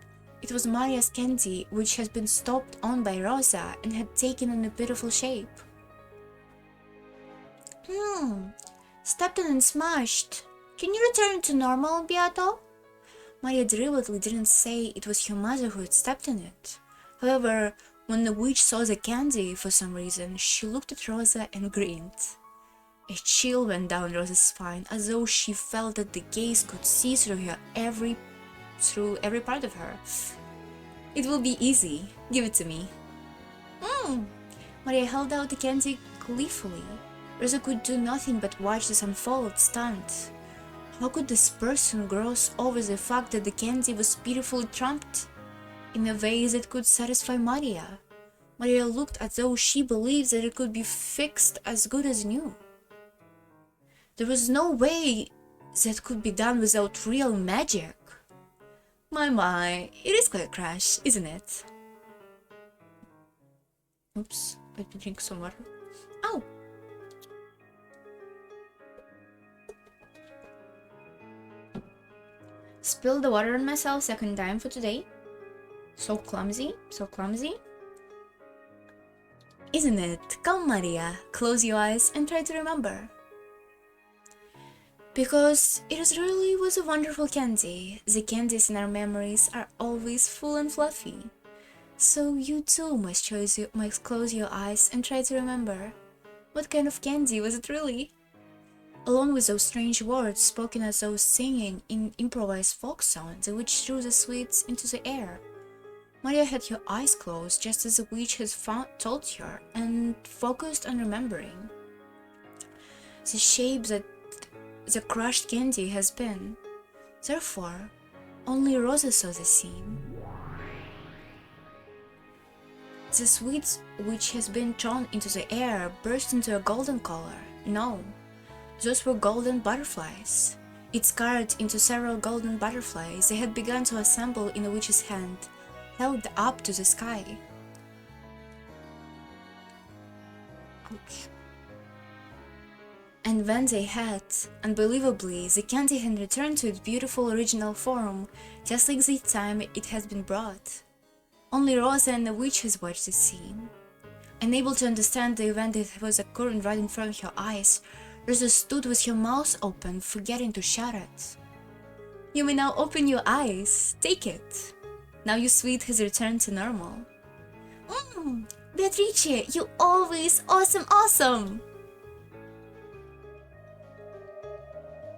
It was Maria's candy, which had been stopped on by Rosa and had taken on a beautiful shape. Stepped on and smashed. Can you return to normal, Beato? Maria deliberately didn't say it was her mother who had stepped in it. However, when the witch saw the candy, for some reason, she looked at Rosa and grinned. A chill went down Rosa's spine, as though she felt that the gaze could see through every part of her. It will be easy. Give it to me. Maria held out the candy gleefully. Rosa could do nothing but watch this unfold, stunned. How could this person gloss over the fact that the candy was beautifully trumped in a way that could satisfy Maria? Maria looked as though she believed that it could be fixed as good as new. There was no way that could be done without real magic. My, it is quite a crash, isn't it? Oops, let me drink some water. Ow! Spilled the water on myself second time for today. So clumsy, so clumsy. Isn't it? Come, Maria, close your eyes and try to remember. Because it is really was a wonderful candy. The candies in our memories are always full and fluffy. So you too must close your eyes and try to remember. What kind of candy was it really? Along with those strange words spoken as though singing in improvised folk songs, the witch threw the sweets into the air. Maria had her eyes closed just as the witch had told her and focused on remembering the shape that the crushed candy has been. Therefore, only Rosa saw the scene. The sweets which has been thrown into the air burst into a golden color. No, those were golden butterflies. It scattered into several golden butterflies. They had begun to assemble in the witch's hand, held up to the sky. Ouch. And when they had, unbelievably, the candy had returned to its beautiful original form, just like the time it had been brought. Only Rosa and the witches watched the scene. Unable to understand the event that was occurring right in front of her eyes, Rosa stood with her mouth open, forgetting to shut it. You may now open your eyes. Take it. Now your sweet has returned to normal. Beatrice, you always awesome!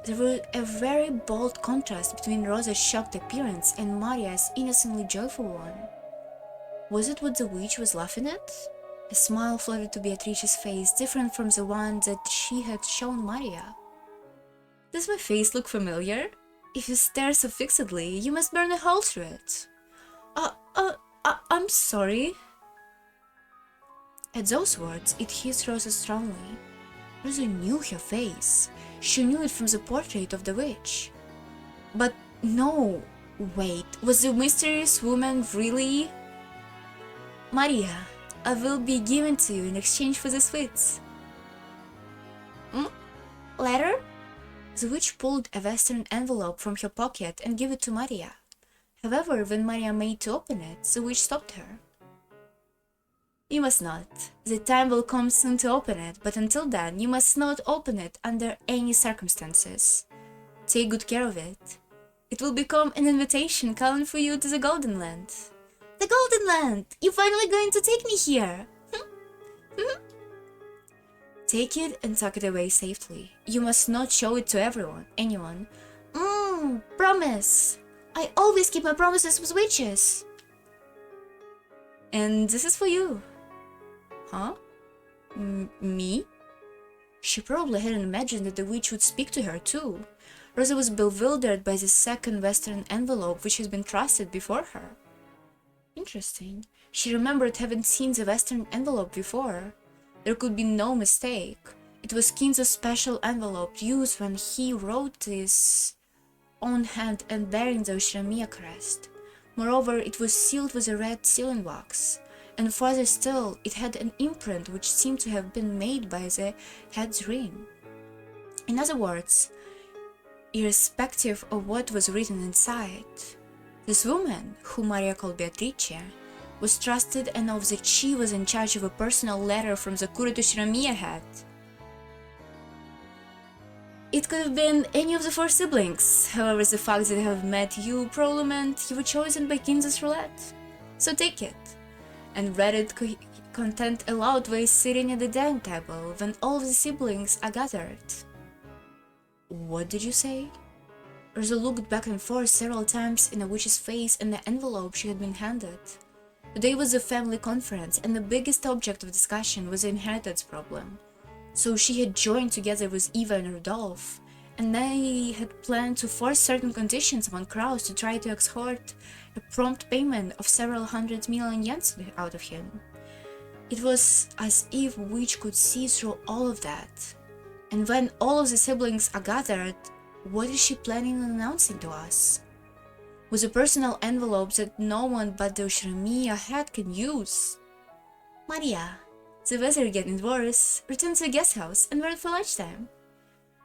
There was a very bold contrast between Rosa's shocked appearance and Maria's innocently joyful one. Was it what the witch was laughing at? A smile floated to Beatrice's face, different from the one that she had shown Maria. Does my face look familiar? If you stare so fixedly, you must burn a hole through it. I'm sorry. At those words, it hit Rosa strongly. Rosa knew her face. She knew it from the portrait of the witch. But no, wait, was the mysterious woman really? Maria, I will be given to you in exchange for the sweets. Letter? The witch pulled a western envelope from her pocket and gave it to Maria. However, when Maria made to open it, the witch stopped her. You must not. The time will come soon to open it, but until then, you must not open it under any circumstances. Take good care of it. It will become an invitation calling for you to the Golden Land. The Golden Land! You're finally going to take me here! Take it and tuck it away safely. You must not show it to anyone. Promise! I always keep my promises with witches! And this is for you. Huh? Me? She probably hadn't imagined that the witch would speak to her too. Rosa was bewildered by the second western envelope which had been trusted before her. Interesting. She remembered having seen the western envelope before. There could be no mistake. It was Kinzo's special envelope used when he wrote his own hand and bearing the Shiramia crest. Moreover, it was sealed with a red sealing wax, and further still, it had an imprint which seemed to have been made by the head's ring. In other words, irrespective of what was written inside, this woman, whom Maria called Beatrice, was trusted enough that she was in charge of a personal letter from the Cura to Shiramia head. It could have been any of the four siblings, however the fact that they have met you probably meant you were chosen by Kinzo's roulette. So take it, and read it content aloud while sitting at the dining table when all of the siblings are gathered. What did you say? Rosa looked back and forth several times in the witch's face and the envelope she had been handed. Today was a family conference, and the biggest object of discussion was the inheritance problem. So she had joined together with Eva and Rudolph, and they had planned to force certain conditions upon Kraus to try to extort a prompt payment of several 100 million yen out of him. It was as if witch could see through all of that. And when all of the siblings are gathered, what is she planning on announcing to us? With a personal envelope that no one but the Shiramia head can use. Maria, the weather getting worse. Return to the guest house and wait for lunchtime.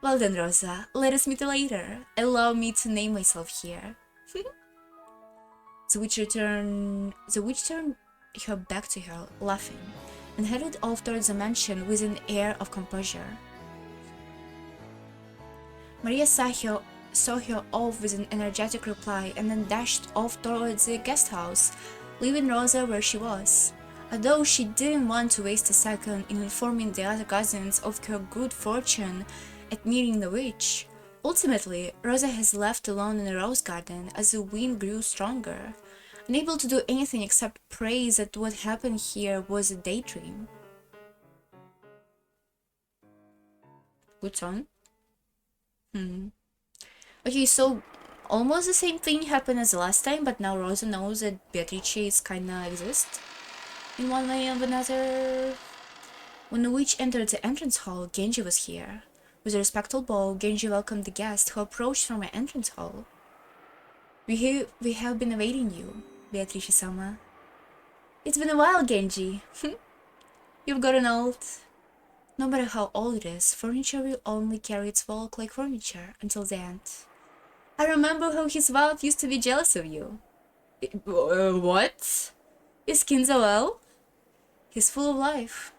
Well then, Rosa, let us meet later. Allow me to name myself here. The witch turned her back to her, laughing, and headed off towards the mansion with an air of composure. Maria saw her off with an energetic reply and then dashed off towards the guest house, leaving Rosa where she was. Although she didn't want to waste a second in informing the other cousins of her good fortune at meeting the witch, ultimately Rosa has left alone in the rose garden as the wind grew stronger, unable to do anything except pray that what happened here was a daydream. Good song. Okay, so almost the same thing happened as the last time, but now Rosa knows that Beatrice kinda exists in one way or another. When the witch entered the entrance hall, Genji was here. With a respectful bow, Genji welcomed the guest who approached from the entrance hall. We have been awaiting you, Beatrice-sama. It's been a while, Genji. You've gotten old. No matter how old it is, furniture will only carry its bulk like furniture until the end. I remember how his wife used to be jealous of you. What? Is Kinzo well? He's full of life.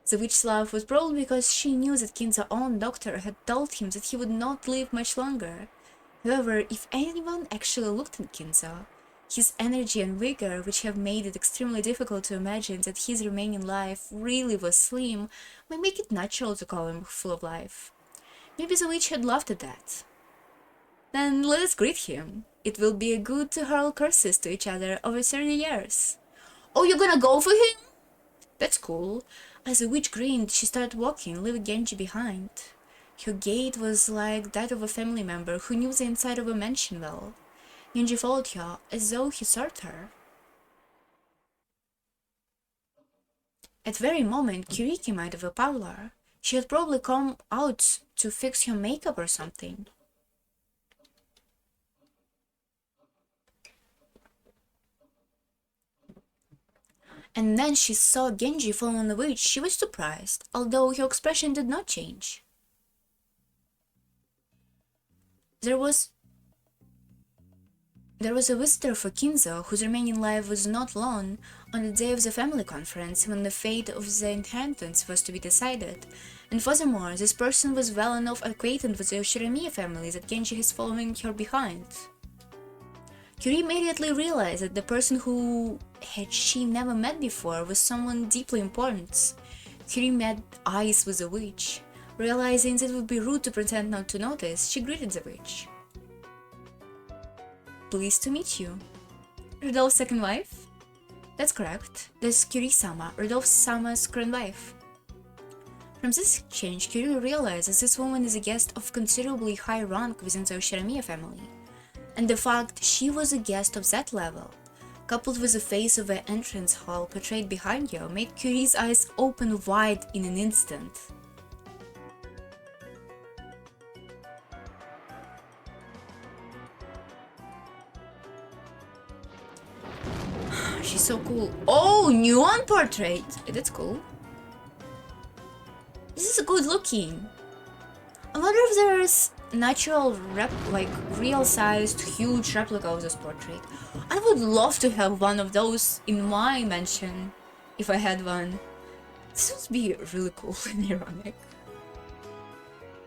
The witch's laugh was probably because she knew that Kinzo's own doctor had told him that he would not live much longer. However, if anyone actually looked at Kinzo, his energy and vigor, which have made it extremely difficult to imagine that his remaining life really was slim, might make it natural to call him full of life. Maybe the witch had laughed at that. Then let us greet him. It will be good to hurl curses to each other over 30 years. Oh, you're gonna go for him? That's cool. As the witch grinned, she started walking, leaving Genji behind. Her gait was like that of a family member who knew the inside of a mansion well. Genji followed her, as though he sought her. At the very moment, Kiri came out of the parlor. She had probably come out to fix her makeup or something. And then she saw Genji following the witch. She was surprised, although her expression did not change. There was a visitor for Kinzo whose remaining life was not long on the day of the family conference when the fate of the inheritance was to be decided, and furthermore, this person was well enough acquainted with the Shiromiya family that Genji is following her behind. Kiri immediately realized that the person who she never met before was someone deeply important. Kiri met eyes with the witch. Realizing that it would be rude to pretend not to notice, she greeted the witch. Pleased to meet you. Rudolph's second wife? That's correct. That's Kiri-sama, Rudolph-sama's current wife. From this exchange, Kiri realizes this woman is a guest of considerably high rank within the Shiromiya family. And the fact she was a guest of that level, coupled with the face of the entrance hall portrayed behind her, made Kiri's eyes open wide in an instant. She's so cool. Oh, Nuon portrait! That's cool. This is good looking. I wonder if there's natural real-sized huge replica of this portrait. I would love to have one of those in my mansion if I had one. This would be really cool and ironic.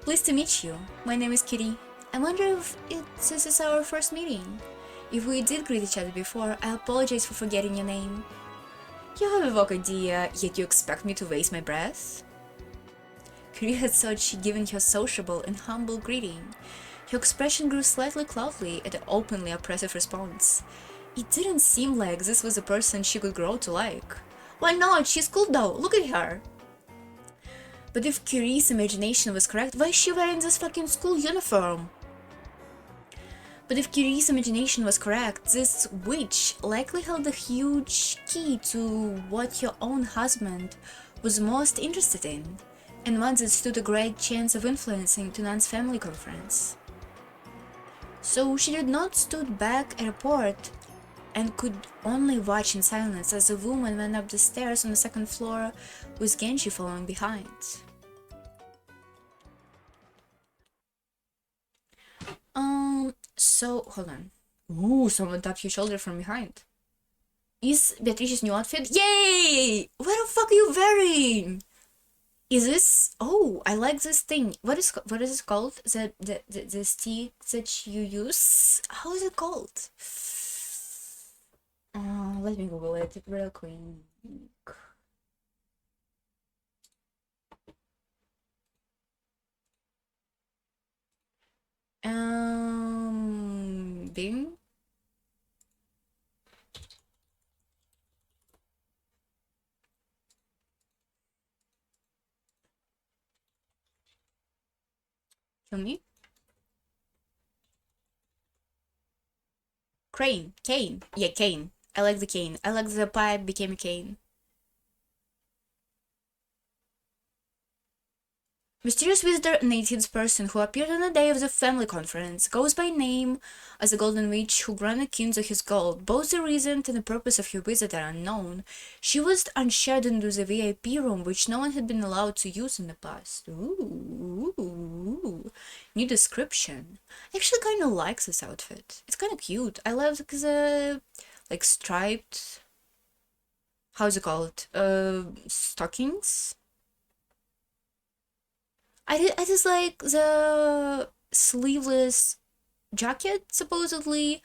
Pleased to meet you. My name is Kitty. I wonder if this is our first meeting. If we did greet each other before, I apologize for forgetting your name. You have a vague idea, yet you expect me to waste my breath? Kiri had thought she'd given her sociable and humble greeting. Her expression grew slightly cloudy at the openly oppressive response. It didn't seem like this was a person she could grow to like. Why not? She's cool though, look at her! But if Kiri's imagination was correct, why is she wearing this fucking school uniform? But if Kiri's imagination was correct, this witch likely held a huge key to what her own husband was most interested in, and one that stood a great chance of influencing Tunan's family conference. So she did not stood back at a port and could only watch in silence as the woman went up the stairs on the second floor with Genji following behind. So, hold on. Ooh, someone tapped your shoulder from behind. Is Beatrice's new outfit? Yay! What the fuck are you wearing? Is this? Oh, I like this thing. What is it called? The stick that you use? How is it called? Let me Google it real quick. Bing. Show me. Crane. Cane. Yeah, cane. I like the cane. I like the pipe became a cane. Mysterious visitor, an 18th person who appeared on the day of the family conference, goes by name as the Golden Witch who granted Kinzo his gold. Both the reason and the purpose of her visit are unknown. She was ushered into the VIP room, which no one had been allowed to use in the past. Ooh. New description. I actually kind of like this outfit. It's kind of cute. I love the, striped... How's it called? Stockings? I just like the sleeveless jacket, supposedly,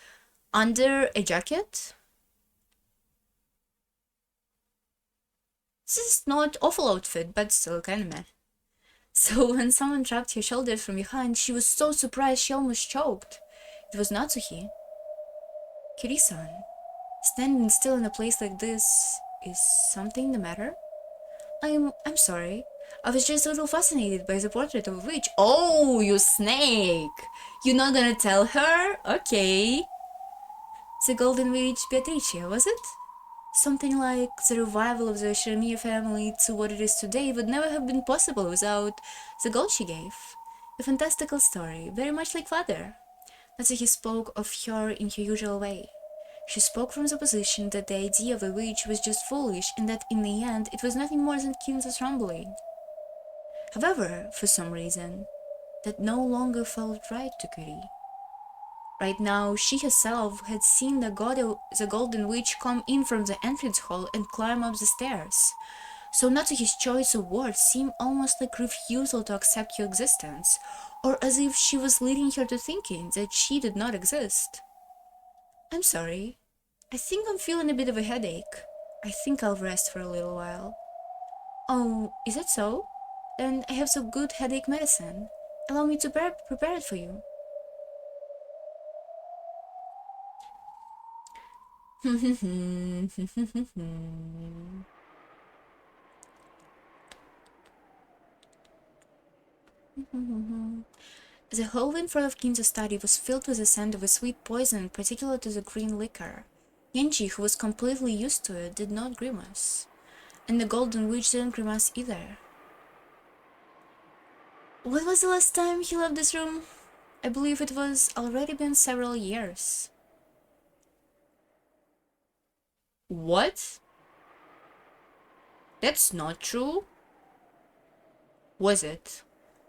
under a jacket. This is not awful outfit, but still kinda meh. So when someone tapped her shoulder from behind, she was so surprised she almost choked. It was Natsuhi. Kiri-san, standing still in a place like this, is something the matter? I'm sorry. I was just a little fascinated by the portrait of a witch. Oh, you snake! You're not gonna tell her? Okay. The Golden Witch Beatrice, was it? Something like the revival of the Shermia family to what it is today would never have been possible without the gold she gave. A fantastical story, very much like father. Natsuki spoke of her in her usual way. She spoke from the position that the idea of a witch was just foolish and that in the end it was nothing more than Kinzo's rambling. However, for some reason, that no longer felt right to Kuri. Right now, she herself had seen the Golden Witch come in from the entrance hall and climb up the stairs. So Natsuki's choice of words seemed almost like refusal to accept her existence, or as if she was leading her to thinking that she did not exist. I'm sorry. I think I'm feeling a bit of a headache. I think I'll rest for a little while. Oh, is that so? Then I have some good headache medicine. Allow me to prepare it for you. The hall in front of Kinzo's study was filled with the scent of a sweet poison, particular to the green liquor. Genji, who was completely used to it, did not grimace. And the Golden Witch didn't grimace either. When was the last time he left this room? I believe it was already been several years. What? That's not true. Was it?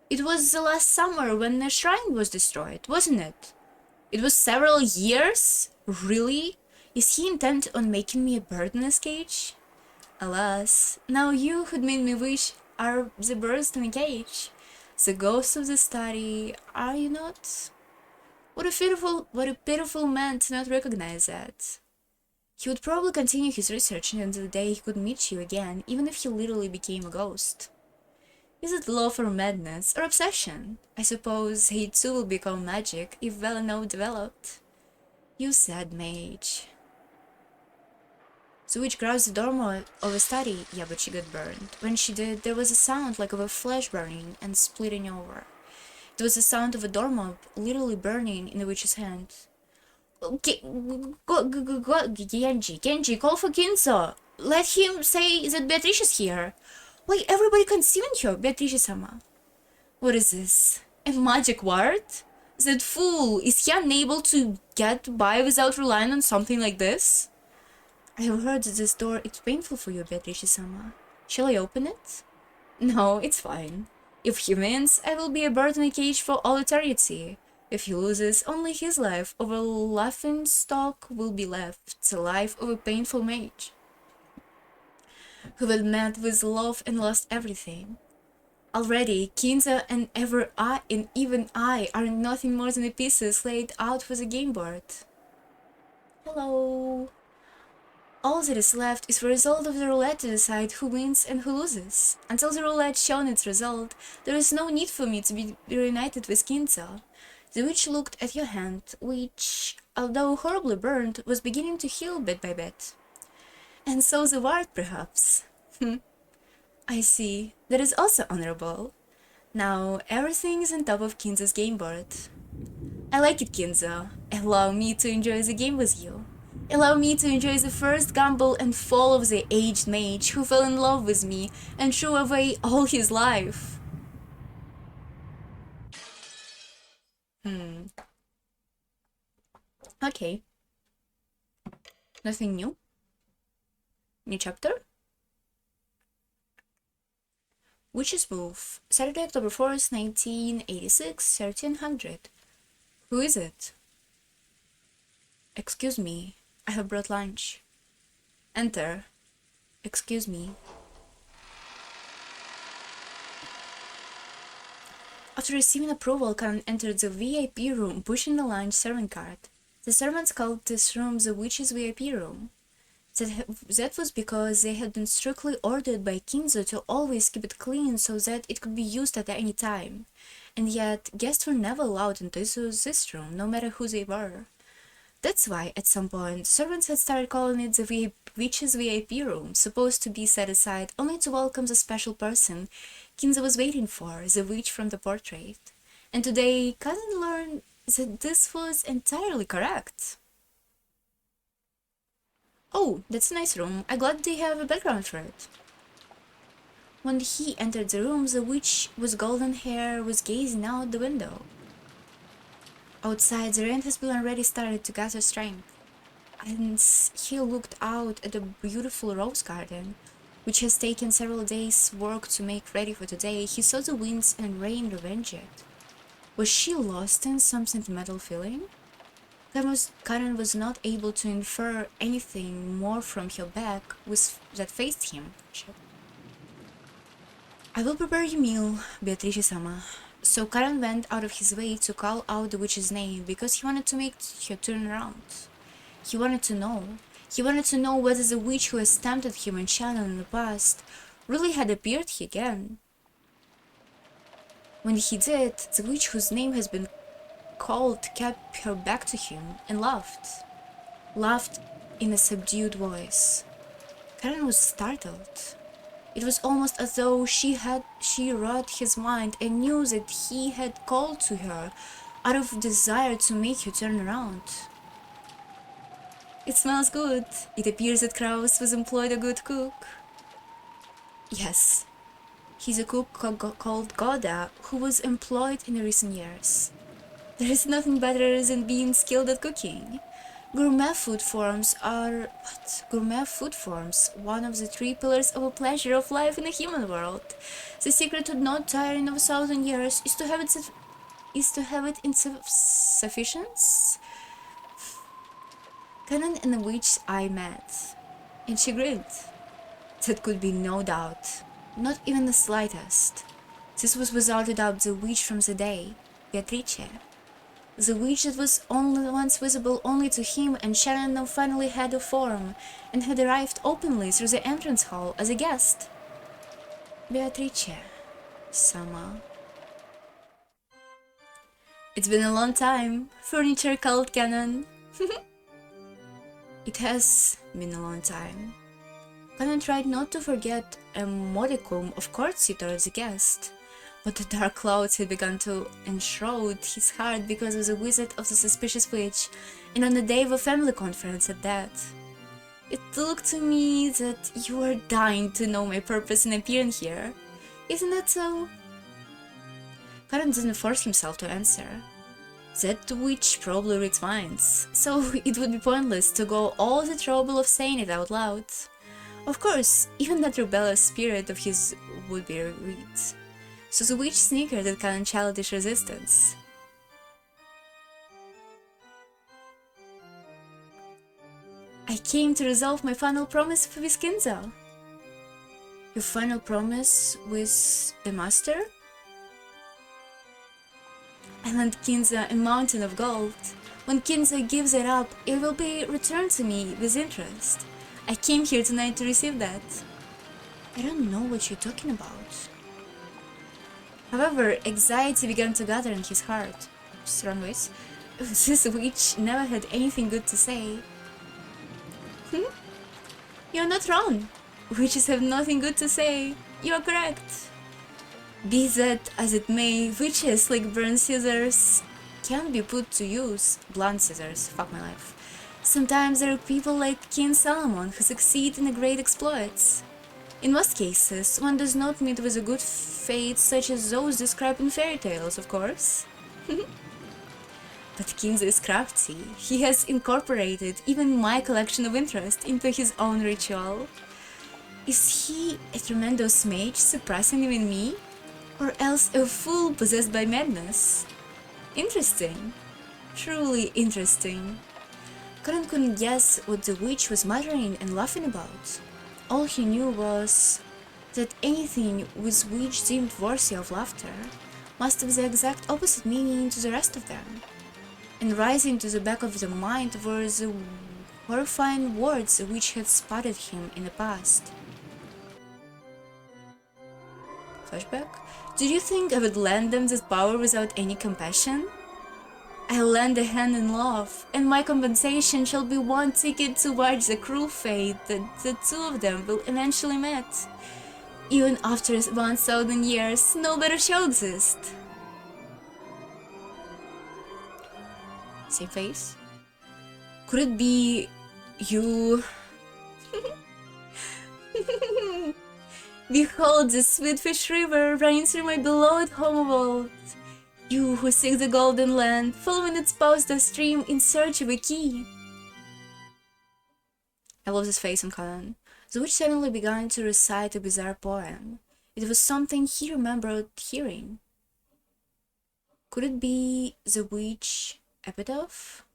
It was the last summer when the shrine was destroyed, wasn't it? It was several years? Really? Is he intent on making me a bird in his cage? Alas, now you who'd made me wish are the birds in a cage. The ghost of the study, are you not? What a pitiful man to not recognize that. He would probably continue his research until the day he could meet you again, even if he literally became a ghost. Is it love or madness, or obsession? I suppose he too will become magic, if well enough developed. You sad mage. The witch grasped the doormat of a study. Yeah, but she got burned. When she did, there was a sound like of a flesh burning and splitting over. It was the sound of a doorknob literally burning in the witch's hand. Genji, call for Kinzo! Let him say that Beatrice is here! Why, everybody consuming her, Beatrice-sama! What is this? A magic ward? That fool! Is he unable to get by without relying on something like this? I have heard that this door is painful for you, Beatrice-sama. Shall I open it? No, it's fine. If he wins, I will be a bird in a cage for all eternity. If he loses, only his life of a laughing stock will be left, the life of a painful mage, who had met with love and lost everything. Already, Kinza and even I are nothing more than the pieces laid out for the game board. Hello. All that is left is the result of the roulette to decide who wins and who loses. Until the roulette shown its result, there is no need for me to be reunited with Kinzo. The witch looked at your hand, which, although horribly burned, was beginning to heal bit by bit. And so the ward, perhaps. I see. That is also honorable. Now, everything is on top of Kinzo's game board. I like it, Kinzo. Allow me to enjoy the game with you. Allow me to enjoy the first gamble and fall of the aged mage who fell in love with me and threw away all his life. Okay. Nothing new? New chapter? Witch's Move, Saturday, October 4th, 1986, 1300. Who is it? Excuse me, I have brought lunch. Enter. Excuse me. After receiving approval, Karen entered the VIP room, pushing the lunch serving cart. The servants called this room the Witch's VIP room. That was because they had been strictly ordered by Kinzo to always keep it clean so that it could be used at any time. And yet, guests were never allowed into this room, no matter who they were. That's why, at some point, servants had started calling it the witch's VIP room, supposed to be set aside only to welcome the special person Kinza was waiting for, the witch from the portrait. And today, Cousin learned that this was entirely correct. Oh, that's a nice room. I'm glad they have a background for it. When he entered the room, the witch with golden hair was gazing out the window. Outside, the rain has been already started to gather strength, and he looked out at the beautiful rose garden, which has taken several days' work to make ready for today. He saw the winds and rain revenge it. Was she lost in some sentimental feeling? Karen was not able to infer anything more from her back that faced him. I will prepare your meal, Beatrice-sama. So Karen went out of his way to call out the witch's name because he wanted to make her turn around. He wanted to know. He wanted to know whether the witch who has tempted him and Shannon in the past really had appeared again. When he did, the witch whose name has been called kept her back to him and laughed. Laughed in a subdued voice. Karen was startled. It was almost as though she read his mind and knew that he had called to her out of desire to make her turn around. It smells good. It appears that Kraus was employed a good cook. Yes, he's a cook called Goda who was employed in the recent years. There is nothing better than being skilled at cooking. Gourmet food forms are... What? Gourmet food forms, one of the three pillars of a pleasure of life in the human world. The secret to not tiring of 1,000 years is to have it in sufficiency. Canon and the witch's eye met, and she grinned. That could be no doubt, not even the slightest. This was without a doubt the witch from the day, Beatrice. The witch that was only once visible only to him, and Sharon now finally had a form, and had arrived openly through the entrance hall as a guest. Beatrice, Sama. It's been a long time, furniture called Canon. It has been a long time. Canon tried not to forget a modicum of courtesy towards the guest. But the dark clouds had begun to enshroud his heart because of the visit of the suspicious witch, and on the day of a family conference at that. It looked to me that you were dying to know my purpose in appearing here. Isn't that so? Karan didn't force himself to answer. That witch probably reads minds, so it would be pointless to go all the trouble of saying it out loud. Of course, even that rebellious spirit of his would be read. So the witch snickered at Kanan's childish resistance. I came to resolve my final promise with Kinza. Your final promise with the master? I lent Kinza a mountain of gold. When Kinza gives it up, it will be returned to me with interest. I came here tonight to receive that. I don't know what you're talking about. However, anxiety began to gather in his heart. Strong voice. This witch never had anything good to say. You're not wrong. Witches have nothing good to say. You are correct. Be that as it may, witches like blunt scissors can be put to use. Blunt scissors, fuck my life. Sometimes there are people like King Solomon who succeed in great exploits. In most cases, one does not meet with a good fate such as those described in fairy tales, of course. But Kinza is crafty. He has incorporated even my collection of interest into his own ritual. Is he a tremendous mage surprising even me? Or else a fool possessed by madness? Interesting. Truly interesting. Karan couldn't guess what the witch was muttering and laughing about. All he knew was that anything with which seemed worthy of laughter must have the exact opposite meaning to the rest of them. And rising to the back of the mind were the horrifying words which had spotted him in the past. Flashback? Did you think I would lend them this power without any compassion? I lend a hand in love, and my compensation shall be one ticket towards the cruel fate that the two of them will eventually meet. Even after 1,000 years, no better shall exist. Same face? Could it be you? Behold the sweet fish river running through my beloved homeworld. You who seek the golden land, following its pauseless stream in search of a key. I love this face on Conan. The witch suddenly began to recite a bizarre poem. It was something he remembered hearing. Could it be the witch epitaph?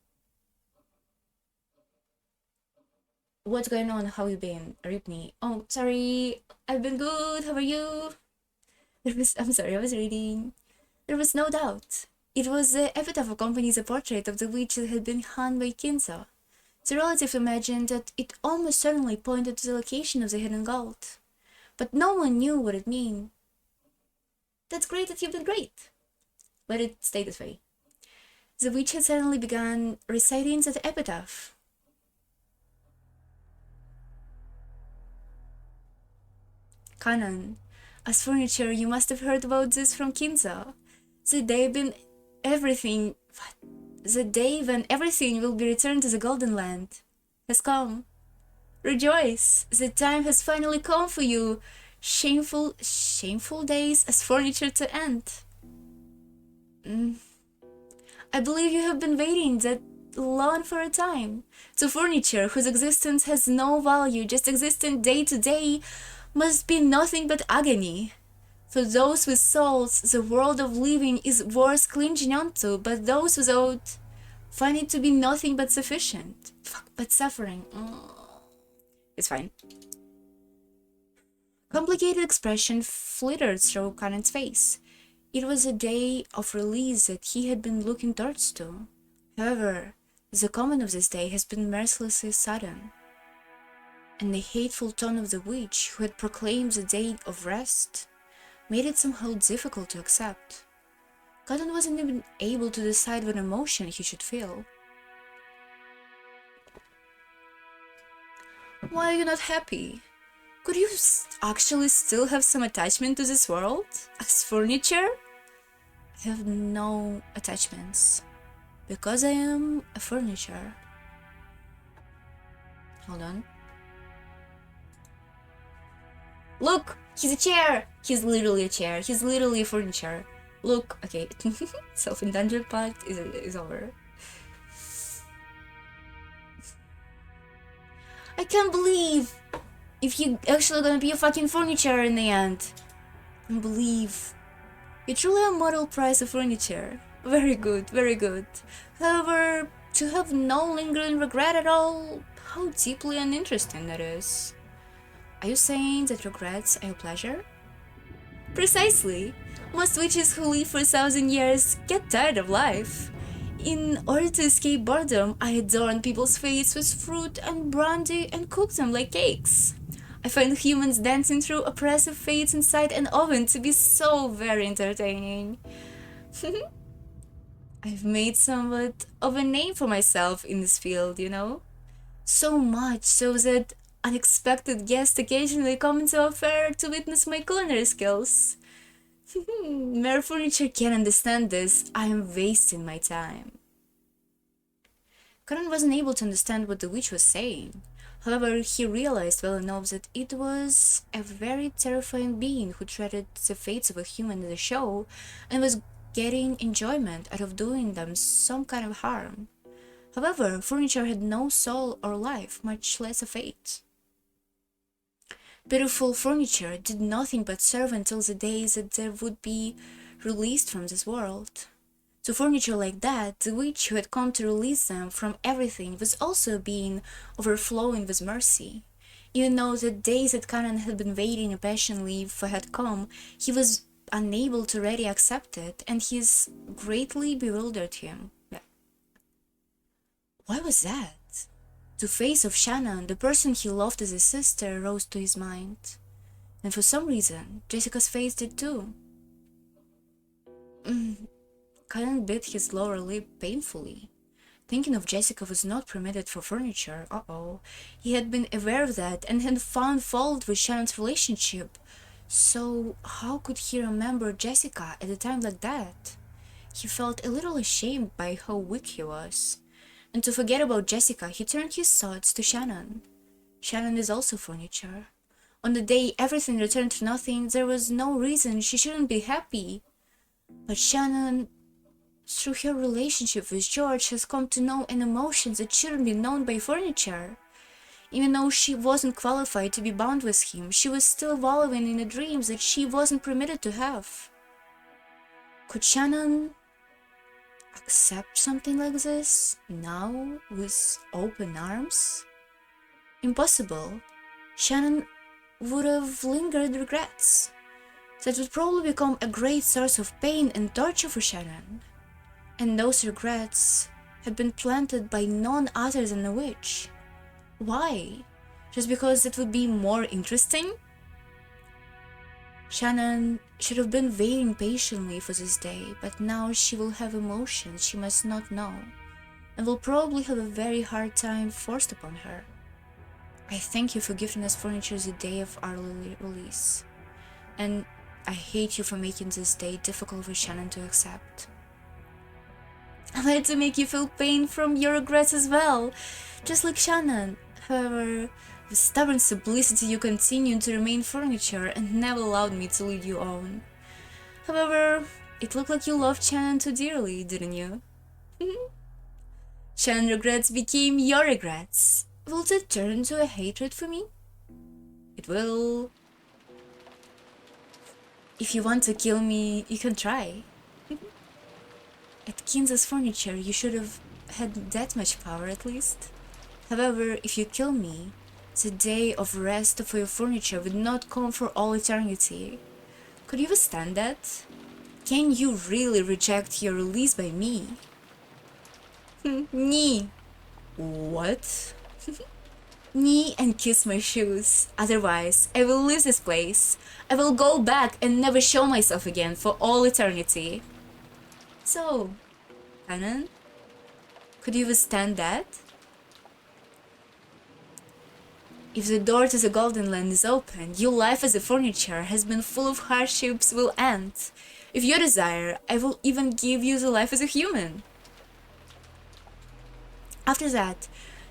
What's going on? How you been? Ripney. Oh, sorry. I've been good. How are you? I'm sorry, I was reading. There was no doubt. It was the epitaph accompanies a portrait of the witch that had been hung by Kinzo. The relative imagined that it almost certainly pointed to the location of the hidden gold. But no one knew what it meant. That's great that you've been great. Let it stay this way. The witch had suddenly begun reciting the epitaph. Kanan, as furniture, you must have heard about this from Kinzo. The day when everything will be returned to the Golden Land has come. Rejoice! The time has finally come for you. Shameful days as furniture to end. I believe you have been waiting that long for a time. To furniture, whose existence has no value, just existing day to day, must be nothing but agony. For those with souls, the world of living is worth clinging onto, but those without find it to be nothing but sufficient. But suffering. It's fine. Complicated expression flittered through Conan's face. It was a day of release that he had been looking towards to. However, the coming of this day has been mercilessly sudden, and the hateful tone of the witch who had proclaimed the day of rest made it somehow difficult to accept. Cotton wasn't even able to decide what emotion he should feel. Why are you not happy? Could you actually still have some attachment to this world? As furniture? I have no attachments, because I am a furniture. Hold on. Look! He's a chair! He's literally a chair. He's literally a furniture. Look, okay. Self-indulgent part is over. I can't believe if you actually gonna be a fucking furniture in the end. I can't believe. You're truly a model price of furniture. Very good, very good. However, to have no lingering regret at all, how deeply uninteresting that is. Are you saying that regrets are your pleasure? Precisely. Most witches who live for 1,000 years get tired of life. In order to escape boredom, I adorn people's faces with fruit and brandy and cook them like cakes. I find humans dancing through oppressive fates inside an oven to be so very entertaining. I've made somewhat of a name for myself in this field, you know? So much so that unexpected guests occasionally come into our fair to witness my culinary skills. Mere furniture can't understand this. I am wasting my time. Conan wasn't able to understand what the witch was saying. However, he realized well enough that it was a very terrifying being who treated the fates of a human as a show and was getting enjoyment out of doing them some kind of harm. However, furniture had no soul or life, much less a fate. Beautiful furniture did nothing but serve until the days that they would be released from this world. To furniture like that, the witch who had come to release them from everything was also a being overflowing with mercy. Even though the days that Conan had been waiting impatiently for had come, he was unable to readily accept it, and his greatly bewildered him. Why was that? The face of Shannon, the person he loved as his sister, rose to his mind. And for some reason, Jessica's face did too. Canon bit his lower lip painfully. Thinking of Jessica was not permitted for furniture. Uh-oh. He had been aware of that and had found fault with Shannon's relationship. So how could he remember Jessica at a time like that? He felt a little ashamed by how weak he was. And to forget about Jessica, he turned his thoughts to Shannon. Shannon is also furniture. On the day everything returned to nothing, there was no reason she shouldn't be happy. But Shannon, through her relationship with George, has come to know an emotion that shouldn't be known by furniture. Even though she wasn't qualified to be bound with him, she was still wallowing in a dream that she wasn't permitted to have. Could Shannon accept something like this now with open arms? Impossible. Shannon would have lingered regrets. That would probably become a great source of pain and torture for Shannon. And those regrets had been planted by none other than a witch. Why? Just because it would be more interesting? Shannon should have been waiting patiently for this day, but now she will have emotions she must not know, and will probably have a very hard time forced upon her. I thank you for gifting us furniture the day of our release, and I hate you for making this day difficult for Shannon to accept. I had to make you feel pain from your regrets as well, just like Shannon. However, with stubborn simplicity you continued to remain furniture and never allowed me to lead you on. However, it looked like you loved Shannon too dearly, didn't you? Shannon regrets became your regrets. Will it turn into a hatred for me? It will. If you want to kill me, you can try. At Kinza's furniture, you should have had that much power at least. However, if you kill me, the day of rest for your furniture would not come for all eternity. Could you withstand that? Can you really reject your release by me? Knee. What? Knee and kiss my shoes. Otherwise, I will leave this place. I will go back and never show myself again for all eternity. So, Canon, could you withstand that? If the door to the Golden Land is open, your life as a furniture has been full of hardships will end. If you desire, I will even give you the life as a human. After that,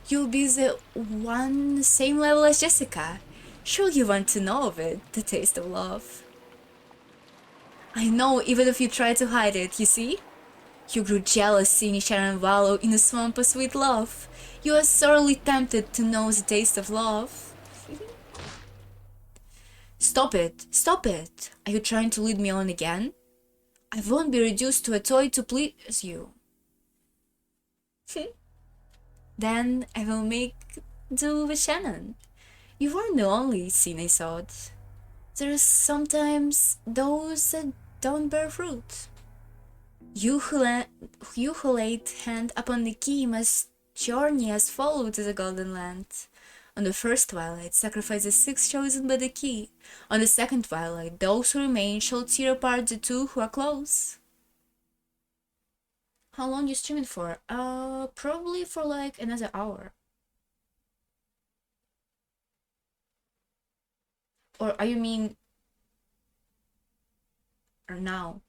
you'll be the one same level as Jessica. Sure you want to know of it, the taste of love. I know, even if you try to hide it, you see? You grew jealous seeing Shannon wallow in a swamp of sweet love. You are sorely tempted to know the taste of love. Stop it! Stop it! Are you trying to lead me on again? I won't be reduced to a toy to please you. Then I will make do with Shannon. You weren't the only scene I thought. There's sometimes those that don't bear fruit. You who laid hand upon the key must journey as follow to the Golden Land. On the first twilight, sacrifice the 6 chosen by the key. On the second twilight, those who remain shall tear apart the 2 who are close. How long you streaming for? Probably for like another hour. Or are you mean... or now?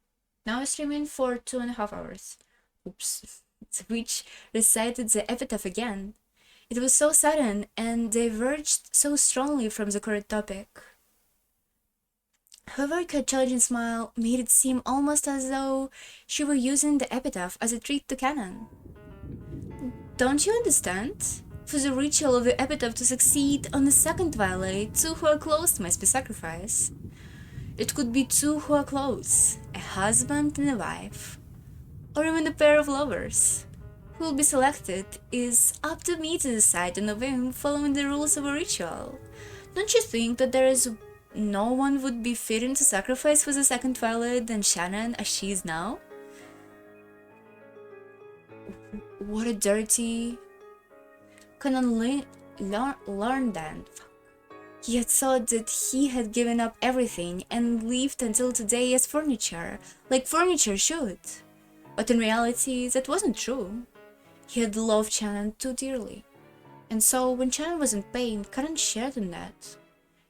Now I'm streaming for 2.5 hours. Oops. The witch recited the epitaph again. It was so sudden and diverged so strongly from the current topic. However, her challenging smile made it seem almost as though she were using the epitaph as a treat to Canon. Don't you understand? For the ritual of the epitaph to succeed on the second twilight, 2 who are close must be sacrificed. It could be 2 who are close, a husband and a wife, or even a pair of lovers. Who will be selected is up to me to decide on a whim following the rules of a ritual. Don't you think that there is no one would be fitting to sacrifice for the second twilight than Shannon as she is now? What a dirty... Canon learned then. He had thought that he had given up everything and lived until today as furniture, like furniture should. But in reality, that wasn't true. He had loved Shannon too dearly. And so, when Shannon was in pain, Karen shared in that.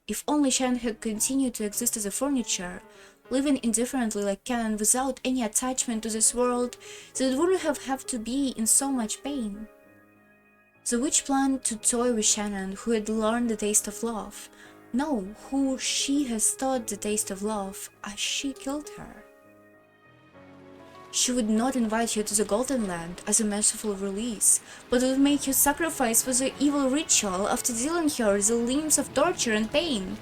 If only Shannon had continued to exist as a furniture, living indifferently like Canon without any attachment to this world, then it wouldn't have to be in so much pain. The witch planned to toy with Shannon, who had learned the taste of love. No, who she has taught the taste of love, as she killed her. She would not invite you to the Golden Land as a merciful release, but would make you sacrifice for the evil ritual after dealing her the limbs of torture and pain.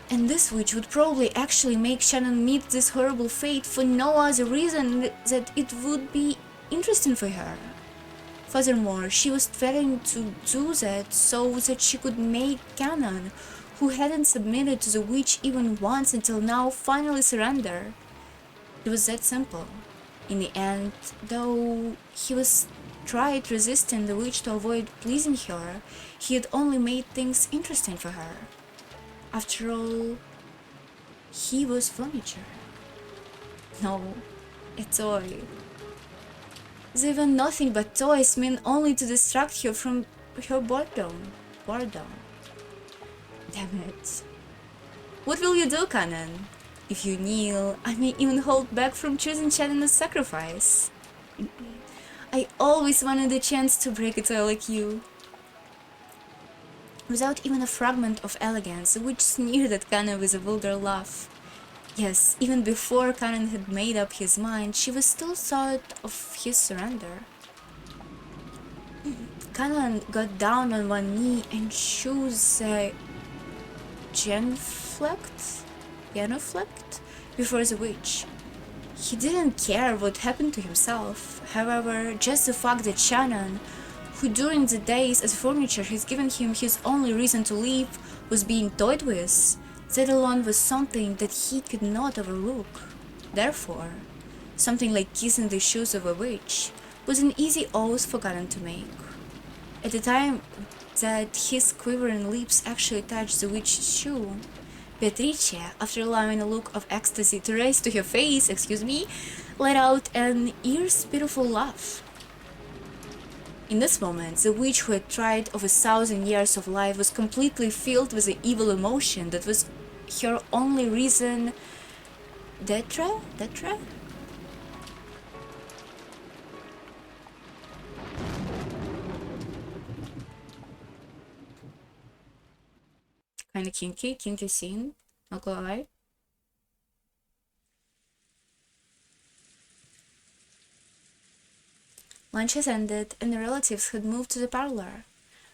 And this witch would probably actually make Shannon meet this horrible fate for no other reason that it would be interesting for her. Furthermore, she was threatening to do that so that she could make Canon, who hadn't submitted to the witch even once until now, finally surrender. It was that simple. In the end, though he was tried resisting the witch to avoid pleasing her, he had only made things interesting for her. After all, he was furniture. No, a toy. They were nothing but toys meant only to distract her from her boredom. Damn it. What will you do, Canon? If you kneel, I may even hold back from choosing Shannon as sacrifice. I always wanted a chance to break a toy like you. Without even a fragment of elegance, the witch sneered at Canon with a vulgar laugh. Yes, even before Canon had made up his mind, she was still thought of his surrender. Canon got down on one knee and chose a genuflect before the witch. He didn't care what happened to himself. However, just the fact that Shannon, who during the days as furniture has given him his only reason to live, was being toyed with, that alone was something that he could not overlook. Therefore, something like kissing the shoes of a witch was an easy oath for Canon to make. At the time that his quivering lips actually touched the witch's shoe, Beatrice, after allowing a look of ecstasy to rise to her face, let out an irrespirable laugh. In this moment, the witch who had tried over 1,000 years of life was completely filled with the evil emotion that was her only reason. Detra? Kinda kinky scene, not gonna lie. Lunch has ended, and the relatives had moved to the parlor.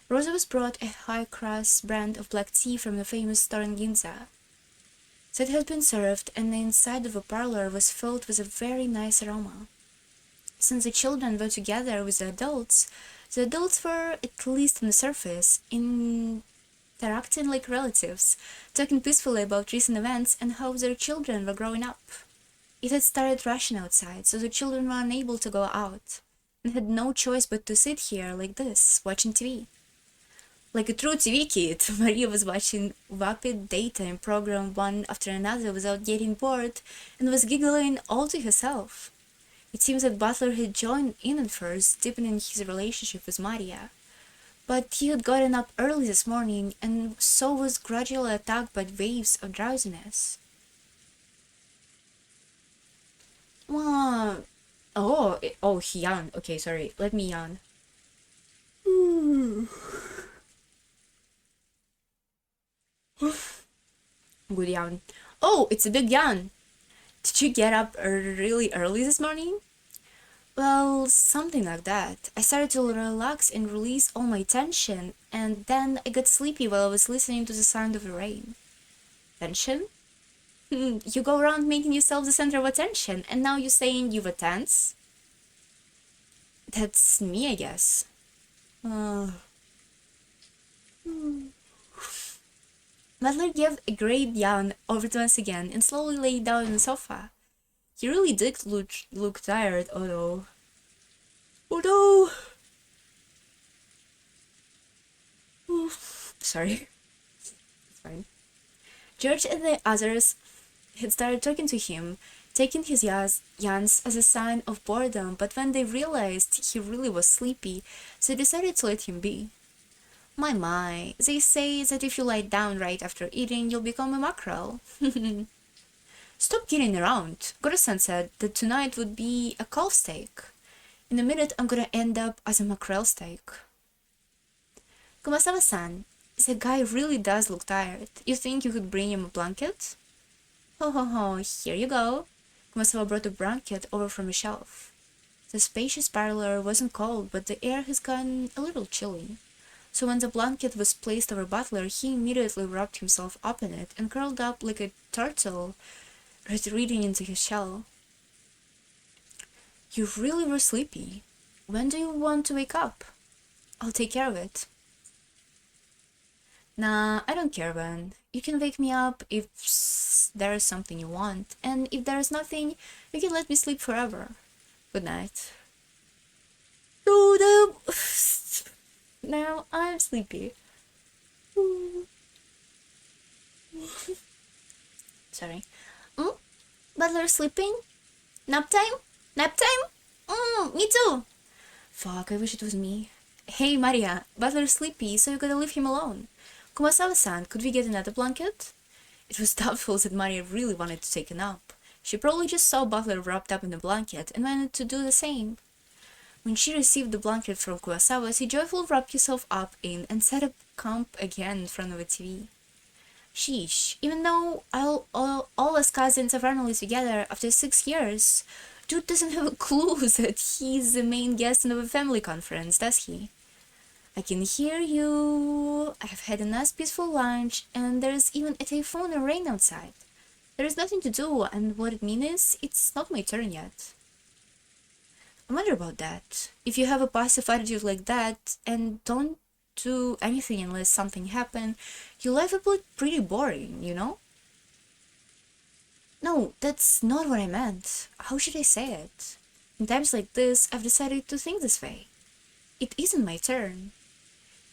Rosa was brought a high-class brand of black tea from the famous store in Ginza. That had been served, and the inside of the parlor was filled with a very nice aroma. Since the children were together with the adults were, at least on the surface, interacting like relatives, talking peacefully about recent events and how their children were growing up. It had started rushing outside, so the children were unable to go out, and had no choice but to sit here like this, watching TV. Like a true TV kid, Maria was watching vapid daytime program one after another without getting bored, and was giggling all to herself. It seems that Butler had joined in at first, deepening his relationship with Maria. But he had gotten up early this morning, and so was gradually attacked by waves of drowsiness. He yawned. Okay, sorry. Let me yawn. Good yawn. Oh, it's a big yawn. Did you get up really early this morning? Well, something like that. I started to relax and release all my tension, and then I got sleepy while I was listening to the sound of the rain. Tension? You go around making yourself the center of attention, and now you're saying you were tense? That's me, I guess. Butler gave a great yawn over once again and slowly lay down on the sofa. He really did look tired, although. Oh no! Sorry. It's fine. George and the others had started talking to him, taking his yawns as a sign of boredom, but when they realized he really was sleepy, they decided to let him be. My, they say that if you lie down right after eating, you'll become a mackerel. Stop kidding around. Goro-san said that tonight would be a calf steak. In a minute, I'm gonna end up as a mackerel steak. Kumasawa-san, the guy really does look tired. You think you could bring him a blanket? Ho, here you go. Kumasawa brought a blanket over from a shelf. The spacious parlor wasn't cold, but the air has gotten a little chilly. So when the blanket was placed over Butler, he immediately wrapped himself up in it and curled up like a turtle retreating into his shell. You really were sleepy. When do you want to wake up? I'll take care of it. Nah, I don't care when. You can wake me up if there is something you want, and if there is nothing, you can let me sleep forever. Good night. Now I'm sleepy. Sorry. Butler sleeping? Nap time? Nap time? Me too! Fuck, I wish it was me. Hey Maria, Butler's sleepy, so you gotta leave him alone. Kumasawa-san, could we get another blanket? It was doubtful that Maria really wanted to take a nap. She probably just saw Butler wrapped up in a blanket and wanted to do the same. When she received the blanket from Kumasawa, she joyfully wrapped herself up in and set up camp again in front of the TV. Sheesh, even though all us cousins are finally together after 6 years, dude doesn't have a clue that he's the main guest of a family conference, does he? I can hear you. I've had a nice peaceful lunch, and there's even a typhoon and rain outside. There is nothing to do, and what it means is, it's not my turn yet. I wonder about that. If you have a passive attitude like that, and don't do anything unless something happens, your life will be pretty boring, you know? No, that's not what I meant. How should I say it? In times like this, I've decided to think this way. It isn't my turn.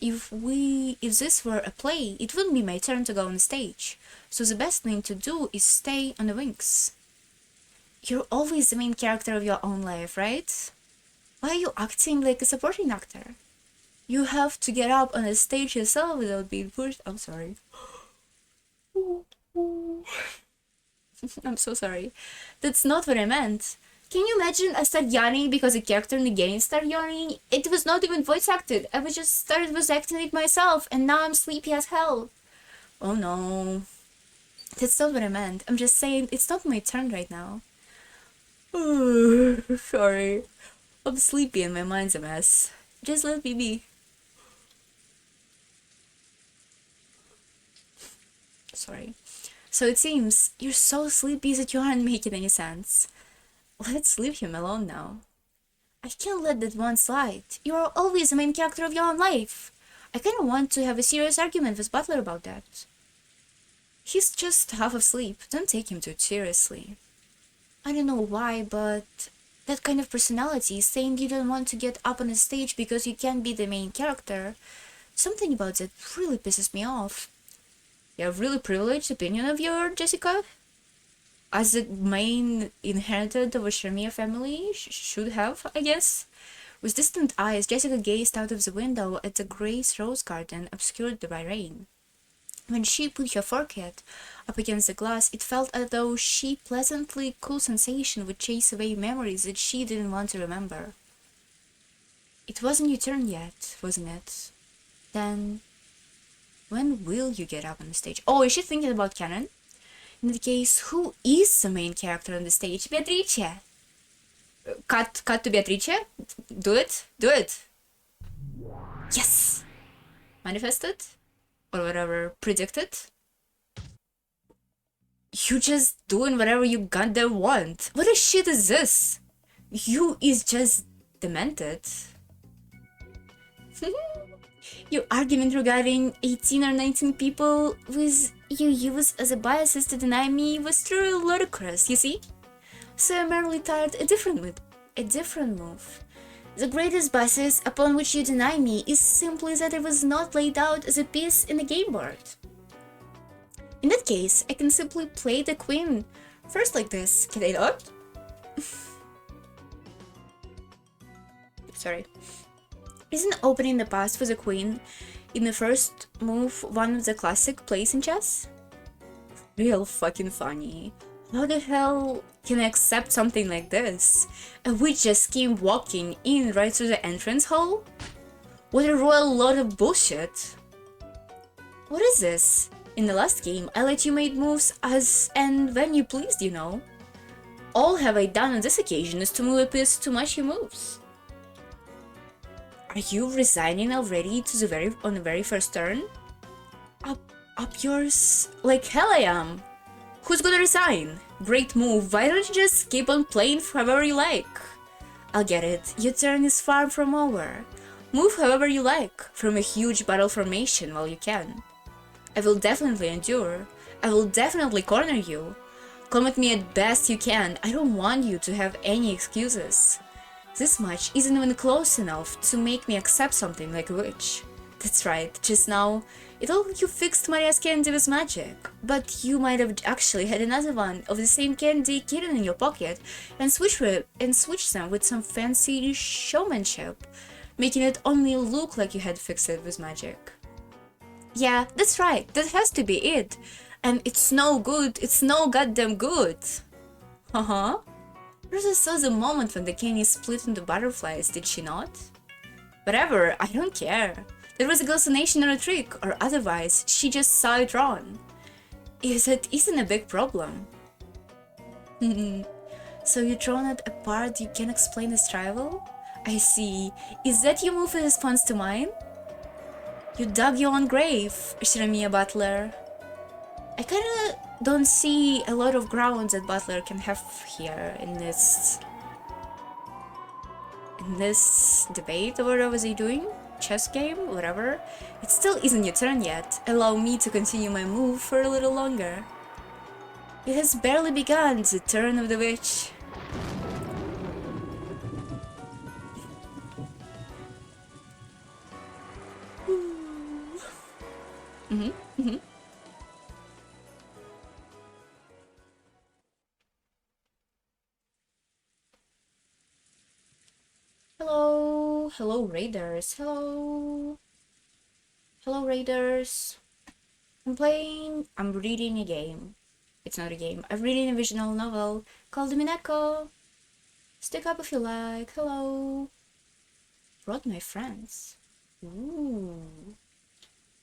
If this were a play, it wouldn't be my turn to go on stage. So the best thing to do is stay on the wings. You're always the main character of your own life, right? Why are you acting like a supporting actor? You have to get up on a stage yourself without being pushed. I'm sorry. I'm so sorry. That's not what I meant. Can you imagine I start yawning because a character in the game started yawning? It was not even voice acted. I was just started voice acting it myself, and now I'm sleepy as hell. Oh no. That's not what I meant. I'm just saying it's not my turn right now. Sorry. I'm sleepy and my mind's a mess. Just let me be. Sorry. So it seems you're so sleepy that you aren't making any sense. Let's leave him alone now. I can't let that one slide. You are always the main character of your own life. I kinda want to have a serious argument with Butler about that. He's just half asleep. Don't take him too seriously. I don't know why, but that kind of personality, saying you don't want to get up on a stage because you can't be the main character, something about that really pisses me off. You have really privileged opinion of your Jessica? As the main inheritor of a Shermia family should have, I guess. With distant eyes, Jessica gazed out of the window at the grey rose garden obscured by rain. When she put her forehead up against the glass, it felt as though she pleasantly cool sensation would chase away memories that she didn't want to remember. It wasn't your turn yet, wasn't it? Then, when will you get up on the stage? Oh, is she thinking about Canon? In that case, who is the main character on the stage? Beatrice! Cut to Beatrice? Do it? Do it! Yes! Manifested? Or whatever, predicted? You just doing whatever you goddamn want. What the shit is this? You is just demented. Your argument regarding 18 or 19 people with you use as a bias to deny me was truly ludicrous, you see? So I merely tried a different move. The greatest basis upon which you deny me is simply that it was not laid out as a piece in the game board. In that case, I can simply play the queen First like this, can I not? Sorry. Isn't opening the pass for the queen in the first move one of the classic plays in chess? Real fucking funny. How the hell can I accept something like this? A witch just came walking in right through the entrance hall? What a royal load of bullshit. What is this? In the last game, I let you make moves as and when you pleased, you know. All have I done on this occasion is to move a piece to match your moves. Are you resigning already on the very first turn? Up yours? Like hell I am. Who's gonna resign? Great move, why don't you just keep on playing however you like? I'll get it, your turn is far from over. Move however you like, from a huge battle formation while you can. I will definitely endure. I will definitely corner you. Come at me at best you can, I don't want you to have any excuses. This much isn't even close enough to make me accept something like a witch. That's right, just now, you thought you fixed Maria's candy with magic, but you might have actually had another one of the same candy hidden in your pocket and switched them with some fancy showmanship, making it only look like you had fixed it with magic. Yeah, that's right, that has to be it. And it's no good, it's no goddamn good. Uh-huh. Rosa saw the moment when the candy split into butterflies, did she not? Whatever, I don't care. There was a hallucination or a trick, or otherwise, she just saw it wrong. It isn't a big problem. So you drawn it apart, you can explain this rival? I see. Is that your move in response to mine? You dug your own grave, Shiramiya Butler. I kinda don't see a lot of grounds that Butler can have here in this debate, or whatever was he doing? Chess game? Whatever. It still isn't your turn yet. Allow me to continue my move for a little longer. It has barely begun, the turn of the witch. Hello, hello raiders, hello. Hello raiders. I'm reading a game. It's not a game. I'm reading a visual novel called Umineko. Stick up if you like, hello. Brought my friends. Ooh.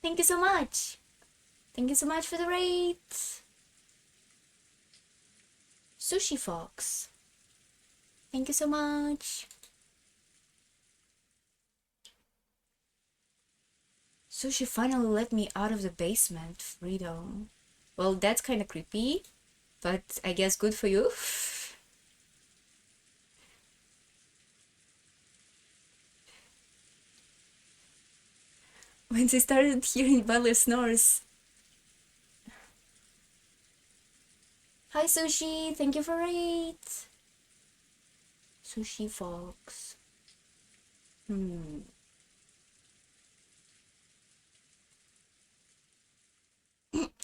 Thank you so much. Thank you so much for the raid. Sushi Fox. Thank you so much. So she finally let me out of the basement. Freedom. Well, that's kind of creepy, but I guess good for you. When they started hearing Butler snores. Hi Sushi, thank you for it. Sushi Fox.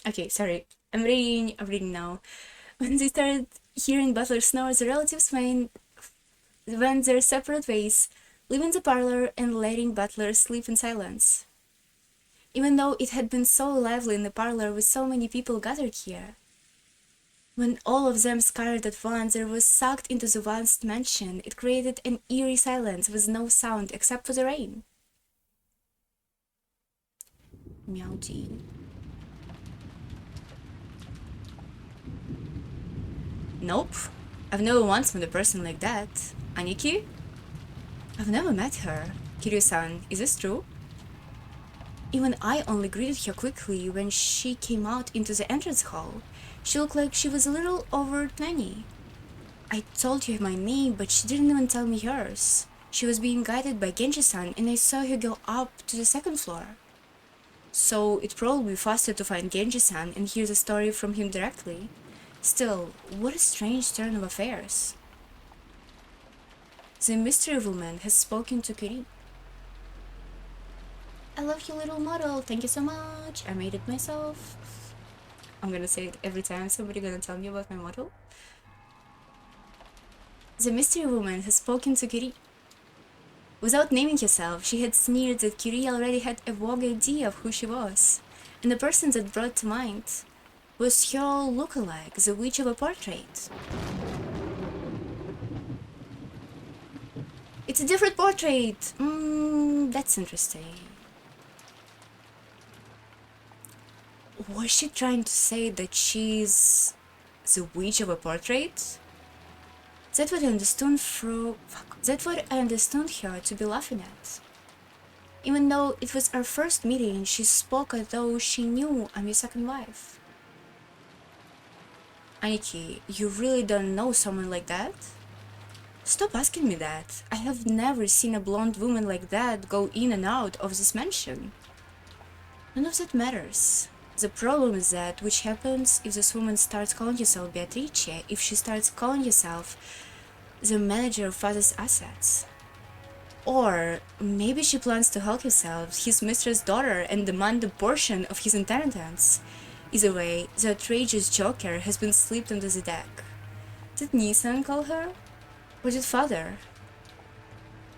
Okay, sorry. I'm reading now. When they started hearing Butler snores, the relatives went their separate ways, leaving the parlor and letting Butler sleep in silence. Even though it had been so lively in the parlor with so many people gathered here. When all of them scattered at once, there was sucked into the vast mansion. It created an eerie silence with no sound except for the rain. Meowty. Nope. I've never once met a person like that. Aniki? I've never met her. Kiryu-san, is this true? Even I only greeted her quickly when she came out into the entrance hall. She looked like she was a little over 20. I told her my name, but she didn't even tell me hers. She was being guided by Genji-san, and I saw her go up to the second floor. So it'd probably be faster to find Genji-san and hear the story from him directly. Still, what a strange turn of affairs. The mystery woman has spoken to Kiri. I love your little model, thank you so much. I made it myself. I'm gonna say it every time somebody gonna tell me about my model. The mystery woman has spoken to Curie. Without naming herself, she had sneered that Curie already had a vague idea of who she was, and the person that brought to mind was her look-alike, the witch of a portrait. It's a different portrait! That's interesting. Was she trying to say that she's the witch of a portrait? That's what I understood That's what I understood her to be laughing at. Even though it was our first meeting, she spoke as though she knew I'm your second wife. Aniki, you really don't know someone like that? Stop asking me that. I have never seen a blonde woman like that go in and out of this mansion. None of that matters. The problem is that which happens if this woman starts calling herself Beatrice, if she starts calling herself the manager of father's assets. Or maybe she plans to help herself, his mistress' daughter, and demand a portion of his inheritance. Either way, the outrageous joker has been slipped under the deck. Did Nissan call her? Or did father?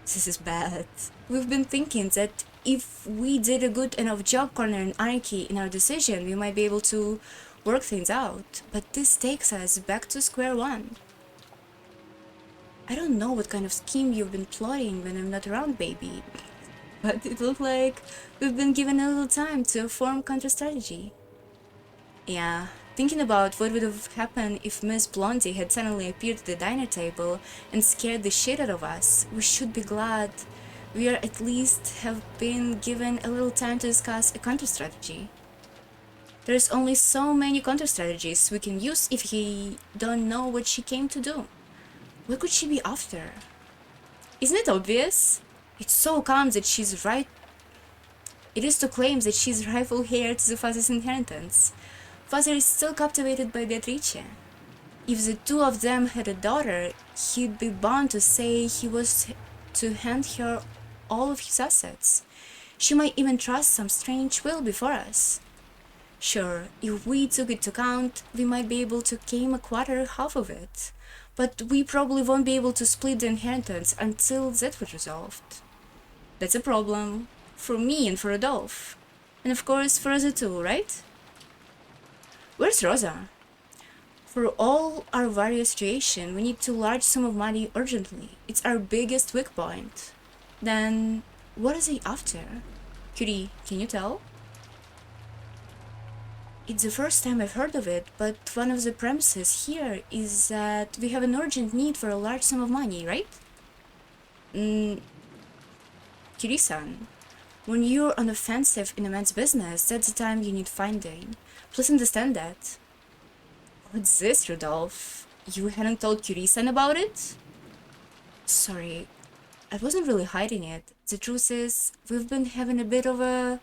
This is bad. We've been thinking that if we did a good enough job cornering Anarchy in our decision, we might be able to work things out. But this takes us back to square one. I don't know what kind of scheme you've been plotting when I'm not around, baby. But it looks like we've been given a little time to form counter-strategy. Yeah, thinking about what would have happened if Miss Blondie had suddenly appeared at the diner table and scared the shit out of us, we should be glad we are at least have been given a little time to discuss a counter-strategy. There's only so many counter-strategies we can use if we don't know what she came to do. What could she be after? Isn't it obvious? It's so calm that she's right. It is to claim that she's rightful heir to the father's inheritance. Father is still captivated by Beatrice. If the two of them had a daughter, he'd be bound to say he was to hand her all of his assets. She might even trust some strange will before us. Sure, if we took it to count, we might be able to claim a quarter half of it. But we probably won't be able to split the inheritance until that was resolved. That's a problem. For me and for Adolphe. And of course for us too, right? Where's Rosa? For all our various situation, we need a large sum of money urgently. It's our biggest weak point. Then, what is he after? Curie, can you tell? It's the first time I've heard of it, but one of the premises here is that we have an urgent need for a large sum of money, right? Curie-san, when you're on offensive in a man's business, that's the time you need finding. Please understand that. What's this, Rodolphe? You hadn't told Curie-san about it? Sorry, I wasn't really hiding it. The truth is, we've been having a bit of a...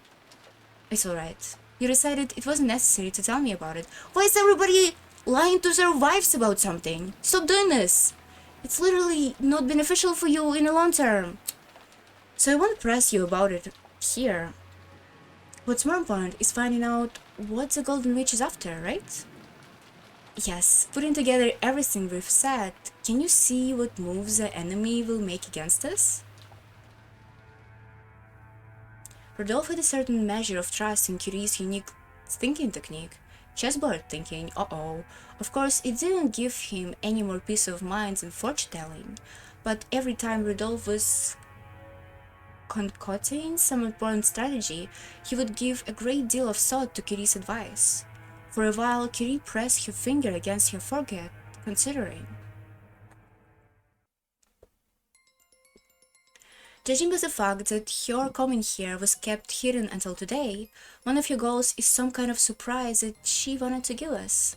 It's alright. You decided it wasn't necessary to tell me about it. Why is everybody lying to their wives about something? Stop doing this! It's literally not beneficial for you in the long term. So I won't press you about it here. What's more important is finding out what the Golden Witch is after, right? Yes, putting together everything we've said, can you see what moves the enemy will make against us? Rodolphe had a certain measure of trust in Curie's unique thinking technique. Chessboard thinking, uh-oh. Of course, it didn't give him any more peace of mind than fortune-telling, but every time Rodolphe was concocting some important strategy, he would give a great deal of thought to Curie's advice. For a while, Curie pressed her finger against her forehead, considering. Judging by the fact that your coming here was kept hidden until today, one of your goals is some kind of surprise that she wanted to give us.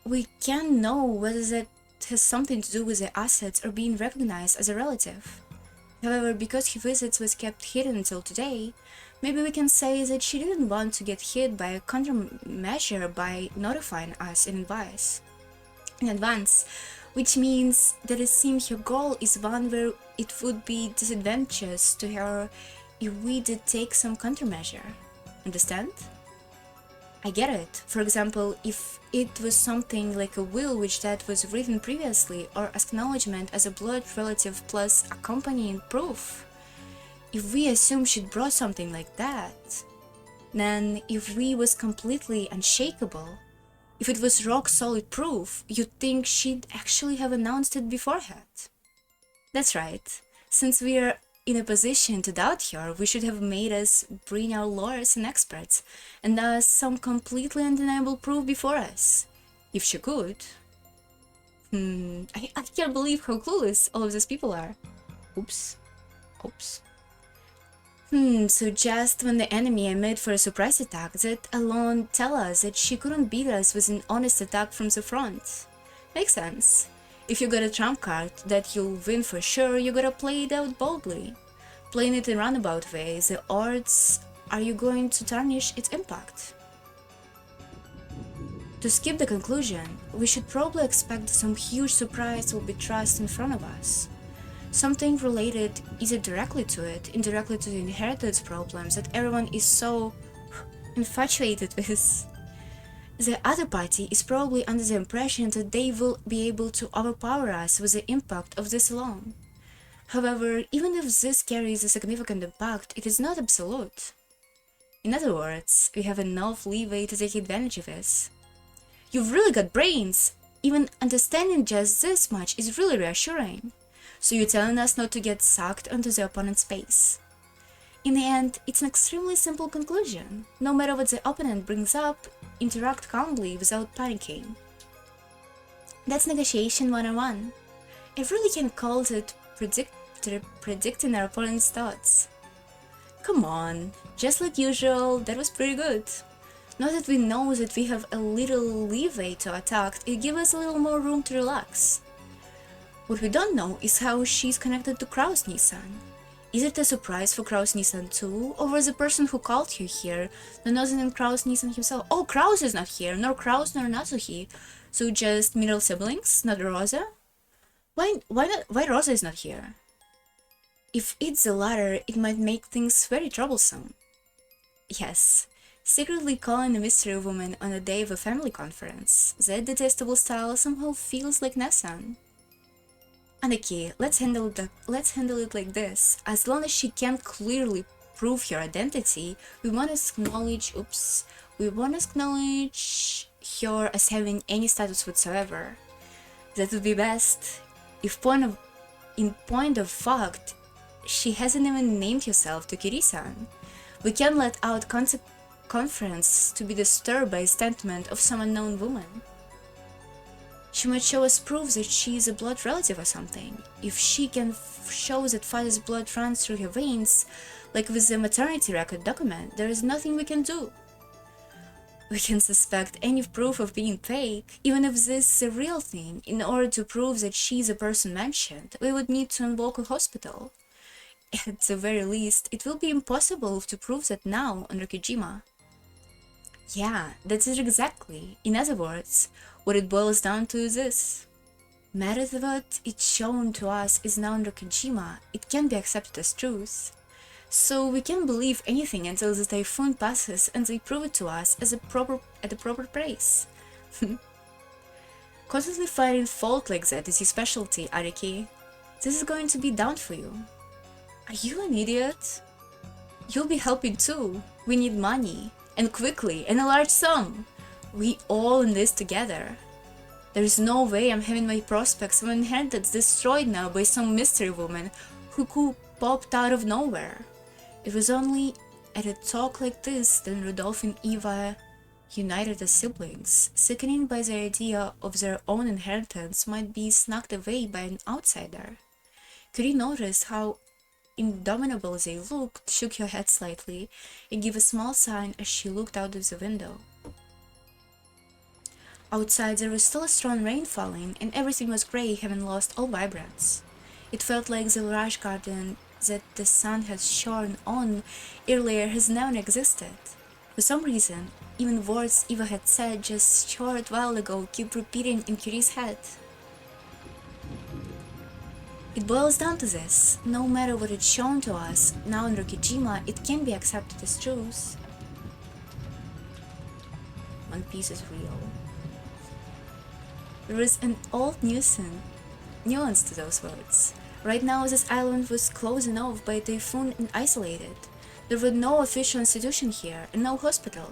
We can't know whether that has something to do with the assets or being recognized as a relative. However, because her visits was kept hidden until today, maybe we can say that she didn't want to get hit by a countermeasure by notifying us in advance, which means that it seems her goal is one where it would be disadvantageous to her if we did take some countermeasure. Understand? I get it. For example, if it was something like a will which that was written previously, or acknowledgement as a blood relative plus accompanying proof. If we assume she'd brought something like that, then if we was completely unshakable, if it was rock solid proof, you'd think she'd actually have announced it beforehand. That's right. Since we're in a position to doubt her, we should have made us bring our lawyers and experts, and thus some completely undeniable proof before us. If she could. I can't believe how clueless all of these people are. Oops. So just when the enemy made for a surprise attack, that alone tell us that she couldn't beat us with an honest attack from the front. Makes sense. If you got a trump card that you'll win for sure, you gotta play it out boldly. Playing it in a roundabout way, the odds are you going to tarnish its impact. To skip the conclusion, we should probably expect some huge surprise will be thrust in front of us. Something related either directly to it, indirectly to the inheritance problems that everyone is so infatuated with. The other party is probably under the impression that they will be able to overpower us with the impact of this alone. However, even if this carries a significant impact, it is not absolute. In other words, we have enough leeway to take advantage of this. You've really got brains! Even understanding just this much is really reassuring. So you're telling us not to get sucked onto the opponent's space. In the end, it's an extremely simple conclusion. No matter what the opponent brings up, interact calmly without panicking. That's negotiation 101. I really can't call it predicting our opponent's thoughts. Come on, just like usual, that was pretty good. Now that we know that we have a little leeway to attack, it gives us a little more room to relax. What we don't know is how she's connected to Kraus-Nissan. Is it a surprise for Kraus-Nissan too, or was the person who called her here none other than Kraus-Nissan himself? Oh, Kraus is not here, nor Kraus nor Natsuki, so just middle siblings, not Rosa? Why Rosa is not here? If it's the latter, it might make things very troublesome. Yes, secretly calling a mystery woman on the day of a family conference, that detestable style somehow feels like Nessan. Anaki, let's handle it like this. As long as she can't clearly prove her identity, we want to acknowledge her as having any status whatsoever. That would be best. In point of fact, she hasn't even named herself to Kiri-san. We can't let out conference to be disturbed by a statement of some unknown woman. She might show us proof that she is a blood relative or something. If she can show that father's blood runs through her veins, like with the maternity record document, there is nothing we can do. We can suspect any proof of being fake, even if this is a real thing. In order to prove that she is a person mentioned, we would need to invoke a hospital. At the very least, it will be impossible to prove that now on Rokijima. Yeah, that's it exactly. In other words, what it boils down to is this. Matter what it's shown to us is now in Rokijima, it can be accepted as truth. So we can't believe anything until the typhoon passes and they prove it to us as at the proper place. Constantly finding fault like that is your specialty, Ariki. This is going to be down for you. Are you an idiot? You'll be helping too. We need money. And quickly, and a large sum. We all in this together. There's no way I'm having my prospects of inheritance destroyed now by some mystery woman who popped out of nowhere. It was only at a talk like this that Rudolph and Eva united as siblings, sickening by the idea of their own inheritance might be snuck away by an outsider. Could you notice how indomitable they looked, shook her head slightly, and gave a small sign as she looked out of the window. Outside there was still a strong rain falling, and everything was grey, having lost all vibrance. It felt like the lush garden that the sun had shone on earlier has never existed. For some reason, even words Eva had said just a short while ago keep repeating in Kiri's head. It boils down to this. No matter what it's shown to us, now in Rokijima, it can be accepted as truth. One Piece is real. There was an old nuance to those words. Right now, this island was close enough by typhoon and isolated. There was no official institution here and no hospital.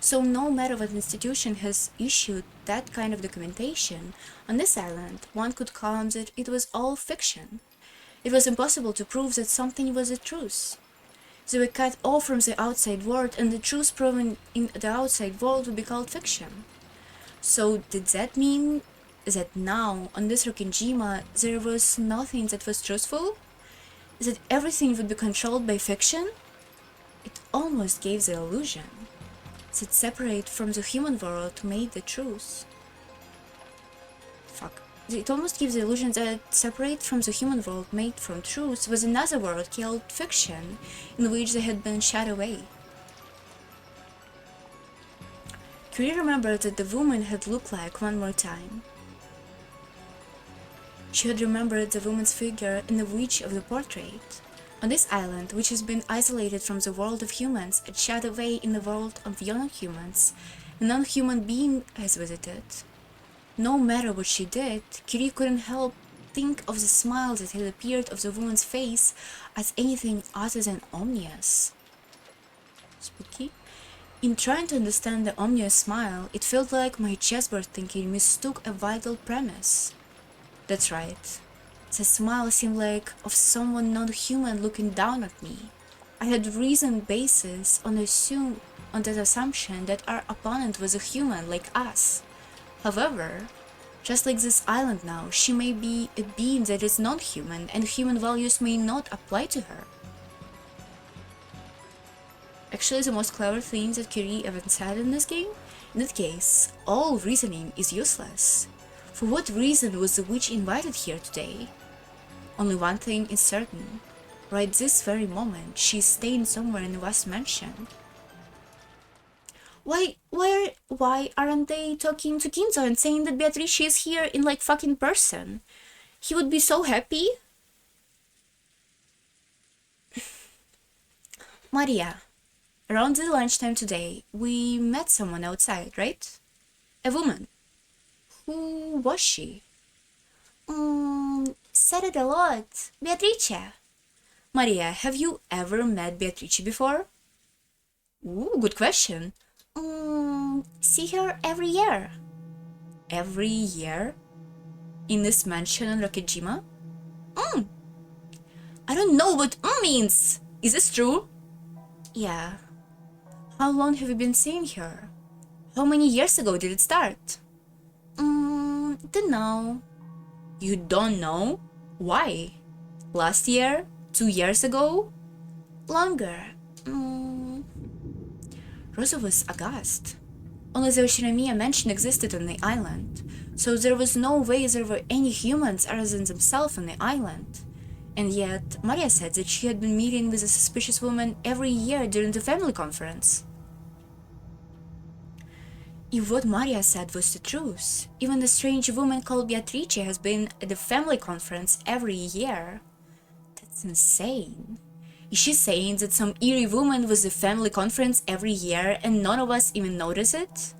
So no matter what institution has issued that kind of documentation, on this island, one could claim that it was all fiction. It was impossible to prove that something was the truth. They were cut off from the outside world, and the truth proven in the outside world would be called fiction. So did that mean that now, on this Rokkenjima, there was nothing that was truthful? That everything would be controlled by fiction? It almost gave the illusion that separate from the human world made the truth. It almost gives the illusion that separate from the human world made from truth was another world called fiction, in which they had been shut away. Curie remembered that the woman had looked like one more time. She had remembered the woman's figure in the witch of the portrait. On this island, which has been isolated from the world of humans and shut away in the world of non-humans, a non-human being has visited. No matter what she did, Curie couldn't help think of the smile that had appeared of the woman's face as anything other than ominous. Spooky? In trying to understand the ominous smile, it felt like my chessboard thinking mistook a vital premise. That's right. The smile seemed like of someone non-human looking down at me. I had reasoned basis on that assumption that our opponent was a human like us. However, just like this island now, she may be a being that is non-human, and human values may not apply to her. Actually, the most clever thing that Curie ever said in this game? In that case, all reasoning is useless. For what reason was the witch invited here today? Only one thing is certain. Right this very moment, she is staying somewhere in the West Mansion. Why aren't they talking to Ginzo and saying that Beatrice is here in like fucking person? He would be so happy. Maria, around the lunchtime today, we met someone outside, right? A woman. Who was she? Said it a lot. Beatrice. Maria, have you ever met Beatrice before? Ooh, good question. See her every year. Every year? In this mansion on Rokkenjima? I don't know what means! Is this true? Yeah. How long have you been seeing her? How many years ago did it start? Don't know. You don't know? Why? Last year? 2 years ago? Longer. Rosa was aghast. Only the Oshinamiya mansion existed on the island, so there was no way there were any humans other than themselves on the island. And yet, Maria said that she had been meeting with a suspicious woman every year during the family conference. If what Maria said was the truth, even the strange woman called Beatrice has been at the family conference every year. That's insane. Is she saying that some eerie woman was at the family conference every year and none of us even noticed it?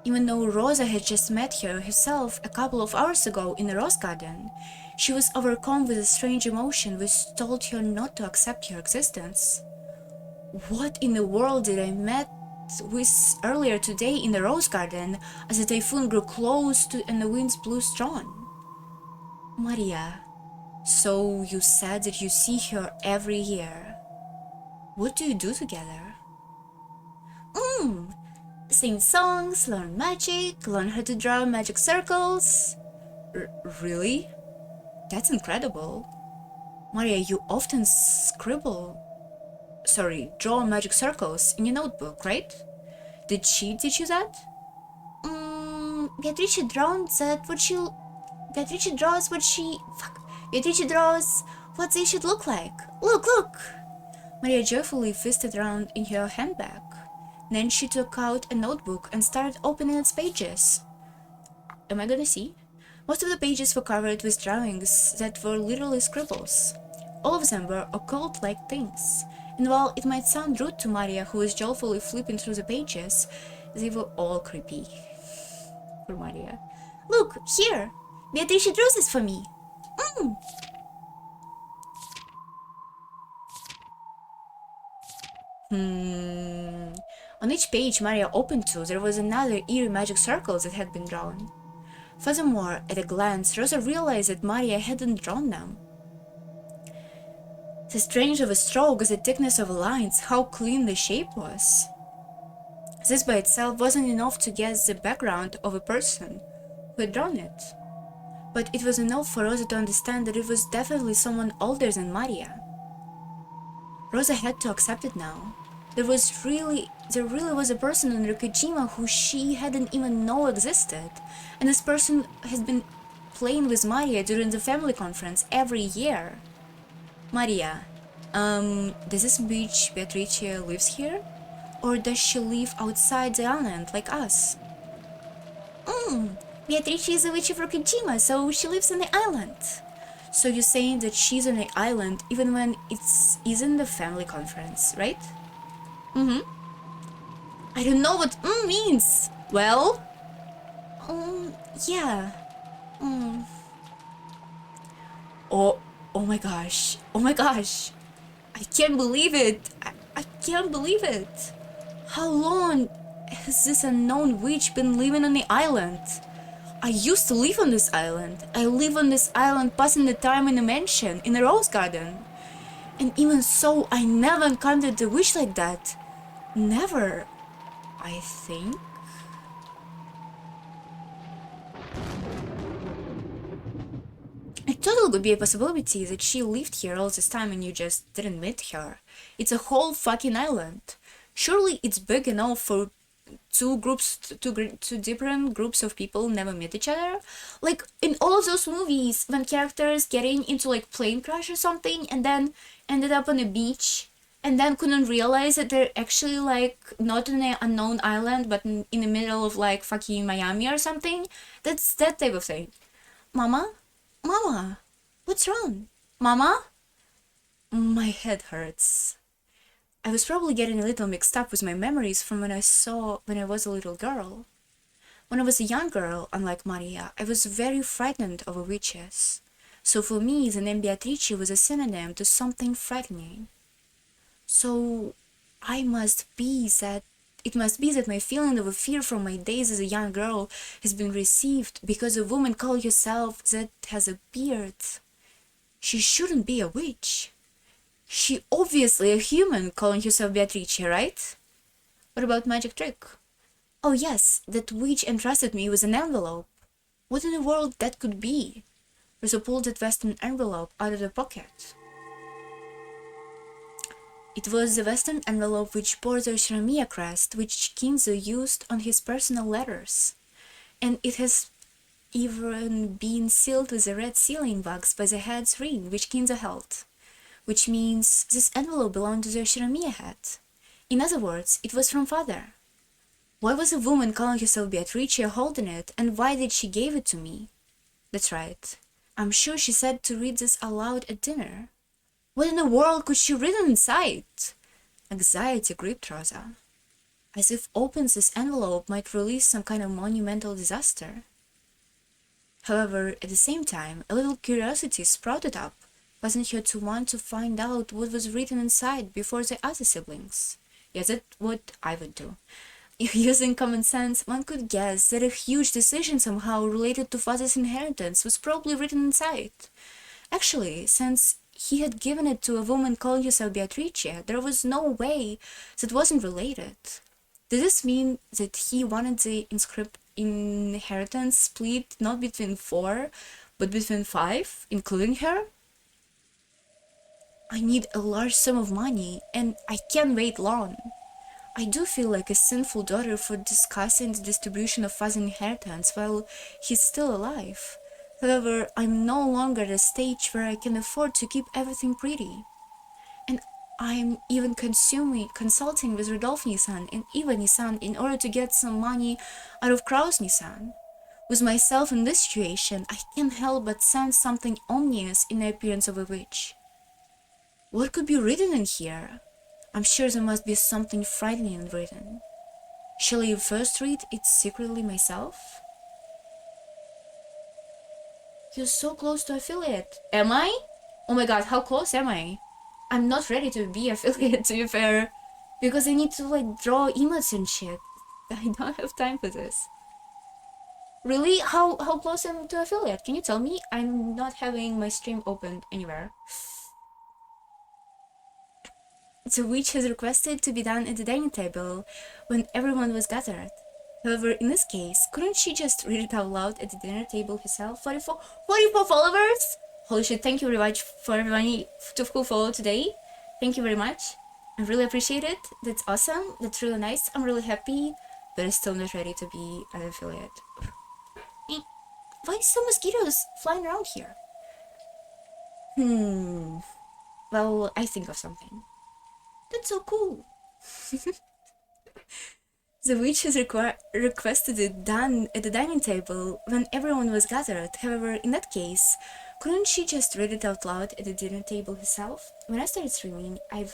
Even though Rosa had just met her herself a couple of hours ago in the rose garden, she was overcome with a strange emotion which told her not to accept her existence. What in the world did I met with earlier today in the rose garden as the typhoon grew close to and the winds blew strong? Maria, so you said that you see her every year. What do you do together? Sing songs, learn magic, learn how to draw magic circles. Really? That's incredible. Maria, you often draw magic circles in your notebook, right? Did she teach you that? Beatrice draws what they should look like. Look! Maria joyfully fisted around in her handbag. Then she took out a notebook and started opening its pages. Am I gonna see? Most of the pages were covered with drawings that were literally scribbles. All of them were occult-like things, And while it might sound rude to Maria, who was joyfully flipping through the pages, they were all creepy for Maria. Look, here! Beatrice drew this for me! Mm. On each page Maria opened to, there was another eerie magic circle that had been drawn. Furthermore, at a glance, Rosa realized that Maria hadn't drawn them. The strength of a stroke, the thickness of lines, how clean the shape was. This by itself wasn't enough to guess the background of a person who had drawn it. But it was enough for Rosa to understand that it was definitely someone older than Maria. Rosa had to accept it now. There really was a person in Rikujima who she hadn't even known existed, and this person has been playing with Maria during the family conference every year. Maria, does this bitch Beatrice lives here? Or does she live outside the island like us? Beatrice is a witch of Rikujima, so she lives on the island. So you're saying that she's on the island even when it isn't the family conference, right? I don't know what means. Well? Yeah. Oh my gosh. Oh my gosh. I can't believe it. I can't believe it. How long has this unknown witch been living on the island? I used to live on this island. I live on this island passing the time in a mansion, in a rose garden. And even so, I never encountered a witch like that. Never, I think. It totally could be a possibility that she lived here all this time and you just didn't meet her. It's a whole fucking island. Surely it's big enough for two different groups of people never meet each other. Like in all of those movies when characters getting into like plane crash or something and then ended up on a beach and then couldn't realize that they're actually like not on an unknown island but in the middle of like fucking Miami or something. That's that type of thing. Mama, what's wrong? Mama, my head hurts. I was probably getting a little mixed up with my memories from when I was a little girl. When I was a young girl, unlike Maria, I was very frightened of witches. So for me, the name Beatrice was a synonym to something frightening. So it must be that my feeling of fear from my days as a young girl has been received because a woman called herself that has a beard. She shouldn't be a witch. She obviously a human calling herself Beatrice, right? What about magic trick? Oh yes, that witch entrusted me with an envelope. What in the world that could be? Rosa pulled that western envelope out of the pocket. It was the western envelope which bore the Shinomiya crest which Kinzo used on his personal letters. And it has even been sealed with a red sealing wax by the head's ring which Kinzo held. Which means this envelope belonged to the Shinomiya head. In other words, it was from father. Why was a woman calling herself Beatrice holding it, and why did she give it to me? That's right. I'm sure she said to read this aloud at dinner. What in the world could she read inside? Anxiety gripped Rosa. As if opening this envelope might release some kind of monumental disaster. However, at the same time, a little curiosity sprouted up. Wasn't her to want to find out what was written inside before the other siblings? Yes, that's what I would do. Using common sense, one could guess that a huge decision somehow related to father's inheritance was probably written inside. Actually, since he had given it to a woman calling herself Beatrice, there was no way that wasn't related. Did this mean that he wanted the inheritance split not between 4, but between 5, including her? I need a large sum of money, and I can't wait long. I do feel like a sinful daughter for discussing the distribution of father's inheritance while he's still alive. However, I'm no longer at a stage where I can afford to keep everything pretty. And I'm even consulting with Rudolf Nissan and Ivan Nissan in order to get some money out of Kraus Nissan. With myself in this situation, I can't help but sense something ominous in the appearance of a witch. What could be written in here? I'm sure there must be something frightening written. Shall I first read it secretly myself? You're so close to affiliate. Am I? Oh my god, how close am I? I'm not ready to be affiliate, to be fair. Because I need to like draw emotes and shit. I don't have time for this. Really? How close am I to affiliate? Can you tell me? I'm not having my stream opened anywhere. The witch has requested to be done at the dining table when everyone was gathered. However, in this case, couldn't she just read it out loud at the dinner table herself? 44 followers? Holy shit, thank you very much for everybody who followed today. Thank you very much. I really appreciate it. That's awesome. That's really nice. I'm really happy, but I'm still not ready to be an affiliate. Why is some mosquitoes flying around here? Well, I think of something. That's so cool. The witch has requested it done at the dining table when everyone was gathered. However, in that case, couldn't she just read it out loud at the dinner table herself? When I started streaming, I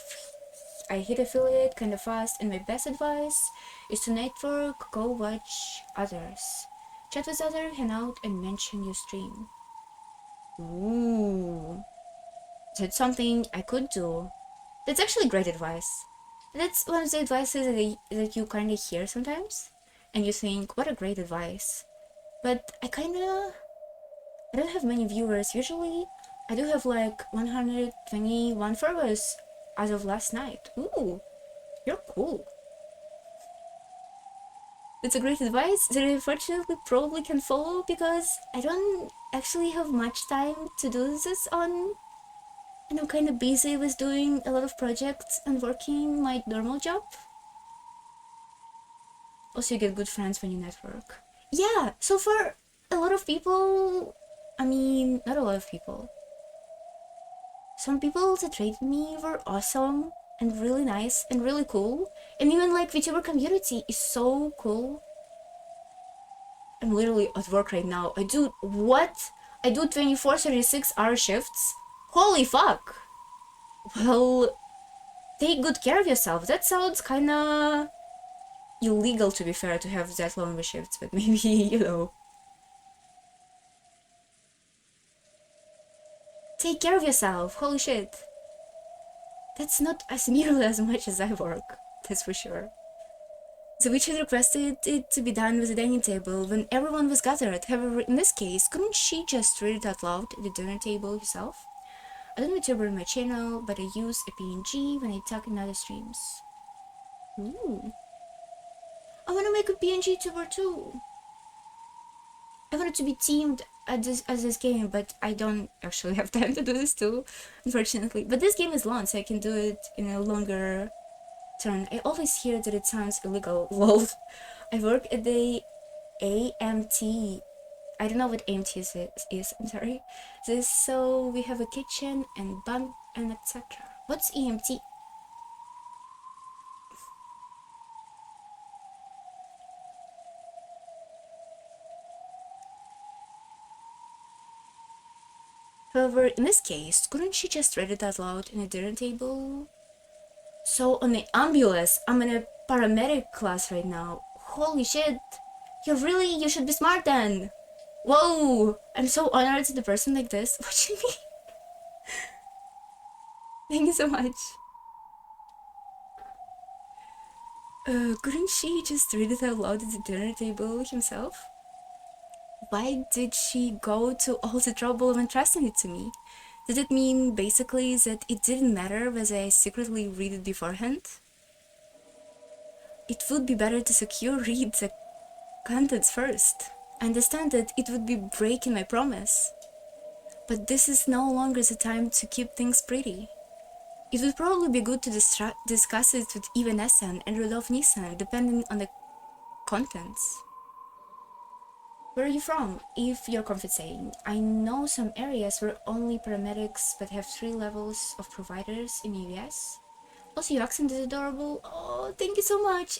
hit affiliate kind of fast, and my best advice is to network, go watch others. Chat with others, hang out, and mention your stream. Ooh. That's something I could do. That's actually great advice. That's one of the advices that you kind of hear sometimes, and you think, what a great advice. But I don't have many viewers. Usually, I do have like 121 followers as of last night. Ooh, you're cool. That's a great advice that I unfortunately probably can follow because I don't actually have much time to do this on. And I'm kind of busy with doing a lot of projects and working my normal job. Also, you get good friends when you network. Yeah, so for a lot of people, I mean, not a lot of people. Some people that rated me were awesome and really nice and really cool. And even like VTuber community is so cool. I'm literally at work right now. I do what? I do 24, 36-hour shifts? Holy fuck! Well, take good care of yourself. That sounds kinda illegal, to be fair, to have that long of shifts, but maybe, you know. Take care of yourself. Holy shit. That's not as nearly as much as I work. That's for sure. The witch had requested it to be done with the dining table when everyone was gathered. However, in this case, couldn't she just read it out loud at the dinner table herself? I don't VTuber in my channel, but I use a PNG when I talk in other streams. Ooh. I wanna make a PNG tuber too. I wanted to be teamed at this game, but I don't actually have time to do this too, unfortunately. But this game is long, so I can do it in a longer turn. I always hear that it sounds illegal. Lol. I work at the AMT. I don't know what AMT is, I'm sorry. So we have a kitchen and bunk and etc. What's EMT? However, in this case, couldn't she just read it out loud in a dinner table? So on the ambulance, I'm in a paramedic class right now. Holy shit! You should be smart then! Whoa! I'm so honored to the person like this watching me. Thank you so much. Couldn't she just read it out loud at the dinner table himself? Why did she go to all the trouble of entrusting it to me? Did it mean basically that it didn't matter whether I secretly read it beforehand? It would be better to secure read the contents first. I understand that it would be breaking my promise. But this is no longer the time to keep things pretty. It would probably be good to discuss it with XII and Rudolf Nissan, depending on the contents. Where are you from? If you're compensating, I know some areas where only paramedics but have 3 levels of providers in the US. Also, your accent is adorable. Oh, thank you so much.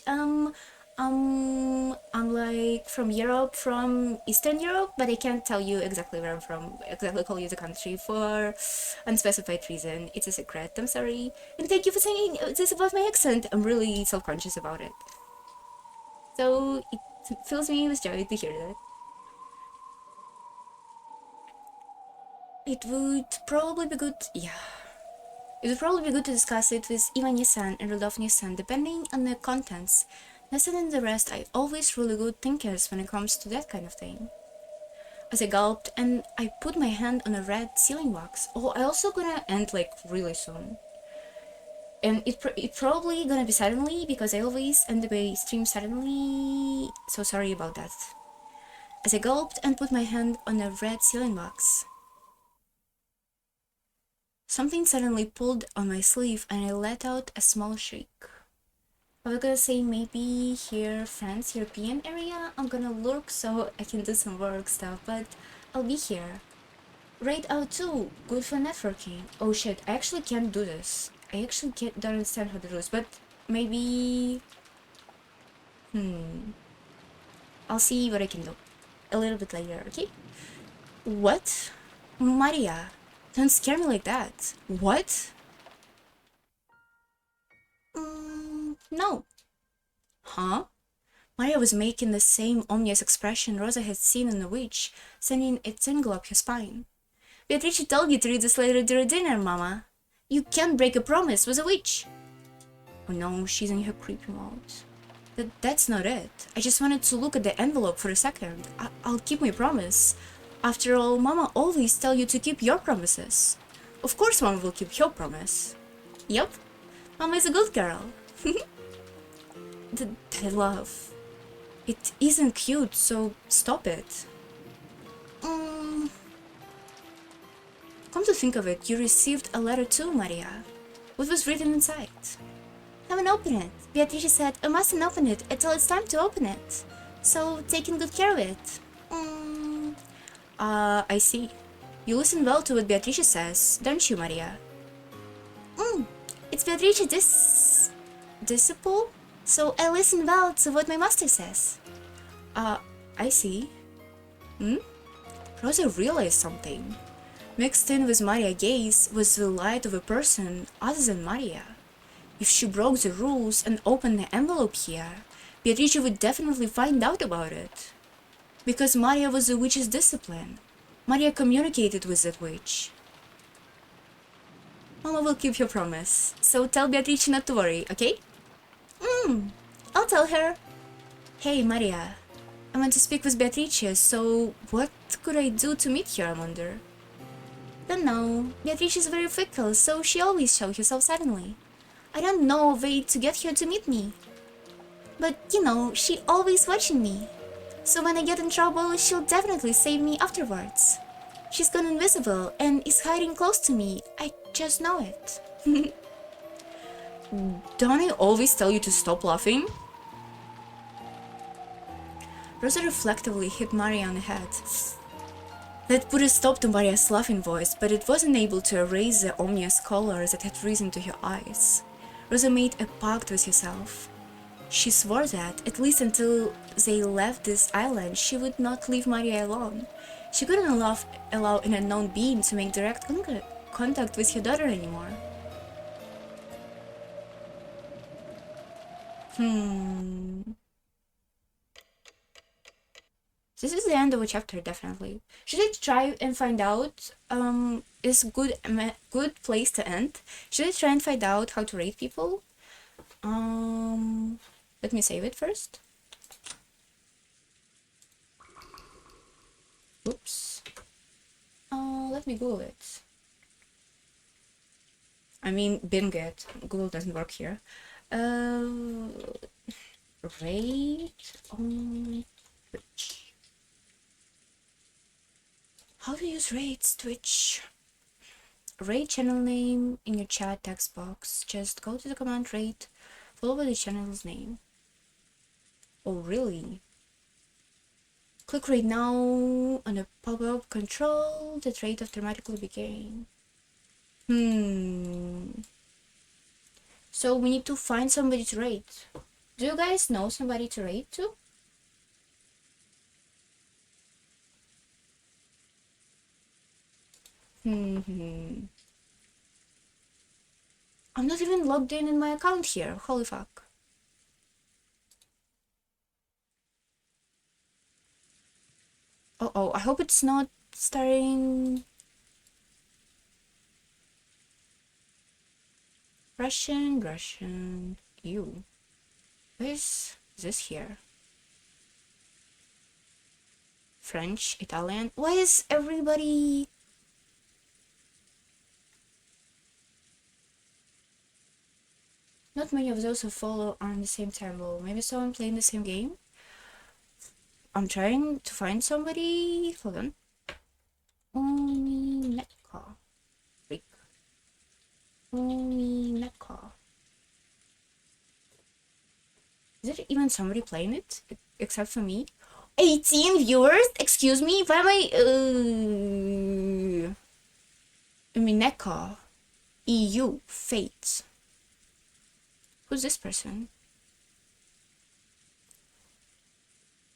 I'm like from Europe, from Eastern Europe, but I can't tell you exactly where I'm from, exactly call you the country for unspecified reason. It's a secret, I'm sorry. And thank you for saying this about my accent. I'm really self-conscious about it. So it fills me with joy to hear that. It would probably be good, yeah. It would probably be good to discuss it with Ivan Nissan and Rudolf Nissan, depending on the contents. Nissan and the rest are always really good thinkers when it comes to that kind of thing. As I gulped and I put my hand on a red sealing wax. Oh, I also gonna end like really soon. And it probably gonna be suddenly because I always end the stream suddenly. So sorry about that. As I gulped and put my hand on a red sealing wax. Something suddenly pulled on my sleeve and I let out a small shriek. I was gonna say maybe here, France, European area, I'm gonna lurk so I can do some work stuff, but I'll be here. Raid out too, good for networking. Oh shit, I actually can't do this. I actually don't understand how to do this, but maybe... I'll see what I can do. A little bit later, okay? What? Maria, don't scare me like that. What? No. Huh? Maria was making the same ominous expression Rosa had seen in the witch, sending a tingle up her spine. Beatrice told you to read this letter during dinner, Mama. You can't break a promise with a witch. Oh no, she's in her creepy mode. That's not it. I just wanted to look at the envelope for a second. I'll keep my promise. After all, Mama always tell you to keep your promises. Of course Mama will keep your promise. Yup, Mama is a good girl. The love. It isn't cute, so stop it. Come to think of it, you received a letter too, Maria. What was written inside? Haven't opened it. Beatrice said I mustn't open it until it's time to open it. So, taking good care of it. I see. You listen well to what Beatrice says, don't you, Maria? It's Beatrice disciple? So I listen well to what my master says. I see. Rosa realized something. Mixed in with Maria's gaze was the light of a person other than Maria. If she broke the rules and opened the envelope here, Beatrice would definitely find out about it. Because Maria was the witch's discipline. Maria communicated with that witch. Mama will keep your promise, so tell Beatrice not to worry, okay? I'll tell her. Hey, Maria. I want to speak with Beatrice, so what could I do to meet her, I wonder? Don't know. Beatrice is very fickle, so she always shows herself suddenly. I don't know a way to get her to meet me. But, you know, she always watching me. So when I get in trouble, she'll definitely save me afterwards. She's gone invisible and is hiding close to me. I just know it. Don't I always tell you to stop laughing? Rosa reflectively hit Maria on the head. That put a stop to Maria's laughing voice, but it wasn't able to erase the ominous color that had risen to her eyes. Rosa made a pact with herself. She swore that, at least until they left this island, she would not leave Maria alone. She couldn't allow an unknown being to make direct contact with her daughter anymore. This is the end of a chapter, definitely. Should I try and find out, is good place to end? Should I try and find out how to rate people? Let me save it first. Oops. Let me Google it. I mean, Bing it. Google doesn't work here. Rate on Twitch. How to use rates, Twitch? Rate channel name in your chat text box. Just go to the command rate, followed by the channel's name. Oh, really? Click right now on a pop-up control that rate automatically began. So we need to find somebody to rate. Do you guys know somebody to raid to? I'm not even logged in my account here. Holy fuck. Oh, I hope it's not starting... Russian. Ew. Where is this here? French, Italian. Why is everybody... Not many of those who follow are on the same table. Maybe someone playing the same game? I'm trying to find somebody. Hold on. Umineko. Freak. Umineko. Is there even somebody playing it? Except for me? 18 viewers? Excuse me? Why am I... Umineko. EU. Fates. Who's this person?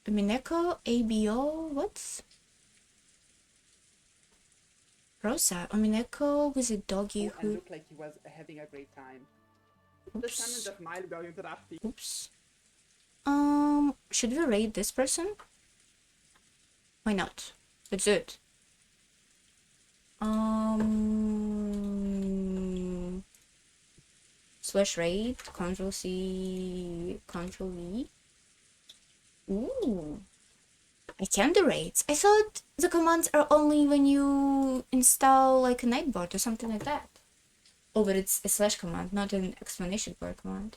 Umineko. ABO. What? Rosa. Umineko was a doggy who... And looked like he was having a great time. Oops. Oops. Should we raid this person? Why not? Let's do it. Slash raid, Control C, Control V. Ooh. I can do raids. I thought the commands are only when you install like a nightbot or something like that. Oh, but it's a slash command, not an exclamation point command.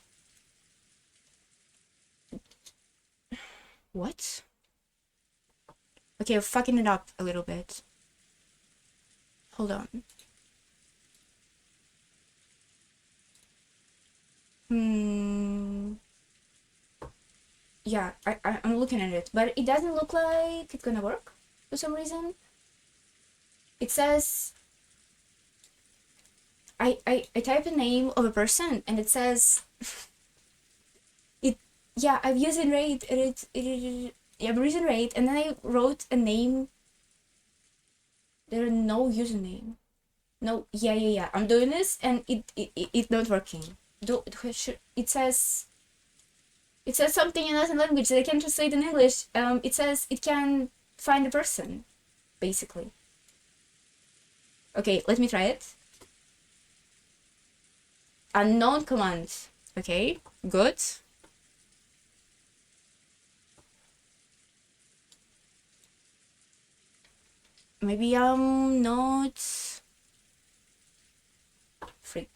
What? Okay, I'm fucking it up a little bit. Hold on. Yeah, I'm looking at it, but it doesn't look like it's gonna work for some reason. It says I type a name of a person and it says yeah, I've used in raid and I'm using raid and then I wrote a name. There are no username. No, yeah. I'm doing this and it's not working. It says something in Latin language that I can't translate in English. It says it can find a person, basically. Okay, let me try it. Unknown command. Okay, good. Maybe I'm not... Freak.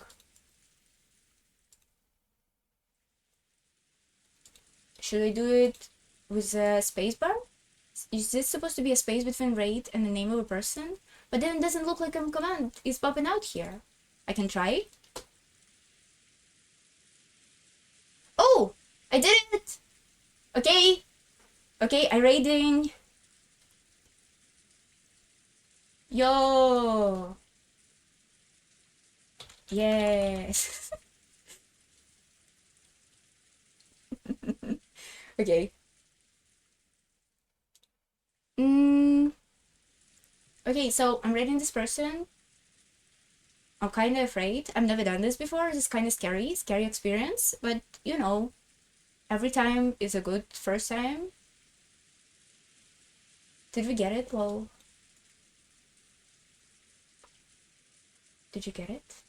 Should I do it with a spacebar? Is this supposed to be a space between raid and the name of a person? But then it doesn't look like a command is popping out here. I can try. Oh! I did it! Okay! Okay, I'm raiding. Yo! Yes! Okay. Okay, so I'm raiding this person. I'm kind of afraid. I've never done this before. It's kind of scary experience. But, you know, every time is a good first time. Did we get it? Well, did you get it?